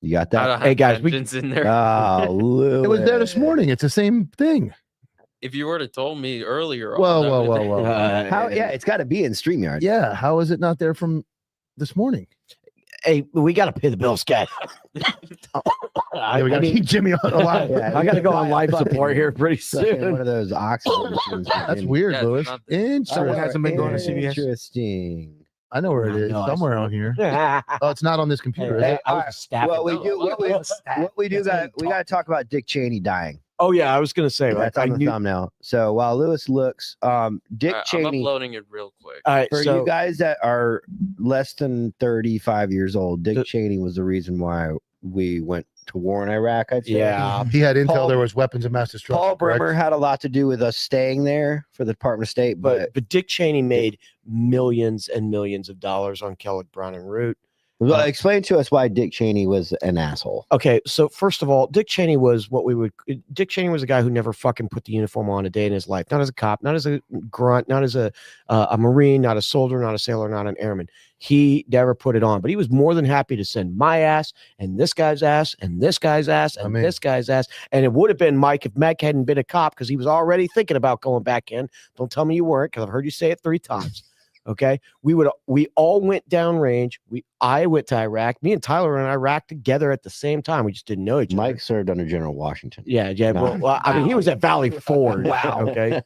S2: You got that?
S8: Hey guys,
S15: in there.
S2: Oh,
S3: It was there this morning. It's the same thing.
S15: If you would have told me earlier,
S3: Whoa.
S2: How? Yeah, it's got to be in StreamYard.
S3: Yeah. How is it not there from this morning?
S8: Hey, we got to pay the bills, guy.
S3: Yeah, we got to keep Jimmy on alive.
S2: Yeah,
S8: I got to go on life
S2: fucking-
S8: support here pretty
S2: Fucking
S8: soon.
S2: one of those oxygen machines.
S3: That's weird,
S15: Yeah,
S3: Louis.
S15: not
S3: Interesting.
S7: hasn't been going to CVS.
S2: Interesting.
S3: I know where it is.
S8: No, I
S3: Somewhere on here. Oh, it's not on this computer. Is
S2: Hey,
S3: it?
S8: I was stabbed.
S2: What we do got to talk about Dick Cheney dying.
S8: Oh yeah, I was gonna say.
S2: That's
S8: Like,
S2: on the thumbnail. So while Lewis looks, Dick
S15: I'm
S2: Cheney.
S15: uploading it real quick.
S8: All right,
S2: For
S8: so
S2: you guys that are less than 35 years old, Dick Cheney was the reason why we went to war in Iraq. I'd say.
S8: yeah,
S3: He had intel
S2: Paul-
S3: there was weapons of mass destruction.
S2: Paul
S3: correct?
S2: Bremer had a lot to do with us staying there for the Department of State, but
S8: but Dick Cheney made millions and millions of dollars on Kellogg Brown and Root.
S2: well, explain to us why Dick Cheney was an asshole.
S8: Okay, so first of all, Dick Cheney was Dick Cheney was a guy who never fucking put the uniform on a day in his life. Not as a cop, not as a grunt, not as a Marine, not a soldier, not a sailor, not an airman. He never put it on, but he was more than happy to send my ass and this guy's ass and this guy's ass and this guy's ass. And it would have been Mike if Mike hadn't been a cop because he was already thinking about going back in. Don't tell me you weren't because I've heard you say it 3 times. Okay, we all went downrange. I went to Iraq. Me and Tyler were in Iraq together at the same time. We just didn't know each other.
S2: Mike served under General Washington.
S8: Yeah.
S2: Wow.
S8: Well, I mean, he was at Valley Forge.
S2: Wow.
S8: Okay.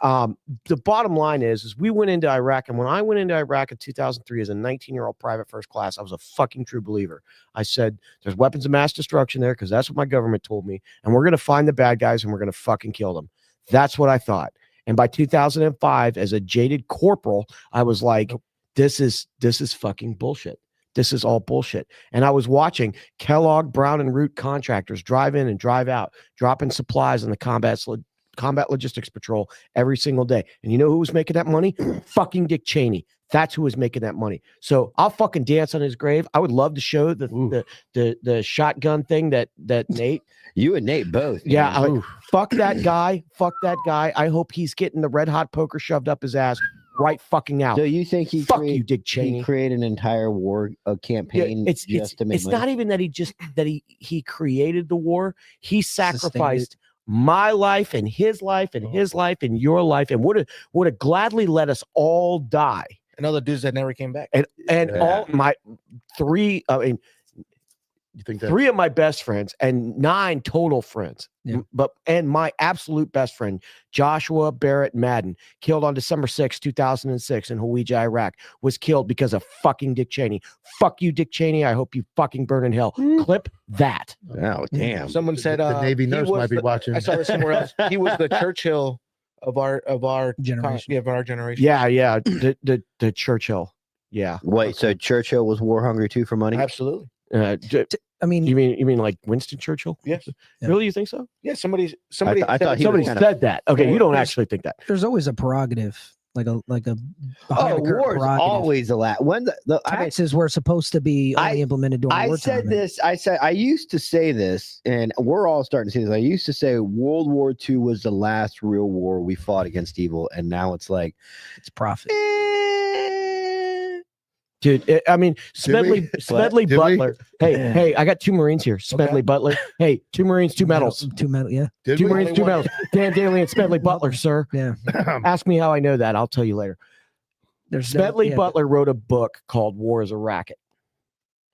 S8: The bottom line is we went into Iraq, and when I went into Iraq in 2003 as a 19-year-old private first class, I was a fucking true believer. I said, "There's weapons of mass destruction there because that's what my government told me, and we're gonna find the bad guys and we're gonna fucking kill them."
S4: That's what I thought. And by 2005, as a jaded corporal, I was like, this is fucking bullshit. This is all bullshit. And I was watching Kellogg, Brown and Root contractors drive in and drive out, dropping supplies in the Combat Logistics Patrol every single day. And you know who was making that money? Fucking Dick Cheney. That's who was making that money. So I'll fucking dance on his grave. I would love to show the shotgun thing that Nate.
S2: You and Nate both.
S4: Yeah. Fuck that guy. Fuck that guy. I hope he's getting the red hot poker shoved up his ass right fucking out.
S2: So you think he
S4: you, Dick Cheney.
S2: He created an entire war campaign
S4: it's
S2: to make money?
S4: Not even that he created the war. He sacrificed my life and his life and his life and your life and would have gladly let us all die.
S16: And other dudes that never came back.
S4: And all my three, I mean,
S3: you think that
S4: 3 of my best friends and 9 total friends, and my absolute best friend, Joshua Barrett Madden, killed on December 6, 2006 in Hawija, Iraq, was killed because of fucking Dick Cheney. Fuck you, Dick Cheney. I hope you fucking burn in hell. Clip that.
S2: Oh, damn.
S16: Someone said
S3: the Navy nurse might be watching.
S16: I saw this somewhere else. He was the Churchill of our
S9: generation.
S16: Of our generation.
S4: Yeah. The Churchill. Yeah.
S2: Wait, so Churchill was war hungry too for money?
S16: Absolutely.
S9: I mean,
S4: you mean like Winston Churchill?
S16: Yes.
S4: Really, you think so?
S16: Yeah. Somebody
S2: I thought he
S4: somebody
S2: was
S4: said that. Okay, you don't actually think that.
S9: There's always a prerogative, like a
S2: war is always allowed. When
S9: taxes were supposed to be only implemented during wartime.
S2: I used to say this, and we're all starting to see this. I used to say World War II was the last real war we fought against evil, and now it's like
S9: it's profit.
S4: Dude, I mean, Smedley Butler. Hey, I got 2 Marines here. Smedley Butler. Hey, 2 Marines, 2 medals.
S9: 2 medals, yeah.
S4: 2 Marines, 2 medals. Dan Daly and Smedley Butler, sir.
S9: Yeah.
S4: Ask me how I know that. I'll tell you later. Smedley Butler wrote a book called War is a Racket.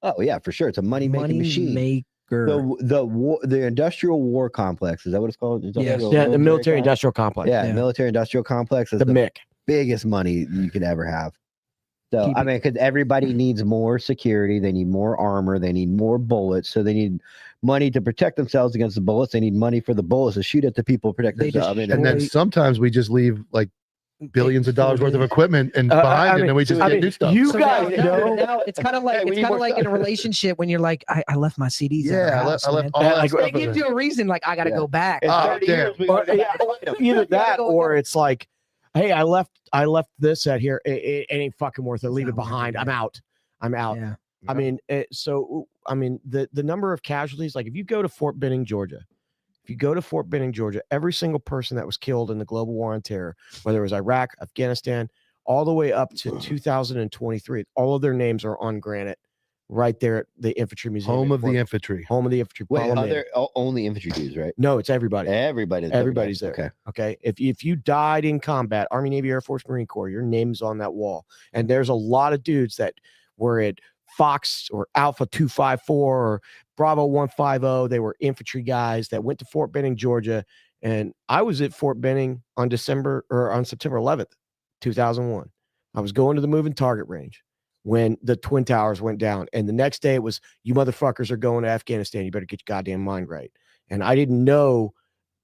S2: Oh, yeah, for sure. It's a money-making machine. The industrial war complex, is that what it's called?
S4: Yeah, the military industrial complex.
S2: Yeah, military industrial complex is
S4: the MIC.
S2: Biggest money you could ever have. So, I mean, because everybody needs more security, they need more armor, they need more bullets, so they need money to protect themselves against the bullets. They need money for the bullets to shoot at the people, protect themselves.
S3: And then sometimes we just leave like billions of dollars worth of equipment and behind it, and we just get new stuff.
S4: You guys know,
S9: now it's kind of like in a relationship when you're like, I left my CDs.
S3: Yeah, I left all that stuff.
S9: They give you a reason, like I got to go back.
S4: Either that, or it's like, hey, I left this at here. It ain't fucking worth it. Leave it behind. I'm out.
S9: Yeah.
S4: I mean, the number of casualties, like if you go to Fort Benning, Georgia, every single person that was killed in the global war on terror, whether it was Iraq, Afghanistan, all the way up to 2023, all of their names are on granite right there at the infantry museum.
S3: Home of the infantry.
S2: Wait, only infantry dudes, right?
S4: No, it's everybody.
S2: Everybody's
S4: there. Okay. If you died in combat, Army, Navy, Air Force, Marine Corps, your name's on that wall. And there's a lot of dudes that were at Fox or Alpha 254 or Bravo 150. They were infantry guys that went to Fort Benning, Georgia. And I was at Fort Benning on September 11th, 2001. I was going to the moving target range when the Twin Towers went down. And the next day it was, you motherfuckers are going to Afghanistan. You better get your goddamn mind right. And I didn't know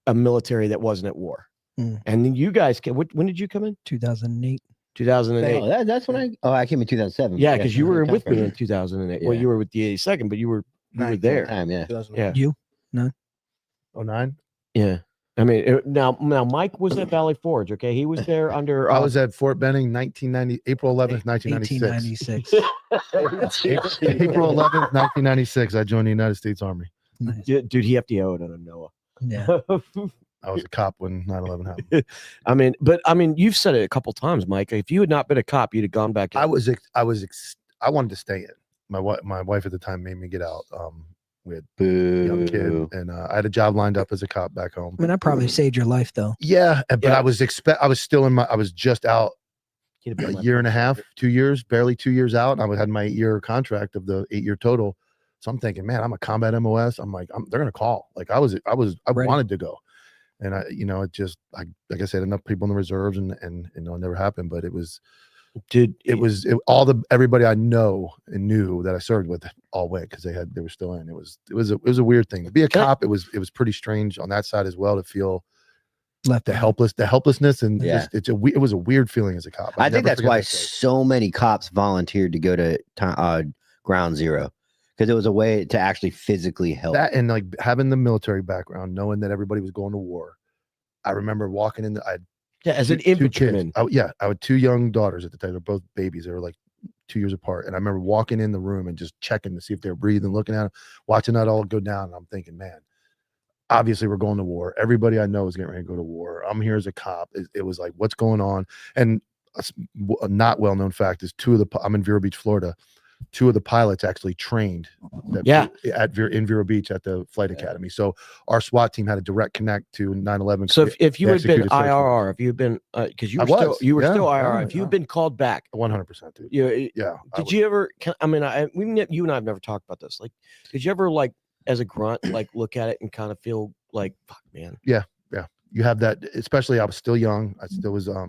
S4: a military that wasn't at war. And then you guys when did you come in?
S9: 2008.
S4: 2008.
S2: Oh, that's when I came in 2007.
S4: Yeah, because you were with me in 2008. Yeah. Well, you were with the 82nd, but you were there.
S2: Yeah.
S9: You? None.
S3: 09?
S4: Yeah. I mean, now Mike was at Valley Forge. Okay, he was there under.
S3: I was at Fort Benning, April 11th, 1996. April 11th, 1996. I joined the United States Army.
S4: Nice. Dude, he FDO'd under Noah.
S9: Yeah.
S3: I was a cop when 9/11 happened.
S4: I mean, you've said it a couple times, Mike. If you had not been a cop, you'd have gone back in.
S3: I wanted to stay in. My wife at the time made me get out. We had a young kid, and I had a job lined up as a cop back home.
S9: I mean, I probably saved your life though.
S3: Yeah, but I was just out a year and a half, 2 years, barely 2 years out. And I had my 8-year contract of the 8-year total. So I'm thinking, man, I'm a combat MOS. I'm like, they're gonna call. Like I wanted to go, and like I said, enough people in the reserves, and it never happened. But it was. Dude, everybody I know and knew that I served with all went because they were still in. It was a weird thing to be a cop. It was pretty strange on that side as well to feel the helplessness, and it was a weird feeling as a cop.
S2: I think that's why so many cops volunteered to go to Ground Zero, because it was a way to actually physically help.
S3: That, and like having the military background, knowing that everybody was going to war. I remember walking in.
S4: As an infantryman.
S3: I had 2 young daughters at the time. They're both babies. They were like 2 years apart. And I remember walking in the room and just checking to see if they were breathing, looking at them, watching that all go down. And I'm thinking, man, obviously we're going to war. Everybody I know is getting ready to go to war. I'm here as a cop. It was like, what's going on? And a not well-known fact is I'm in Vero Beach, Florida. 2 of the pilots actually trained in Vero Beach at the flight academy. So our SWAT team had a direct connect to 9/11.
S4: So if you had been IRR, if you had been because you were still IRR, if you'd been called back,
S3: 100%, dude.
S4: Did you ever? I mean, you and I have never talked about this. Like, did you ever like as a grunt like look at it and kind of feel like, fuck, man?
S3: Yeah. You have that, especially I was still young. I still was I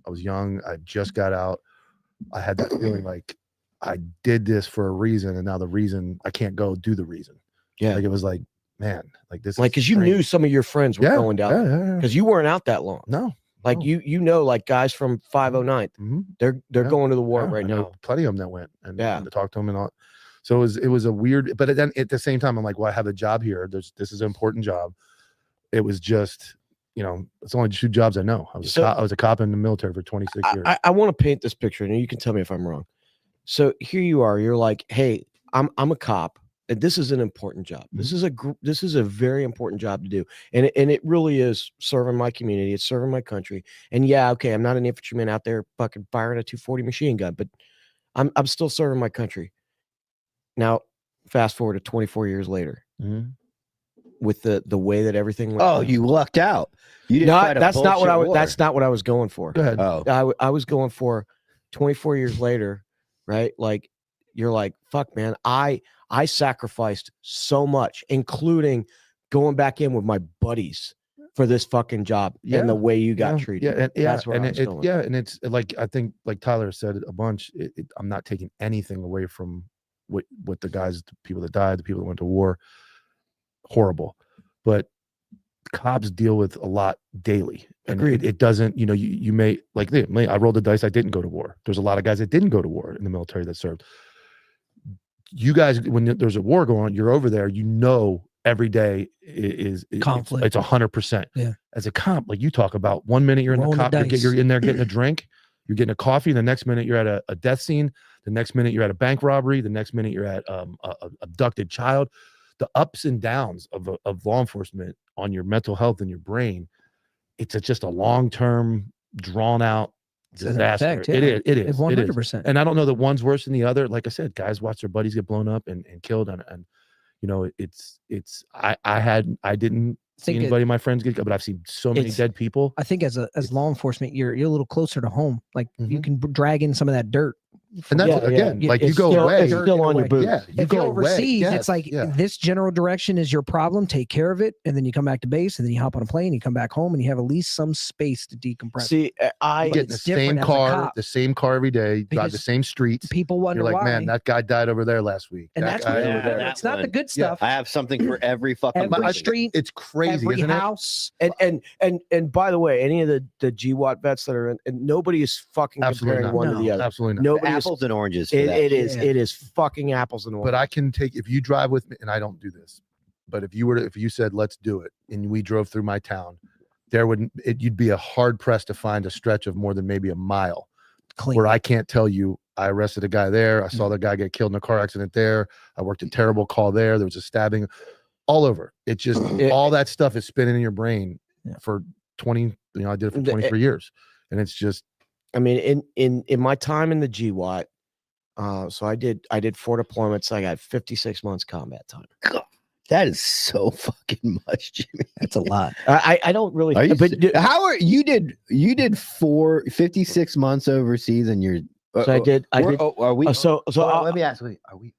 S3: was young. I just got out. I had that feeling like I did this for a reason, and now the reason I can't go do the reason.
S4: Yeah,
S3: like it was like, man, like this.
S4: Like, because you knew some of your friends were going down. Because you weren't out that long.
S3: No,
S4: like you know, like guys from 509th, they're going to the war right now.
S3: Plenty of them that went and to talk to them and all. So it was a weird, but then at the same time, I'm like, well, I have a job here. This is an important job. It was just, it's only 2 jobs I know. I was a cop in the military for 26 years.
S4: I want to paint this picture, and you can tell me if I'm wrong. So here you are. You're like, hey, I'm a cop, and this is an important job. This is a very important job to do, and it really is serving my community. It's serving my country. And yeah, okay, I'm not an infantryman out there fucking firing a 240 machine gun, but I'm still serving my country. Now, fast forward to 24 years later, with the way that everything went.
S2: Oh, you lucked out. You didn't.
S4: That's not what I was. That's not what I was going for.
S3: Go ahead.
S2: Oh,
S4: I was going for 24 years later. Right? Like, you're like, fuck, man, I sacrificed so much, including going back in with my buddies for this fucking job and the way you got treated. That's where I was going.
S3: And it's like, I think like Tyler said a bunch, I'm not taking anything away from what the guys, the people that died, the people that went to war. Horrible. But cops deal with a lot daily. And it doesn't, you may, like me, I rolled the dice. I didn't go to war. There's a lot of guys that didn't go to war in the military that served. You guys, when there's a war going on, you're over there, every day is
S9: conflict.
S3: It's 100%.
S9: Yeah.
S3: As a cop, like you talk about, 1 minute you're in the cop, you're in there getting a drink, you're getting a coffee. The next minute you're at a death scene. The next minute you're at a bank robbery. The next minute you're at a abducted child. The ups and downs of law enforcement on your mental health and your brain, it's just a long-term, drawn-out disaster.
S9: Effect,
S3: It is
S9: 100%.
S3: And I don't know that one's worse than the other. Like I said, guys watch their buddies get blown up and killed, and I didn't see anybody of my friends get, but I've seen so many dead people.
S9: I think as law enforcement, you're a little closer to home. Like you can drag in some of that dirt.
S3: And that's like you go away.
S4: It's still on your boots.
S3: Yeah,
S9: if you're overseas, it's like this general direction is your problem. Take care of it, and then you come back to base, and then you hop on a plane, you come back home, and you have at least some space to decompress.
S4: See, I
S3: get the same car every day, drive the same streets.
S9: People wonder
S3: You're like,
S9: why.
S3: man, that guy died over there last week.
S9: And that's what it's not the good stuff.
S2: I have something for every fucking
S9: street.
S3: It's crazy,
S9: every
S3: isn't
S9: house.
S4: And by the way, any of the GWAT vets that are in, and nobody is fucking comparing one to the other.
S3: Absolutely not.
S4: Nobody
S2: apples and oranges.
S4: It is fucking apples and oranges.
S3: But I can take, if you drive with me, and I don't do this, but if you said let's do it, and we drove through my town, you'd be a hard pressed to find a stretch of more than maybe a mile where I can't tell you I arrested a guy there, I saw the guy get killed in a car accident there, I worked a terrible call there was a stabbing, all over. It's just all that stuff is spinning in your brain for 20. I did it for 23 years, and it's just.
S4: I mean, in my time in the GWAT. So I did 4 deployments. I got 56 months combat time.
S2: God, that is so fucking much, Jimmy.
S9: That's a lot.
S4: I don't really.
S2: You did 56 months overseas, and you're.
S4: So I did.
S2: Are we?
S4: Let
S2: me ask. Are we?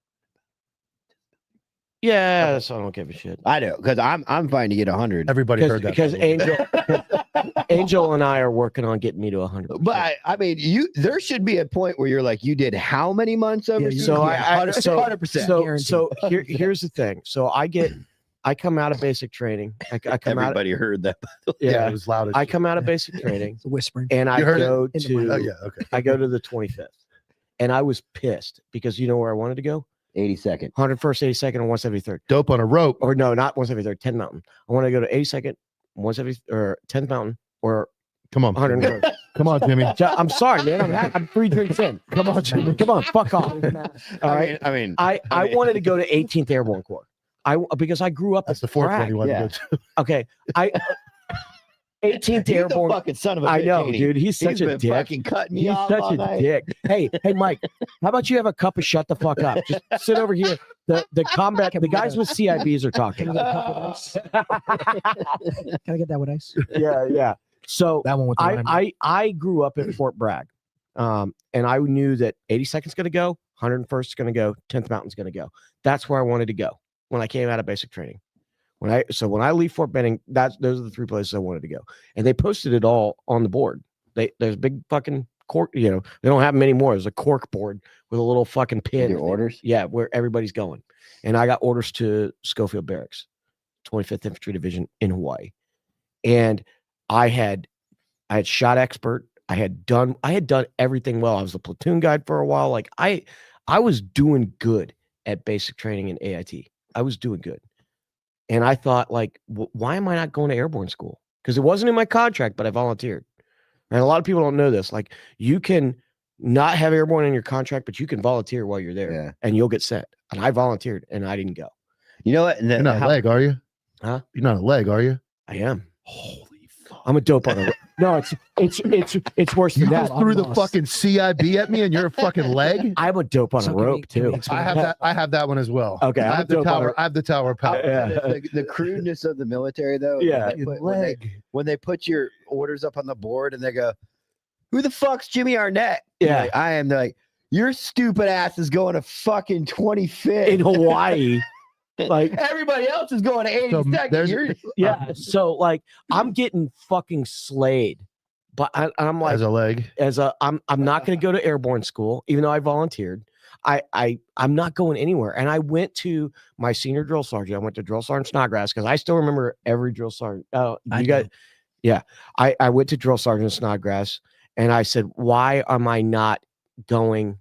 S4: Yeah, so I don't give a shit.
S2: I know, because I'm fine to get 100.
S3: Everybody heard that
S4: because Angel and I are working on getting me to 100.
S2: But I mean, there should be a point where you're like, you did how many months overseas?
S4: So
S2: 100%.
S4: So here's the thing. So I get I come out of basic training. I come
S2: Everybody heard that.
S3: Yeah, it was loud.
S4: I come out of basic training,
S9: whispering,
S4: and I
S3: You heard it?
S4: go
S3: In the
S4: to.
S3: mic. Oh, yeah, okay.
S4: I go to the 25th, and I was pissed because you know where I wanted to go?
S2: 82nd,
S4: 101st, 82nd, and 173rd.
S3: Dope on a rope.
S4: Or no, not 173rd, 10 Mountain. I want to go to 82nd, 170 or 10th Mountain, or
S3: Come on,
S4: 101st.
S3: Come on, Jimmy.
S4: I'm sorry, man. I'm 3 drinks in.
S3: Come on, Jimmy.
S4: Come on, fuck off. All right.
S2: I
S4: I wanted to go to 18th Airborne Corps. Because I grew up.
S3: That's the fourth one you want to go to.
S4: Okay, 18th
S2: He's
S4: Airborne.
S2: the fucking son of a
S4: I
S2: bitch,
S4: know,
S2: ain't he?
S4: dude. He's such a
S2: been
S4: dick.
S2: fucking cutting me
S4: He's
S2: off
S4: such
S2: all
S4: a
S2: night.
S4: dick. Hey, Mike. How about you have a cup of shut the fuck up? Just sit over here. The combat. The guys with CIBs are talking.
S9: Can I get that with ice?
S4: Yeah. So
S9: that one with the lime.
S4: I grew up in Fort Bragg, and I knew that 82nd is going to go, 101st is going to go, 10th Mountain's going to go. That's where I wanted to go when I came out of basic training. When I leave Fort Benning, those are the 3 places I wanted to go, and they posted it all on the board. There's a big fucking cork. You know, they don't have them anymore. There's a cork board with a little fucking pin.
S2: Your orders?
S4: Yeah, where everybody's going, and I got orders to Schofield Barracks, 25th Infantry Division in Hawaii, and I had shot expert. I had done everything well. I was a platoon guide for a while. Like I was doing good at basic training in AIT. I was doing good. And I thought, like, why am I not going to airborne school? Because it wasn't in my contract, but I volunteered. And a lot of people don't know this. Like, you can not have airborne in your contract, but you can volunteer while you're there, and you'll get sent. And I volunteered, and I didn't go.
S2: You know what?
S3: You're not a leg, are you?
S4: Huh?
S3: You're not a leg, are you?
S4: I am. Holy fuck! I'm a dope on the. No, it's worse than
S3: You
S4: that.
S3: just threw the fucking CIB at me, and you're a fucking leg.
S4: I'm a dope on a rope too.
S3: I have that one as well.
S4: Okay,
S3: I have the tower. I have the tower power.
S2: The crudeness of the military, though.
S4: Yeah.
S2: When they put your orders up on the board and they go, "Who the fuck's Jimmy Arnett?"
S4: Yeah,
S2: like, I am. They're like, your stupid ass is going to fucking 25th
S4: in Hawaii. Like
S2: everybody else is going to 82nd.
S4: Yeah, so like I'm getting fucking slayed, but I'm like
S3: as a leg.
S4: I'm not going to go to airborne school, even though I volunteered. I'm not going anywhere. And I went to my senior drill sergeant. I went to Drill Sergeant Snodgrass because I still remember every drill sergeant. Oh, you guys, yeah. I went to Drill Sergeant Snodgrass and I said, why am I not going?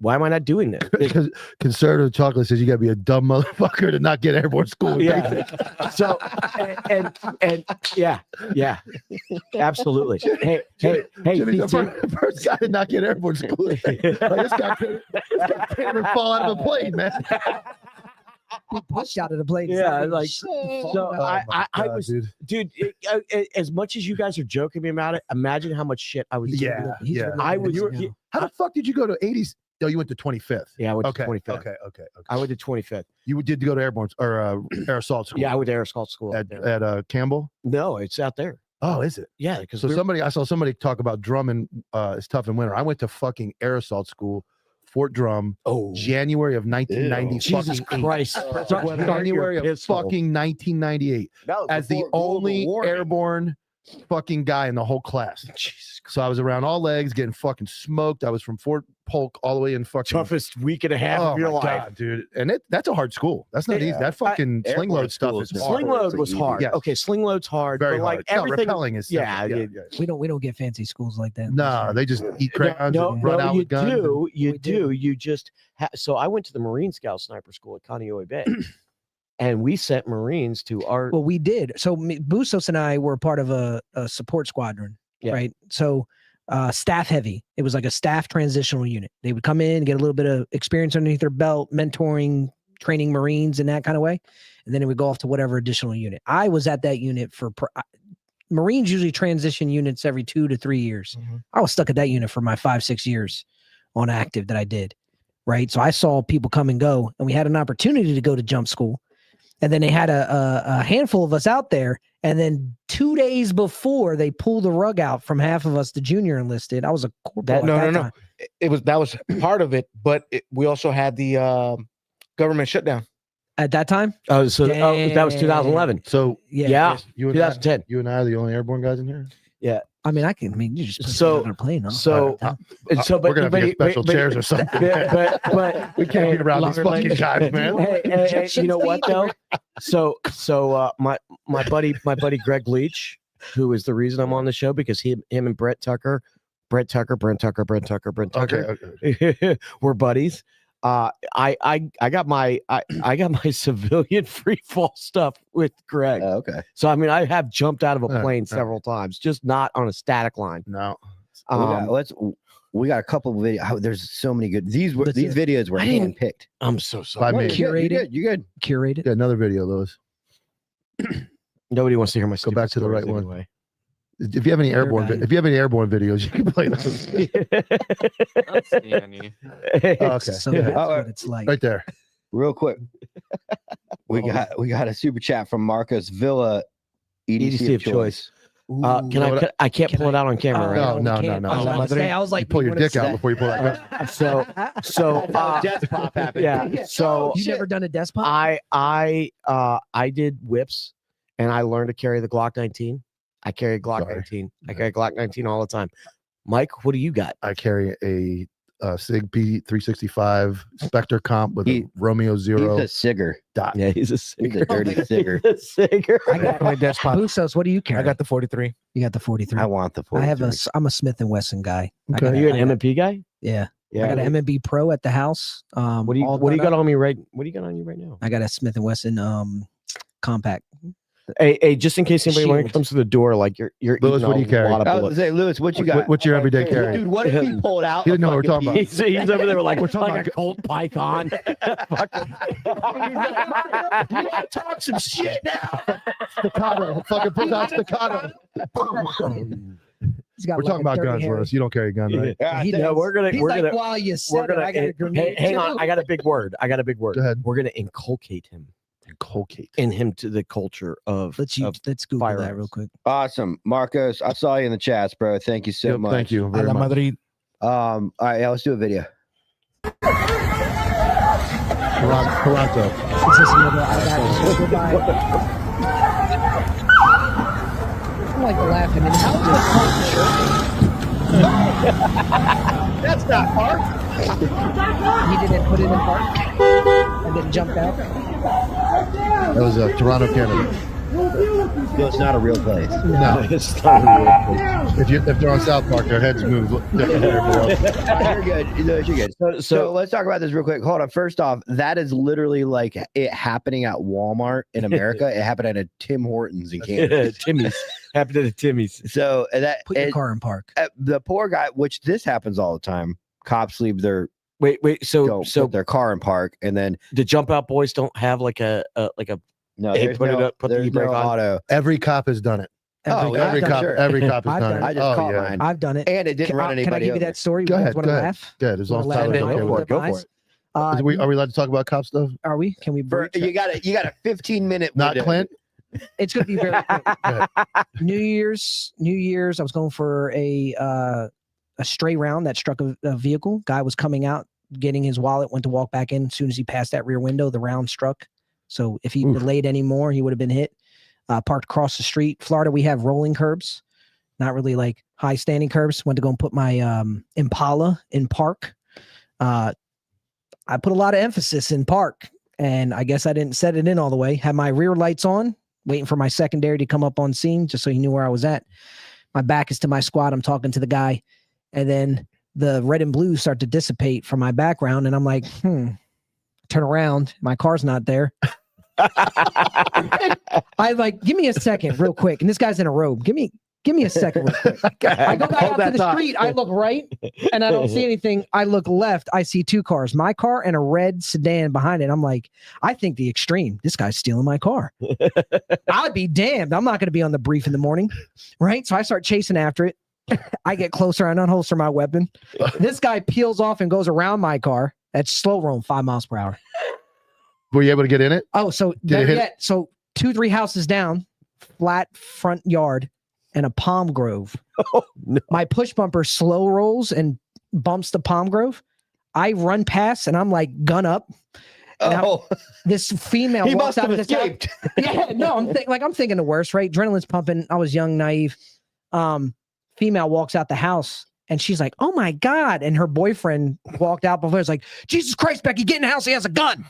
S4: Why am I not doing this?
S3: Because conservative chocolate says you gotta be a dumb motherfucker to not get airborne school.
S4: Yeah. So and yeah, absolutely. Hey,
S3: Jimmy's the first guy to not get airborne school. Like, this guy can't even fall out of a plane, man.
S9: He pushed out of the plane.
S4: Yeah, like so. I was, dude. As much as you guys are joking me about it, imagine how much shit I was.
S3: Yeah.
S4: I was.
S3: How the fuck did you go to 80s? No, you went to 25th.
S4: Yeah, I went
S3: to
S4: 25th.
S3: Okay.
S4: I went to 25th.
S3: You did go to airborne or air assault school?
S4: Yeah, I went to air assault school
S3: at Campbell.
S4: No, it's out there.
S3: Oh, is it?
S4: Yeah, because
S3: I saw somebody talk about drumming is tough in winter. I went to fucking air assault school, Fort Drum, January of 1990.
S4: Jesus Christ.
S3: January of fucking 1998 as the only airborne fucking guy in the whole class.
S4: Jesus Christ.
S3: So I was around all legs getting fucking smoked. I was from Fort Polk all the way in fucking
S4: toughest week and a half of your life,
S3: God, dude. And that's a hard school. That's not easy. That fucking sling load stuff is hard.
S4: Sling load was hard.
S3: Yes.
S4: Okay, sling load's hard.
S3: Very
S4: but like
S3: hard.
S4: everything,
S3: rappelling is
S4: yeah.
S9: We don't get fancy schools like that.
S3: No, they just eat crayons and run out with guns.
S4: You do. You just so I went to the Marine Scout Sniper School at Kaneohe Bay. And we sent Marines to our.
S9: Well, we did. So Bustos and I were part of a support squadron, right? So staff heavy. It was like a staff transitional unit. They would come in, get a little bit of experience underneath their belt, mentoring, training Marines in that kind of way. And then it would go off to whatever additional unit. I was at that unit for Marines usually transition units every 2 to 3 years. Mm-hmm. I was stuck at that unit for my 5-6 years on active that I did, right? So I saw people come and go, and we had an opportunity to go to jump school. And then they had a handful of us out there. And then 2 days before they pulled the rug out from half of us, the junior enlisted. I was a corporal.
S16: No. That was part of it, but we also had the government shutdown
S9: at that time.
S4: Oh, so that was 2011.
S3: So
S9: yeah,
S3: you
S4: 2010.
S3: You and I are the only airborne guys in here.
S4: Yeah.
S9: I mean, you just put
S4: So-
S9: it on a plane. Huh?
S4: So, and so,
S3: we're gonna have to get special chairs or something.
S4: But
S3: We can't be around these fucking guys, man.
S4: Hey, you know what though? So my buddy Greg Leach, who is the reason I'm on the show, because him and Brent Tucker,
S3: Okay.
S4: we're buddies. I got my civilian free fall stuff with Greg.
S2: Okay.
S4: So I mean, I have jumped out of a
S3: Yeah,
S4: plane
S3: yeah.
S4: several times, just not on a static line.
S3: No.
S2: We got a couple of videos. There's so many good. These videos were
S4: I didn't-
S2: handpicked.
S4: I'm so sorry.
S3: By me.
S9: Curated.
S2: You good?
S9: Curated.
S3: Yeah, another video, Lewis.
S4: Nobody wants to hear my.
S3: Go back to the right
S4: stories
S3: one.
S4: anyway.
S3: If you have any airborne,
S9: guy.
S3: videos, you can play those.
S15: Don't see any.
S3: Okay.
S9: So
S3: Yeah.
S9: that's
S2: Oh,
S9: what it's like.
S3: Right there.
S2: Real quick. We got a super chat from Marcos Villa, EDC of choice.
S4: I can't pull it out on camera, right?
S3: No,
S9: we
S3: no,
S9: can't.
S3: no.
S9: I was about to say, I was like,
S3: You pull your
S9: wanna
S3: dick out
S9: say-
S3: before you pull that gun.
S4: So
S2: Death pop happened.
S4: yeah. So
S9: You never done a desk pop?
S4: I did whips, and I learned to carry the Glock 19. I carry a Glock
S3: Sorry.
S4: 19. I carry a Glock 19 all the time. Mike, what do you got?
S3: I carry a Sig P365 Spectre comp with a Romeo Zero
S2: He's a cigger.
S3: dot.
S4: Yeah, he's a
S2: He's a dirty cigger.
S9: I got
S16: My desk pop.
S9: Busos, what do you carry?
S16: I got the 43.
S9: You got the 43.
S2: I want the 43.
S9: I'm a Smith and Wesson guy. I
S3: Okay.
S9: got
S4: Are
S9: a-
S4: you
S9: I
S4: an
S9: got-
S4: M&P guy?
S9: Yeah.
S4: Yeah.
S9: I got an M&B Pro at the house.
S4: What do you
S9: all
S4: What do you
S9: done
S4: got
S9: up.
S4: on me right? What do you got on you right now?
S9: I got a Smith and Wesson compact.
S4: Hey, just in case anybody when it
S9: Shield.
S4: comes to the door, like you're
S3: Lewis,
S4: eating
S3: what do you
S4: a
S3: carry?
S4: lot of
S2: I was
S4: bullets.
S2: gonna say, Lewis, what you got?
S3: What's your everyday carry?
S2: Dude, what if we pulled out?
S3: He didn't know what we're talking about.
S4: He's over there like
S3: We're talking
S4: like a Colt Python.
S9: Talk some shit now.
S3: Staccato. Fucking pull out staccato.
S9: He's got
S3: We're talking about guns, Lewis. You don't carry a gun, right?
S2: Yeah,
S9: He
S4: No, we're gonna
S9: He's
S4: we're
S9: like,
S4: gonna
S9: while you
S4: we're
S9: said it,
S4: gonna
S9: I got a
S4: hey,
S9: grenade.
S4: hang on.
S9: too.
S4: I got a big word.
S3: Go ahead.
S4: We're gonna inculcate him
S3: Inculcate.
S4: in him to the culture of.
S9: Let's
S4: of
S9: Google that
S4: firearms.
S9: real quick.
S2: Awesome, Marcos. I saw you in the chats, bro. Thank you so
S3: Yep,
S2: much.
S3: thank you
S16: A
S3: very
S16: la
S3: much.
S16: Madrid.
S2: All right, yeah, let's do a video.
S3: Toronto.
S9: Is this another? I got goodbye. I'm like laughing. And how
S14: That's not hard.
S9: he didn't put it in park and then jumped out.
S3: That was Toronto, Canada.
S2: So it's not a real place.
S3: No,
S4: It's not a real
S3: if they're on South Park, their heads move different there below.
S2: All right, you're good. Lewis, you're good.
S4: So
S2: So let's talk about this real quick. Hold on. First off, that is literally like it happening at Walmart in America. It happened at a Tim Hortons in Canada.
S4: Timmy's happened to the Timmy's.
S2: So that
S9: Put your car in park.
S2: the poor guy, which this happens all the time. Cops leave their
S4: Wait. So
S2: put their car in park, and then
S4: the jump out boys don't have like a
S2: no,
S4: Hey,
S2: there's
S4: put it
S2: no,
S4: up, put the
S2: there's
S4: e-brake
S2: no
S4: on.
S2: auto.
S3: Every cop has done it.
S2: Oh, yeah,
S3: Every
S2: I'm
S3: cop,
S2: sure.
S3: every cop has
S9: I've
S3: done
S9: done
S3: it.
S9: it.
S2: I just caught
S3: yeah.
S2: mine,
S9: I've done it.
S2: and it didn't run
S9: Can I
S2: anybody
S9: give you
S2: over.
S9: that story?
S3: Go
S9: You guys
S3: ahead,
S9: wanna
S3: go ahead.
S9: laugh?
S3: Good. As long as
S9: Wanna
S3: Tyler's
S9: laugh?
S3: okay with it.
S2: Go for it.
S3: Are we allowed to talk about cop stuff?
S9: Are we? Can we break?
S2: You got a 15-minute.
S3: Not Clint.
S9: It's going to be very quick.
S3: Go ahead.
S9: New Year's. I was going for a stray round that struck a vehicle. Guy was coming out, getting his wallet, went to walk back in. As soon as he passed that rear window, the round struck. So if he delayed any more, he would have been hit. Parked across the street. Florida, we have rolling curbs, not really like high standing curbs. Went to go and put my Impala in park. I put a lot of emphasis in park, and I guess I didn't set it in all the way. Had my rear lights on, waiting for my secondary to come up on scene, just so he knew where I was at. My back is to my squad. I'm talking to the guy, and then the red and blue start to dissipate from my background, and I'm like, turn around. My car's not there. I like, give me a second real quick. And this guy's in a robe. Give me a second real quick. I go back out to the street. I look right and I don't see anything. I look left. I see two cars, my car and a red sedan behind it. I'm like, I think the extreme. This guy's stealing my car. I'd be damned. I'm not going to be on the brief in the morning. Right. So I start chasing after it. I get closer. I unholster my weapon. This guy peels off and goes around my car. That's slow roam 5 miles per hour.
S3: Were you able to get in it?
S9: Oh, so better yet, so 2-3 houses down, flat front yard, and a palm grove.
S4: Oh, no.
S9: My push bumper slow rolls and bumps the palm grove. I run past and I'm like gun up. And this female
S2: He
S9: walks
S2: must
S9: out
S2: have
S9: of this house.
S2: escaped.
S9: Yeah, no, I'm thinking the worst, right? Adrenaline's pumping. I was young, naive. female walks out the house and she's like, "Oh my God." And her boyfriend walked out before. It's like, "Jesus Christ, Becky, get in the house. He has a gun."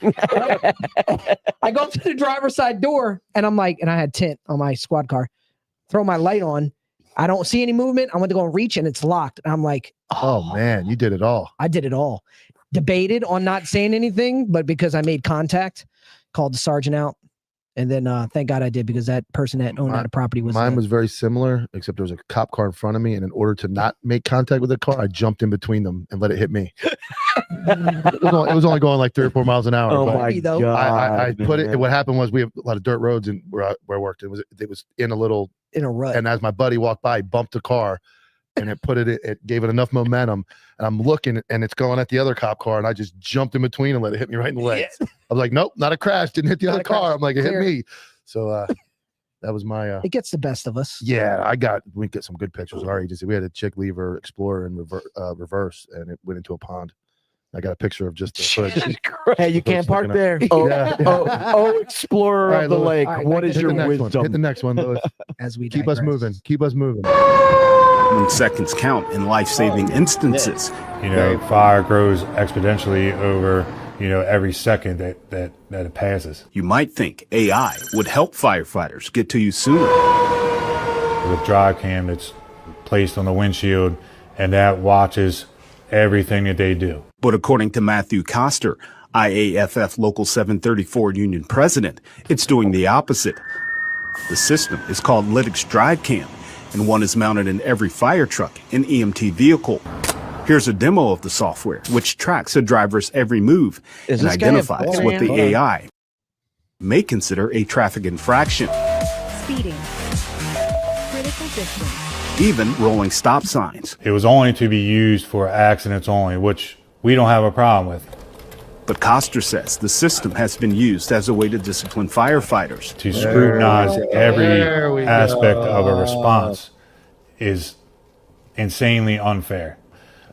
S9: I go up to the driver's side door and I'm like, and I had tint on my squad car, throw my light on. I don't see any movement. I went to go reach and it's locked. And I'm like,
S3: oh man, you did it all.
S9: I did it all. Debated on not saying anything, but because I made contact, called the sergeant out. And then thank God I did, because that person that owned that property was
S3: mine was very similar, except there was a cop car in front of me, and in order to not make contact with the car, I jumped in between them and let it hit me. It was only going like 3 or 4 miles an hour.
S8: Oh
S3: but
S8: my God!
S3: I put it. What happened was we have a lot of dirt roads and where I worked. It was in a
S9: rut.
S3: And as my buddy walked by, he bumped the car, and it gave it enough momentum. And I'm looking, and it's going at the other cop car, and I just jumped in between and let it hit me right in the legs. I was like, nope, not a crash. Didn't hit the other car. I'm like, it hit me. So that was my.
S9: It gets the best of us.
S3: Yeah, we get some good pictures of our agency. We had a chick leave her Explorer in reverse, and it went into a pond. I got a picture of just the footage.
S8: Hey, you can't park there. Explorer of the lake. What is your wisdom?
S3: Hit the next one, Lewis.
S9: As we
S3: keep us moving. Keep us moving.
S17: When seconds count in life-saving instances.
S18: Fire grows exponentially over, every second that it passes.
S17: You might think AI would help firefighters get to you sooner.
S18: With drive cam that's placed on the windshield, and that watches everything that they do.
S17: But according to Matthew Koster, IAFF Local 734 Union President, it's doing the opposite. The system is called Lytix Drive Cam, and one is mounted in every fire truck and EMT vehicle. Here's a demo of the software, which tracks a driver's every move and identifies what the AI may consider a traffic infraction.
S19: Speeding. Critical distance.
S17: Even rolling stop signs.
S18: It was only to be used for accidents only, which we don't have a problem with.
S17: But Koster says the system has been used as a way to discipline firefighters.
S18: To scrutinize every aspect of a response is insanely unfair.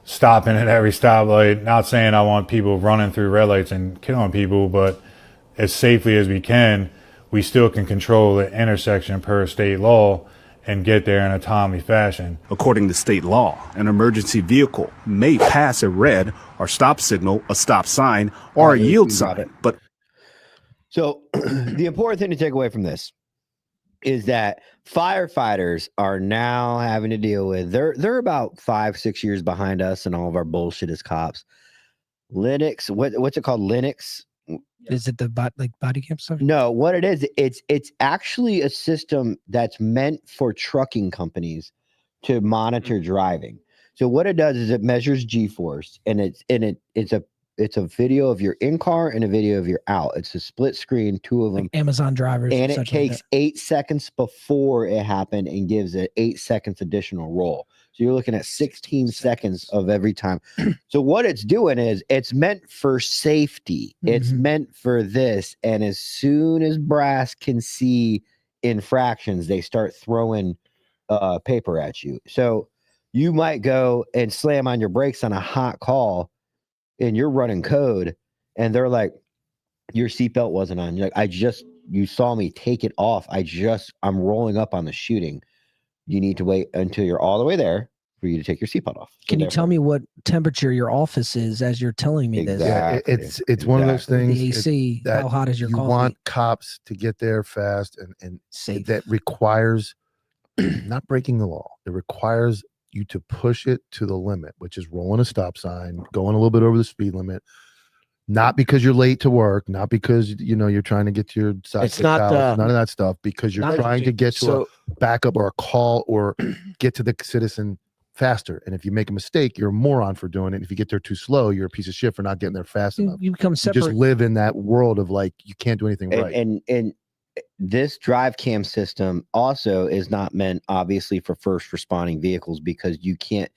S18: Stopping at every stoplight, not saying I want people running through red lights and killing people, but as safely as we can, we still can control the intersection per state law and get there in a timely fashion.
S17: According to state law, an emergency vehicle may pass a red or stop signal, a stop sign, or a yield sign. But
S2: so the important thing to take away from this is that firefighters are now having to deal with, they're about 5-6 years behind us and all of our bullshit as cops. Linux, what's it called? Linux?
S9: Is it the body cam stuff?
S2: No, what it is, it's actually a system that's meant for trucking companies to monitor driving. So what it does is it measures G-force, and it's a video of your in-car and a video of your out. It's a split screen, two of them.
S9: Like Amazon drivers.
S2: And it takes 8 seconds before it happened and gives it 8 seconds additional roll. So you're looking at 16 seconds of every time. So what it's doing is it's meant for safety. It's meant for this. And as soon as brass can see infractions, they start throwing paper at you. So you might go and slam on your brakes on a hot call and you're running code and they're like, your seatbelt wasn't on. You're like, you saw me take it off. I'm rolling up on the shooting. You need to wait until you're all the way there for you to take your seatbelt off. So
S9: Can you tell me what temperature your office is as you're telling me this?
S3: Yeah, it's one of those things.
S9: The AC, how hot is your coffee?
S3: You want cops to get there fast and safe. That requires not breaking the law. It requires you to push it to the limit, which is rolling a stop sign, going a little bit over the speed limit. Not because you're late to work, not because you're trying to get to your side.
S8: It's not
S3: house, none of that stuff. Because you're trying to get to a backup or a call or get to the citizen faster. And if you make a mistake, you're a moron for doing it. If you get there too slow, you're a piece of shit for not getting there fast enough.
S9: You become separate.
S3: You just live in that world of like you can't do anything right.
S2: And this drive cam system also is not meant obviously for first responding vehicles because you can't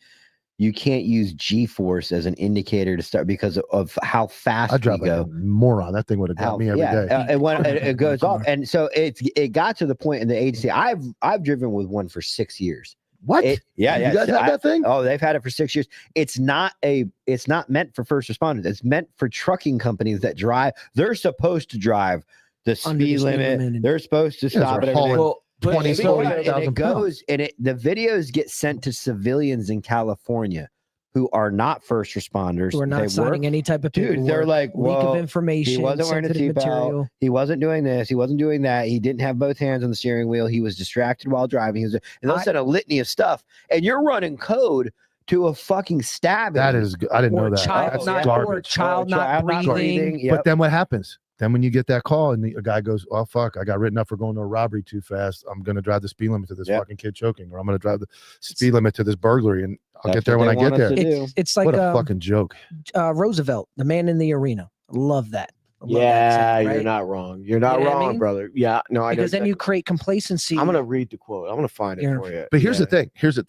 S2: use G-force as an indicator to start because of how fast
S3: I drive
S2: we go.
S3: like a moron. That thing would have got me every day.
S2: And when it goes off, and so it got to the point in the agency. I've driven with one for 6 years.
S3: What?
S2: You guys
S3: have that thing?
S2: Oh, they've had it for 6 years. It's not meant for first responders. It's meant for trucking companies that drive. They're supposed to drive the speed limit. They're supposed to stop at everything.
S3: 20,
S2: So,
S3: 40,000
S2: and it goes and the videos get sent to civilians in California who are not first responders.
S9: Who are not
S2: They
S9: signing
S2: work-
S9: any type of
S2: Dude, they're
S9: paperwork,
S2: like,
S9: leak
S2: well,
S9: of information,
S2: he wasn't wearing a
S9: sensitive
S2: seatbelt.
S9: material.
S2: He wasn't doing this. He wasn't doing that. He didn't have both hands on the steering wheel. He was distracted while driving. And they'll send a litany of stuff. And you're running code to a fucking stabbing.
S3: That is, I didn't know that.
S9: Child
S3: That's
S9: not,
S3: garbage.
S9: or child not breathing.
S3: But then what happens? Then when you get that call and a guy goes, "Oh fuck, I got written up for going to a robbery too fast. I'm gonna drive the speed limit to this fucking kid choking, or I'm gonna drive the speed limit to this burglary, and I'll get there when I get there."
S9: It's like
S3: what a fucking joke.
S9: Roosevelt, the man in the arena. Love that. I love that
S8: Yeah,
S9: saying,
S8: you're
S9: right?
S8: not wrong. You're not
S9: You know what I
S8: wrong,
S9: mean?
S8: brother. Yeah, no, I know.
S9: Because then you create complacency.
S8: I'm gonna read the quote. I'm gonna find it for you.
S3: But here's the thing. Here's the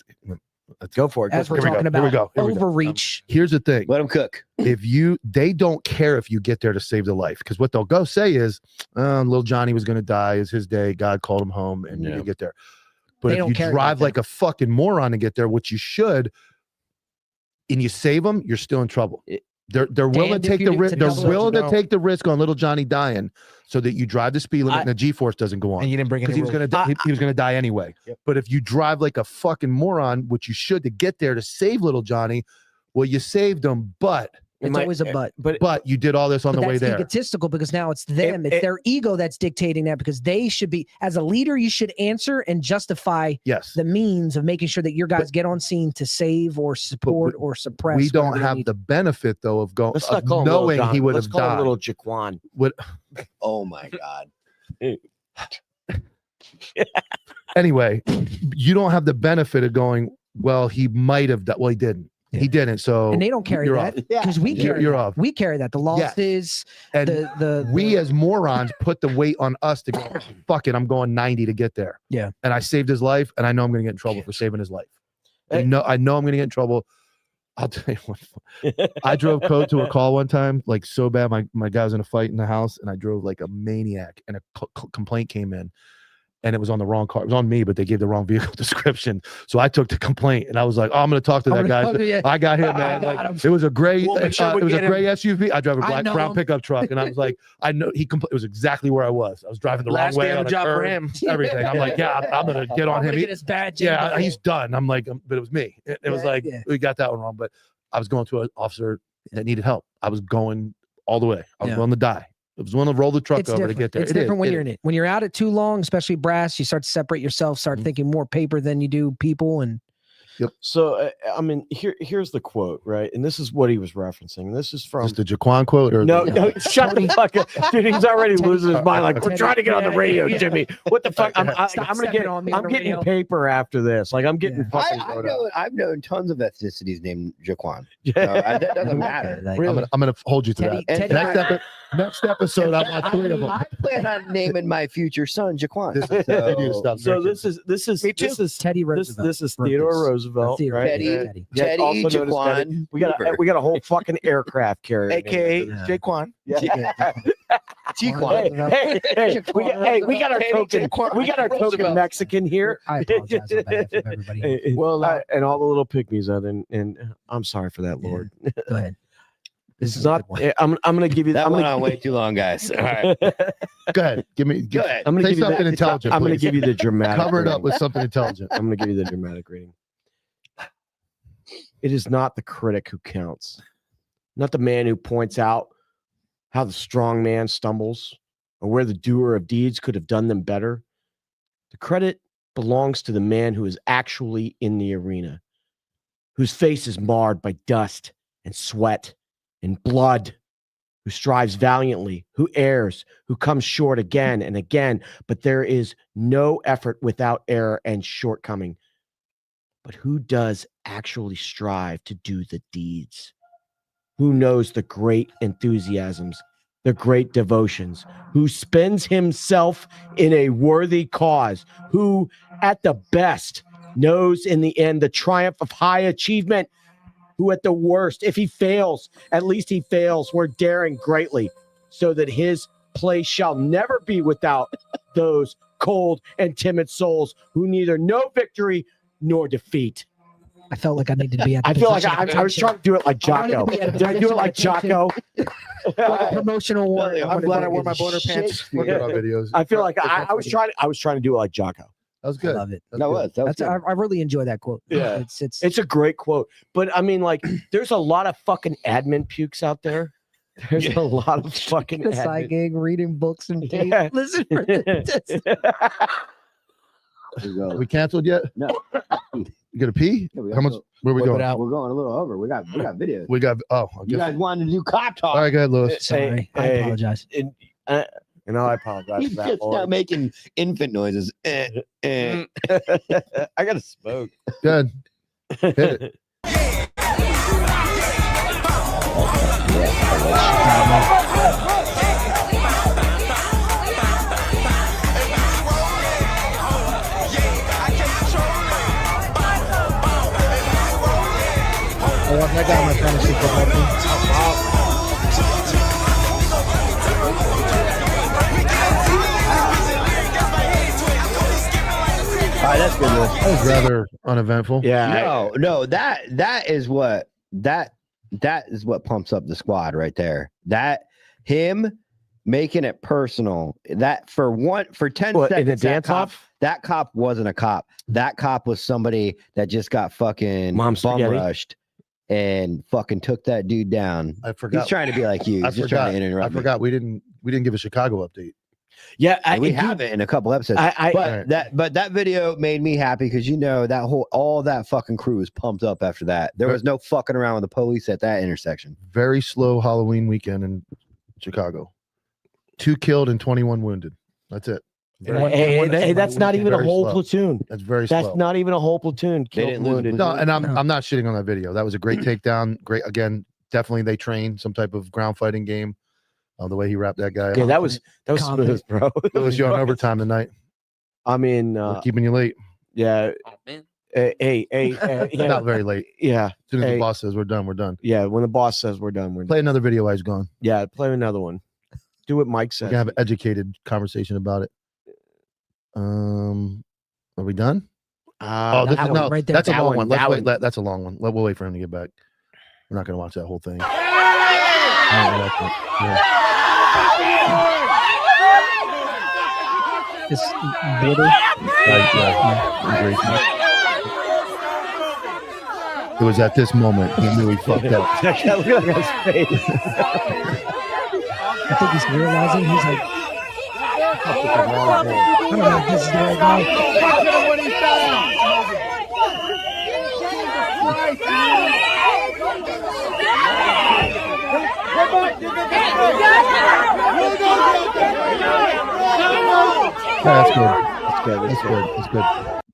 S8: Let's go for it.
S9: As we're
S3: Here we go.
S9: talking
S3: Here we
S9: about
S3: go. Here we go.
S9: overreach.
S3: Here's the thing.
S2: Let them cook.
S3: They don't care if you get there to save the life, because what they'll go say is, little Johnny was going to die. It's his day. God called him home, and you get there. But
S9: They
S3: if
S9: don't
S3: you
S9: care
S3: drive
S9: about
S3: like a fucking moron to get there, which you should, and you save them, you're still in trouble. They're willing to
S9: Damned if
S3: take
S9: you
S3: the
S9: do
S3: risk.
S9: to
S3: They're
S9: double it.
S3: willing to
S9: No.
S3: take the risk on little Johnny dying, so that you drive the speed limit and the G-force doesn't go on.
S16: And you didn't bring
S3: because
S16: any
S3: he was going to he was going to die anyway. But if you drive like a fucking moron, which you should, to get there to save little Johnny, well, you saved him, but
S9: It's always a but.
S3: But you did all this on
S9: But
S3: the way
S9: that's
S3: there.
S9: egotistical, because now it's them. It's their ego that's dictating that, because they should be, as a leader, you should answer and justify the means of making sure that your guys get on scene to save or support or suppress.
S3: We don't
S9: whatever they
S3: have
S9: need.
S3: the benefit though of going,
S8: Let's not
S3: of
S8: call him Little
S3: knowing
S8: John.
S3: he would
S8: Let's
S3: have
S8: call him
S3: died.
S8: Little Jaquan.
S3: What?
S2: Oh my God.
S3: Anyway, you don't have the benefit of going, well, he might have died. Well, he didn't. He didn't. So
S9: And they don't carry
S3: you're
S9: that
S3: off.
S9: because we carry
S3: You're
S9: that.
S3: off.
S9: We carry that. The losses,
S3: And we as morons put the weight on us to go, fuck it, I'm going 90 to get there.
S9: Yeah.
S3: And I saved his life, and I know I'm going to get in trouble for saving his life. I know I'm going to get in trouble. I'll tell you what. I drove code to a call one time, like so bad. My guy was in a fight in the house, and I drove like a maniac, and a complaint came in. And it was on the wrong car. It was on me, but they gave the wrong vehicle description. So I took the complaint, and I was like, "Oh, I'm going to talk to that guy." I got him, man. Like, it was a gray,
S8: We'll make sure
S3: it
S8: we
S3: was a
S8: get
S3: gray SUV. I drive a
S9: I
S3: black
S9: know
S3: brown
S9: him.
S3: pickup truck, and I was like, I know he. It was exactly where I was. I was driving the
S16: Last
S3: wrong way
S16: day on
S3: on
S16: the
S3: a
S16: job for
S3: curve,
S16: him.
S3: everything. I'm like, yeah, I'm going to get on
S9: I'm
S3: him.
S9: gonna
S3: He-
S9: get his badge.
S3: yeah, he's done. I'm like, but it was me. It was like we got that one wrong. But I was going to an officer that needed help. I was going all the way. I was willing to die. I was willing to roll the truck over to get there.
S9: It's
S3: It is.
S9: different when
S3: It
S9: you're
S3: is.
S9: in it. When you're out it too long, especially brass, you start to separate yourself, start thinking more paper than you do people. And
S8: So I mean, here's the quote, right? And this is what he was referencing. This is from
S3: Just the Jaquan quote, or
S8: no, shut the fuck up, dude. He's already losing his mind. Like, we're trying to get on the radio, Jimmy. What the fuck? I'm gonna get. I'm getting paper after this. Like, I'm getting fucking.
S2: I've known tons of ethnicities named Jaquan. So, that doesn't matter.
S3: I'm gonna hold you to
S2: Teddy-
S3: that.
S2: Teddy-
S3: Next episode, I want 3 of them.
S2: I plan on naming my future son Jaquan.
S3: They need to stop
S8: So
S3: drinking.
S8: this is
S9: Teddy
S8: this
S9: Roosevelt.
S8: this is Theodore Roosevelt,
S9: Theodore.
S8: right?
S2: Teddy-
S8: Yeah,
S2: Teddy
S8: also known as
S2: Jaquan
S8: Teddy. We got a whole fucking aircraft carrier,
S16: AKA
S8: named after
S16: Jaquan.
S8: this. Yeah.
S2: Jaquan.
S8: Hey, we got our token. We got our token
S16: Roosevelt.
S8: Mexican here.
S9: I apologize on behalf of everybody.
S8: Well, and all the little pygmies out, and I'm sorry for that, Lord.
S9: Go ahead.
S8: This is not. I'm gonna give you
S2: That
S8: I'm
S2: went
S8: gonna,
S2: on way too long, guys. All right.
S3: Go ahead. Go
S2: ahead.
S8: I'm gonna
S3: Say
S8: give you
S3: something
S8: the,
S3: intelligent.
S8: I'm gonna
S3: please.
S8: give you the dramatic.
S3: Cover it up
S8: rating.
S3: with something intelligent.
S8: I'm gonna give you the dramatic rating. It is not the critic who counts, not the man who points out how the strong man stumbles or where the doer of deeds could have done them better. The credit belongs to the man who is actually in the arena, whose face is marred by dust and sweat and blood, who strives valiantly, who errs, who comes short again and again, but there is no effort without error and shortcoming. But who does actually strive to do the deeds? Who knows the great enthusiasms, the great devotions, who spends himself in a worthy cause, who at the best knows in the end the triumph of high achievement, who at the worst, if he fails, at least he fails where daring greatly, so that his place shall never be without those cold and timid souls who neither know victory nor defeat.
S9: I felt like I needed to be at the
S8: I feel like
S9: position of
S8: I was trying to do it like Jocko. Did I do it like Jocko?
S9: Like a promotional warrior.
S16: I'm glad I wore my border pants.
S3: Look at our videos.
S8: I feel like I was trying to do it like Jocko.
S3: That was good.
S9: I love it.
S2: That was
S9: That's,
S2: good.
S9: I really enjoy that quote.
S8: Yeah.
S9: It's
S8: a great quote. But I mean, like, there's a lot of fucking admin pukes out there. There's a lot of fucking
S9: the
S8: admin.
S9: side gig, reading books and tape.
S8: Yeah.
S9: Listen for this.
S3: We canceled yet?
S2: No.
S3: You gonna pee?
S2: Yeah, we
S3: How much?
S2: also-
S3: Where we
S2: Whip it
S3: going?
S2: out. We're going a little over. We got videos.
S3: We got. Oh, I
S2: You
S3: guess-
S2: guys wanted to do cop talk.
S3: All right, go ahead, Lewis.
S9: Sorry, I apologize.
S8: And I apologize
S2: You
S8: for that.
S2: just
S8: Lord.
S2: start making infant noises.
S8: I gotta smoke.
S3: Good. Hit it.
S7: I want that guy on my fantasy football team.
S2: All right, that's good. Lewis.
S3: That was rather uneventful.
S2: No, that is what pumps up the squad right there. That him making it personal. That for 10
S8: What, in
S2: seconds,
S8: the dance off?
S2: that cop wasn't a cop. That cop was somebody that just got fucking bum
S8: spaghetti.
S2: rushed and fucking took that dude down.
S3: I forgot.
S2: He's trying to be like you.
S3: I
S2: He's just
S3: forgot.
S2: trying to interrupt.
S3: I forgot. We didn't give a Chicago update.
S8: Yeah,
S2: We have it in a couple episodes. But that video made me happy because all that fucking crew was pumped up after that. There was no fucking around with the police at that intersection.
S3: Very slow Halloween weekend in Chicago. 2 killed and 21 wounded. That's it.
S8: Hey, that's not even a
S3: Very
S8: whole
S3: slow.
S8: platoon.
S3: That's very
S8: That's
S3: slow.
S8: not even a whole platoon. Killed and wounded.
S3: No, and I'm not shitting on that video. That was a great takedown. Great again. Definitely they trained some type of ground fighting game. The way he wrapped that guy.
S8: Yeah,
S3: up.
S8: that was smooth, bro.
S3: It was you on overtime tonight.
S8: I mean,
S3: We're keeping you late.
S8: yeah. Hey, yeah.
S3: Not very late.
S8: Yeah.
S3: As soon as
S8: Hey.
S3: the boss says we're done, we're done.
S8: Yeah, when the boss says we're done, we're done.
S3: Play another video while he's gone.
S8: Yeah, play another one. Do what Mike
S3: We
S8: said.
S3: can have an educated conversation about it. Are we done?
S8: That
S3: this is
S8: one
S3: no.
S8: right there.
S3: That's a
S8: That
S3: long
S8: one,
S3: one. Let's
S8: that
S3: wait.
S8: one.
S3: That's a long one. We'll wait for him to get back. We're not going to watch that whole thing.
S9: This bitter.
S3: It was at this moment he knew he fucked up.
S8: Look at his face.
S9: I think he's realizing he's like, I don't know if this is the right guy.
S3: That's good. That's good.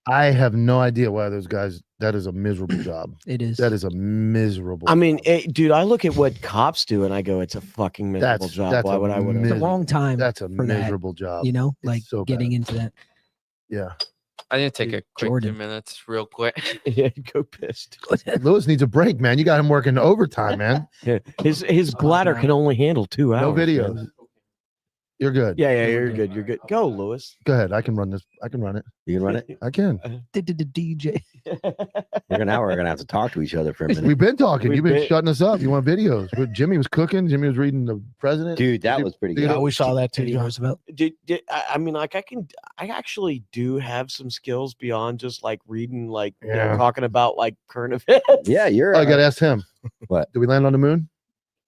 S3: I have no idea why those guys. That is a miserable job.
S9: It is.
S3: That is a miserable.
S8: I mean, dude, I look at what cops do and I go, it's a fucking miserable job.
S3: that's
S8: Why would I?
S9: It's a long time.
S3: That's a
S9: for that,
S3: miserable job.
S9: You know,
S3: It's
S9: like
S3: so
S9: getting into that.
S3: Yeah.
S15: I need to take a quick
S9: Jordan.
S15: 2 minutes, real quick.
S8: Yeah, go pissed.
S3: Lewis needs a break, man. You got him working overtime, man.
S8: Yeah. His bladder can only handle 2 hours.
S3: No
S8: man.
S3: videos. You're good.
S8: Yeah, you're good. You're good. Go, Lewis.
S3: Go ahead. I can run this. I can run it.
S2: You can run it.
S3: I can.
S9: DJ.
S2: Now we're gonna have to talk to each other for a minute.
S3: We've been talking.
S8: We've
S3: You've been
S8: been-
S3: shutting us up. You want videos? But Jimmy was cooking. Jimmy was reading the president.
S2: Dude, that was pretty good.
S7: Yeah, we saw that too,
S9: Teddy
S7: John.
S9: Roosevelt.
S8: I mean, like I actually do have some skills beyond just like reading, like you know,
S3: Yeah.
S8: talking about like current events.
S2: Yeah, you're.
S3: Oh, I got to ask him.
S2: What?
S3: Did we land on the moon?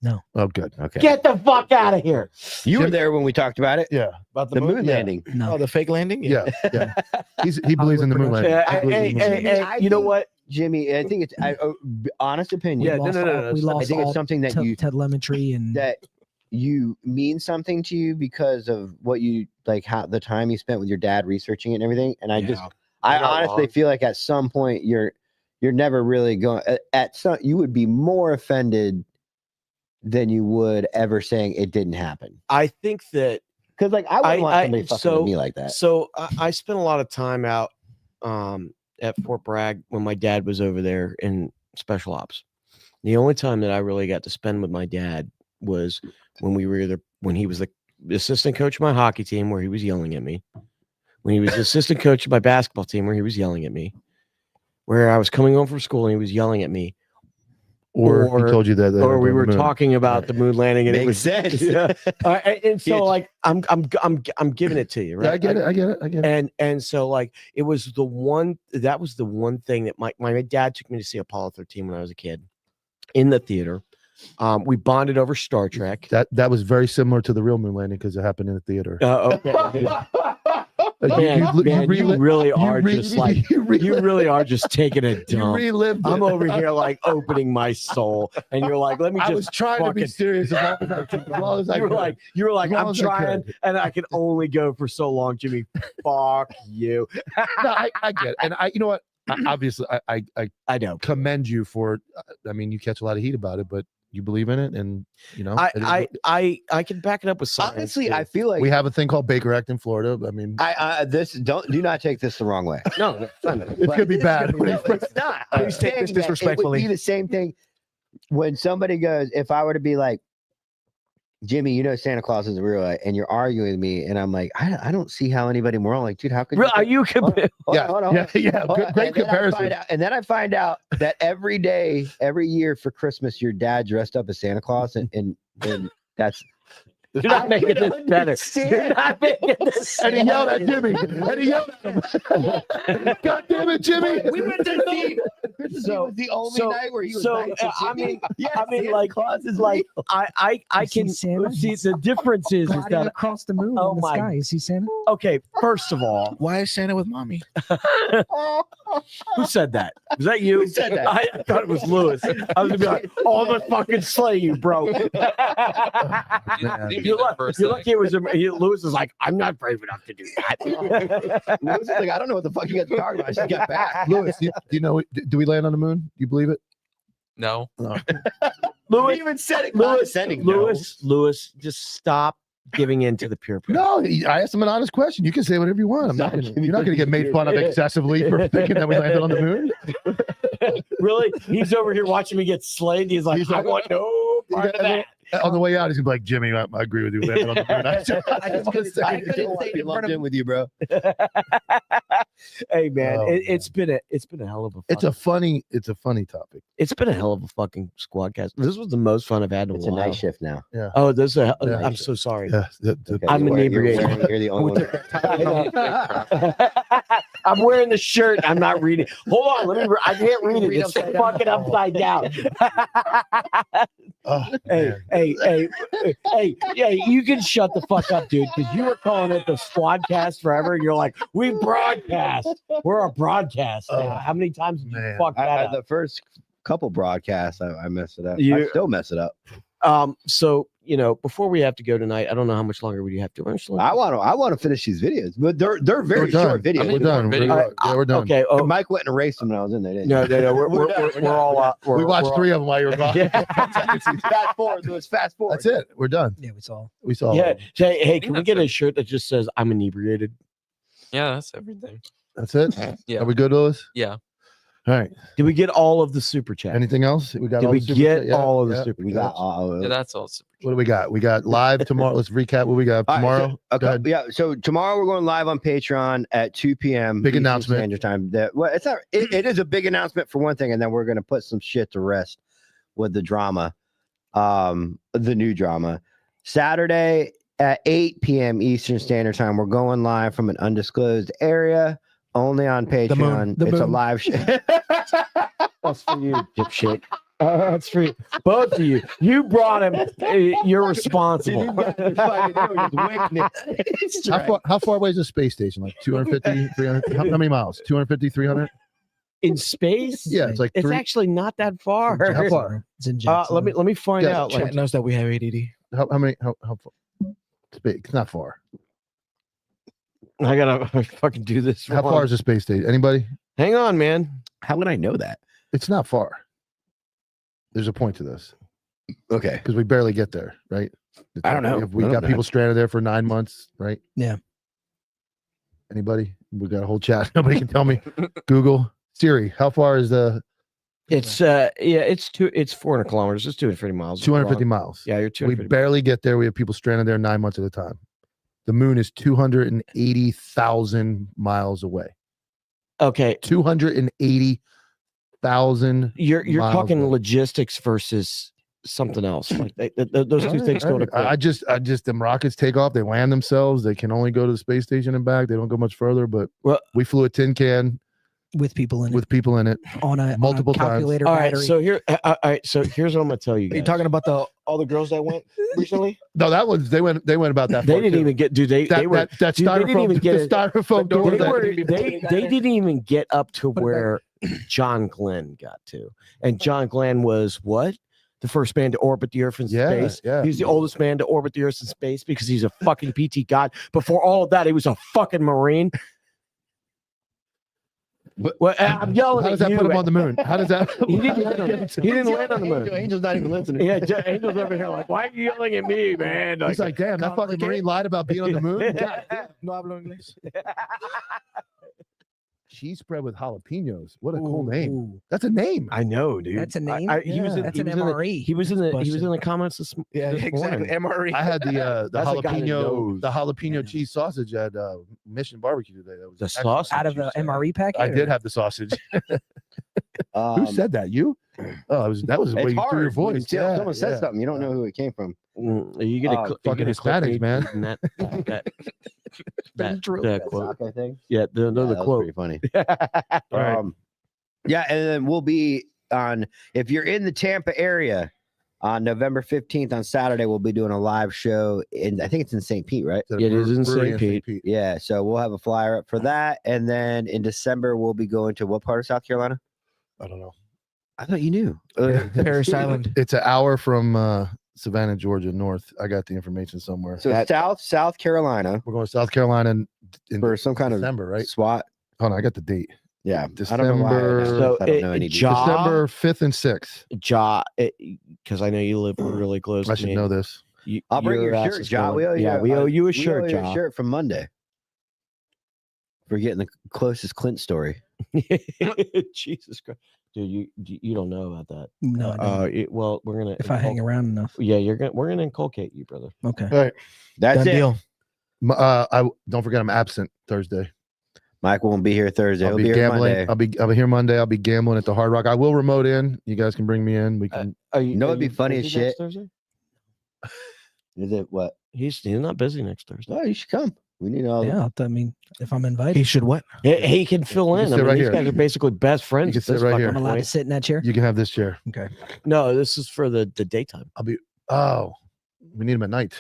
S9: No.
S3: Oh, good.
S2: Okay.
S8: Get the fuck out of here.
S2: You were there when we talked about it.
S3: Yeah.
S8: About
S2: The moon
S3: Yeah.
S2: landing.
S9: No.
S7: Oh, the fake landing?
S3: Yeah. Yeah. He believes in the moon landing.
S8: Yeah,
S3: He believes in the moon landing.
S8: hey, you know what?
S2: Jimmy, I think it's honest opinion.
S8: Yeah,
S9: We
S8: no,
S9: lost
S8: no,
S9: all-
S8: no,
S9: We
S8: stop.
S9: lost
S2: I think
S9: all
S2: it's something that
S9: telemetry and
S2: that you mean something to you because of what you like, how the time you spent with your dad researching it and everything. And I
S8: Yeah.
S2: I
S8: You're not
S2: honestly
S8: wrong.
S2: feel like at some point you're never really going at some. You would be more offended than you would ever saying it didn't happen.
S8: I think that
S2: Because like I wouldn't want somebody fucking with me like that.
S8: So I spent a lot of time out at Fort Bragg when my dad was over there in special ops. The only time that I really got to spend with my dad was when we were either when he was the assistant coach of my hockey team where he was yelling at me, when he was the assistant coach of my basketball team where he was yelling at me, where I was coming home from school and he was yelling at me,
S3: Or he told you that,
S4: or we were talking about the moon landing, and it was
S2: sense.
S4: Yeah. And so like I'm giving it to you, right?
S3: Yeah, I get it.
S4: And so like it was the one thing that my dad took me to see Apollo 13 when I was a kid in the theater. We bonded over Star Trek.
S3: That was very similar to the real moon landing because it happened in the theater.
S4: Okay. You really are just taking a dump. I'm over here like opening my soul, and you're like, let me just.
S3: I was trying to be serious about it.
S4: You were like, I'm trying, and I can only go for so long, Jimmy. Fuck you.
S3: No, I get it, and you know what? Obviously, I
S4: know.
S3: Commend you for. I mean, you catch a lot of heat about it, but you believe in it, and you know.
S4: I can back it up with science.
S2: Honestly, I feel like
S3: we have a thing called Baker Act in Florida. I mean,
S2: do not take this the wrong way.
S4: No,
S3: it could be bad.
S2: It's not.
S16: Please take this disrespectfully.
S2: It would be the same thing when somebody goes, if I were to be like, Jimmy, you know Santa Claus isn't real, and you're arguing with me, and I'm like, I don't see how anybody more. I'm like, dude, how could you?
S4: Are you?
S3: Yeah. Great comparison.
S2: And then I find out that every year for Christmas, your dad dressed up as Santa Claus, and that's.
S4: You're not making this better. You're not making this.
S3: And he yelled at Jimmy. And he yelled at him. God damn it, Jimmy!
S2: We went to see. This was the only night where he was.
S4: So
S2: nice to Jimmy.
S4: I mean, like Claus is like I can see the difference is that
S9: across the moon in the sky. You see Santa?
S4: Okay, first of all,
S16: why is Santa with mommy?
S4: Who said that? Was that you?
S2: Who said that?
S4: I thought it was Lewis. I was gonna be like, "Oh, I'm gonna fucking slay you, bro." You're lucky it was Lewis is like, I'm not brave enough to do that.
S2: Lewis is like, I don't know what the fuck you guys are talking about. I should get back.
S3: Lewis, do you know? Do we land on the moon? You believe it?
S15: No.
S4: Lewis
S2: even said it.
S4: Lewis, just stop giving in to the peer pressure.
S3: No, I asked him an honest question. You can say whatever you want. You're not going to get made fun of excessively for thinking that we landed on the moon.
S4: Really? He's over here watching me get slayed. He's like, I want no part of that.
S3: On the way out, he's gonna be like, Jimmy, I agree with you. Landed on the moon.
S2: I couldn't say lumped in with you, bro.
S4: Hey man, it's been a hell of a.
S3: It's a funny topic.
S4: It's been a hell of a fucking squadcast. This was the most fun I've had in a while.
S2: It's a night shift now.
S3: Yeah.
S4: Oh, I'm so sorry.
S3: Yeah,
S4: I'm inebriated.
S2: You're the only one.
S4: I'm wearing the shirt. I'm not reading. Hold on, I can't read it. It's fucking upside down. Hey, you can shut the fuck up, dude, because you were calling it the Squadcast forever. You're like, we broadcast. We're a broadcast now. How many times did you fuck that up?
S2: The first couple broadcasts, I messed it up. I still mess it up.
S4: So before we have to go tonight, I don't know how much longer would you have to.
S2: I want to finish these videos, but they're very short videos.
S3: We're done. We're done.
S4: Okay.
S2: Mike went and erased them when I was in there.
S4: No. We're all out.
S3: We watched 3 of them while you were gone.
S2: Fast forward. It was fast forward.
S3: That's it. We're done.
S9: Yeah,
S3: we saw.
S4: Yeah. Hey, can we get a shirt that just says "I'm inebriated"?
S15: Yeah, that's everything.
S3: That's it.
S15: Yeah.
S3: Are we good, Lewis?
S15: Yeah.
S3: All right.
S4: Did we get all of the super chat?
S3: Anything else? We got.
S4: Did
S3: all
S4: we
S3: the super
S4: get
S3: chat?
S4: all of the super?
S2: We got all of it.
S15: Yeah, that's all super.
S3: What do we got? We got live tomorrow. Let's recap what we got tomorrow.
S2: Go ahead. Yeah. So tomorrow we're going live on Patreon at 2 p.m.
S3: Big
S2: Eastern
S3: announcement.
S2: Standard Time. It's not. It is a big announcement for one thing, and then we're going to put some shit to rest with the drama, the new drama. Saturday at 8 p.m. Eastern Standard Time, we're going live from an undisclosed area, only on Patreon. It's a live show.
S4: That's for you, dipshit. That's for you. Both of you. You brought him. You're responsible.
S3: How far away is the space station? Like 250, 300? How many miles? 250, 300?
S4: In space?
S3: Yeah, it's like
S4: it's actually not that far.
S3: How far?
S9: It's in Jackson.
S4: Let me find out.
S16: Chat knows that we have ADD.
S3: How many? How far? It's not far.
S4: I gotta fucking do this.
S3: How far is the space station? Anybody?
S4: Hang on, man.
S2: How would I know that?
S3: It's not far. There's a point to this.
S2: Okay.
S3: Because we barely get there, right?
S2: I don't know.
S3: We got people stranded there for 9 months, right?
S9: Yeah.
S3: Anybody? We got a whole chat. Nobody can tell me. Google. Siri, how far is the...
S4: It's 400 kilometers. It's 250 miles.
S3: 250 miles.
S4: Yeah, you're 250.
S3: We barely get there. We have people stranded there 9 months at a time. The moon is 280,000 miles away.
S4: Okay.
S3: 280,000 1,000.
S4: You're
S3: miles
S4: talking
S3: away.
S4: logistics versus something else. Like those two things go to.
S3: I just them rockets take off. They land themselves. They can only go to the space station and back. They don't go much further. But we flew a tin can
S9: with people in
S3: it
S9: on a
S3: multiple
S9: calculator
S3: times.
S4: All right,
S9: battery.
S4: so here, all right, so here's what I'm gonna tell you guys.
S8: Are you talking about all the girls that went recently?
S3: No, that was they went about that.
S4: They
S3: far
S4: didn't
S3: too.
S4: even get. Dude, they were
S3: that
S4: dude, they didn't
S3: styrofoam.
S4: even get
S3: The
S4: it.
S3: styrofoam door.
S4: They didn't even get up to where John Glenn got to, and John Glenn was what? The first man to orbit the Earth in space.
S3: Yeah.
S4: He's the oldest man to orbit the Earth in space because he's a fucking PT god. Before all of that, he was a fucking Marine. Well, I'm yelling
S3: How
S4: at
S3: does that
S4: you.
S3: put him on the moon? How does that?
S4: He didn't land on the moon.
S8: Angel's not even listening.
S4: Yeah, Angel's over here like, why are you yelling at me, man?
S3: He's like, damn, that fucking Marine lied about being on the moon. God,
S8: No hablo inglés.
S3: cheese spread with jalapenos. What a cool name. That's a name.
S4: I know, dude.
S9: That's a name.
S4: He was in,
S9: That's
S4: he
S9: an
S4: was in the-
S9: MRE.
S4: He was in the comments this
S8: Yeah,
S4: this
S8: exactly.
S4: morning.
S8: MRE.
S3: I had the
S4: That's a guy that knows.
S3: jalapeno cheese sausage at Mission Barbecue today. That was
S4: The
S3: excellent.
S4: sausage
S9: Out of the MRE packet.
S3: I did have the sausage. Who said that? You? Oh, that was the way
S2: It's
S3: you threw your
S2: hard. When
S3: voice.
S2: someone says something, you don't know who it came from.
S4: Are you gonna
S3: fucking Hispanics, man.
S4: That quote.
S2: I think.
S4: Yeah, the
S2: That was
S4: quote.
S2: pretty funny.
S4: Right.
S2: Yeah, and then we'll be on. If you're in the Tampa area, on November 15th on Saturday, we'll be doing a live show in. I think it's in St. Pete, right?
S4: Yeah, it is in St. Pete.
S2: Yeah, so we'll have a flyer up for that, and then in December we'll be going to what part of South Carolina?
S3: I don't know.
S2: I thought you knew.
S8: Paris Island.
S3: It's an hour from Savannah, Georgia, north. I got the information somewhere.
S2: So South Carolina.
S3: We're going to South Carolina in
S2: for some kind
S3: December,
S2: of
S3: right?
S2: SWAT.
S3: Hold on, I got the date.
S2: Yeah,
S3: December.
S2: I don't know why. I don't know any details.
S3: December 5th and 6th.
S4: Because I know you live really close.
S3: I
S4: to
S3: should
S4: me.
S3: know this.
S2: I'll bring your shirt, John. We owe you.
S4: We owe you a shirt,
S2: We owe you
S4: John.
S2: a shirt from Monday. We're getting the closest Clint story.
S4: Jesus Christ, dude, you don't know about that.
S9: No, I don't.
S4: Well, we're gonna
S9: If I hang around enough.
S4: Yeah, we're gonna inculcate you, brother.
S9: Okay.
S3: All right.
S2: That's
S3: Done
S2: it.
S3: deal. I don't forget I'm absent Thursday.
S2: Mike won't be here Thursday.
S3: I'll
S2: He'll
S3: be
S2: be here
S3: gambling.
S2: Monday.
S3: I'll be here Monday. I'll be gambling at the Hard Rock. I will remote in. You guys can bring me in. We can.
S2: You know what'd be funny as
S4: busy next
S2: shit?
S4: Thursday?
S2: Is it what?
S4: He's not busy next Thursday.
S2: Oh, you should come. We need all.
S9: Yeah, I mean, if I'm invited,
S8: He should what?
S4: He can fill
S3: You
S4: in.
S3: can
S4: I
S3: sit
S4: mean,
S3: right
S4: these
S3: here.
S4: guys are basically best friends.
S3: You can
S4: at
S3: sit
S4: this
S3: right
S4: fucking
S3: here.
S9: I'm allowed to
S4: point.
S9: sit in that chair.
S3: You can have this chair.
S9: Okay.
S4: No, this is for the daytime.
S3: I'll be. Oh, we need him at night.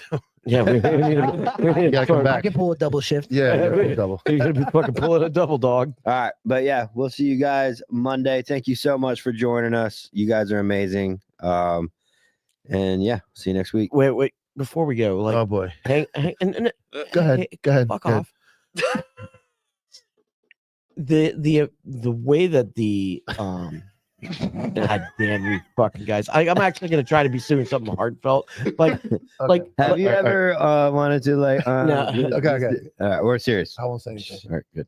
S4: Yeah, we need to.
S3: You gotta come
S9: I
S3: back.
S9: can pull a double shift.
S3: Yeah, you gotta double.
S4: You're gonna be fucking pulling a double dog.
S2: All right, but yeah, we'll see you guys Monday. Thank you so much for joining us. You guys are amazing. And yeah, see you next week.
S4: Wait. Before we go, like,
S3: Oh boy.
S4: hang,
S3: Go ahead. Go ahead.
S4: Fuck
S3: go ahead.
S4: off. The way that the God damn you fucking guys. I'm actually gonna try to be doing something heartfelt. Like
S2: Have you ever wanted to like?
S4: No.
S3: Okay.
S2: All right, we're serious.
S3: I won't say anything.
S2: All right, good.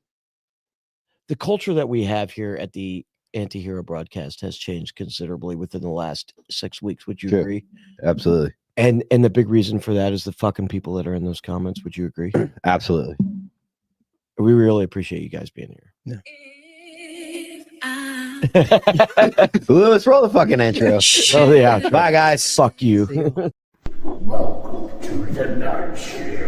S4: the culture that we have here at the Anti-Hero broadcast has changed considerably within the last 6 weeks. Would you
S2: Sure.
S4: agree?
S2: Absolutely.
S4: And the big reason for that is the fucking people that are in those comments. Would you agree?
S2: Absolutely.
S4: We really appreciate you guys being here.
S2: Let's roll the fucking intro.
S4: Oh yeah.
S2: Bye guys.
S4: Fuck you.
S10: Welcome to the night shift.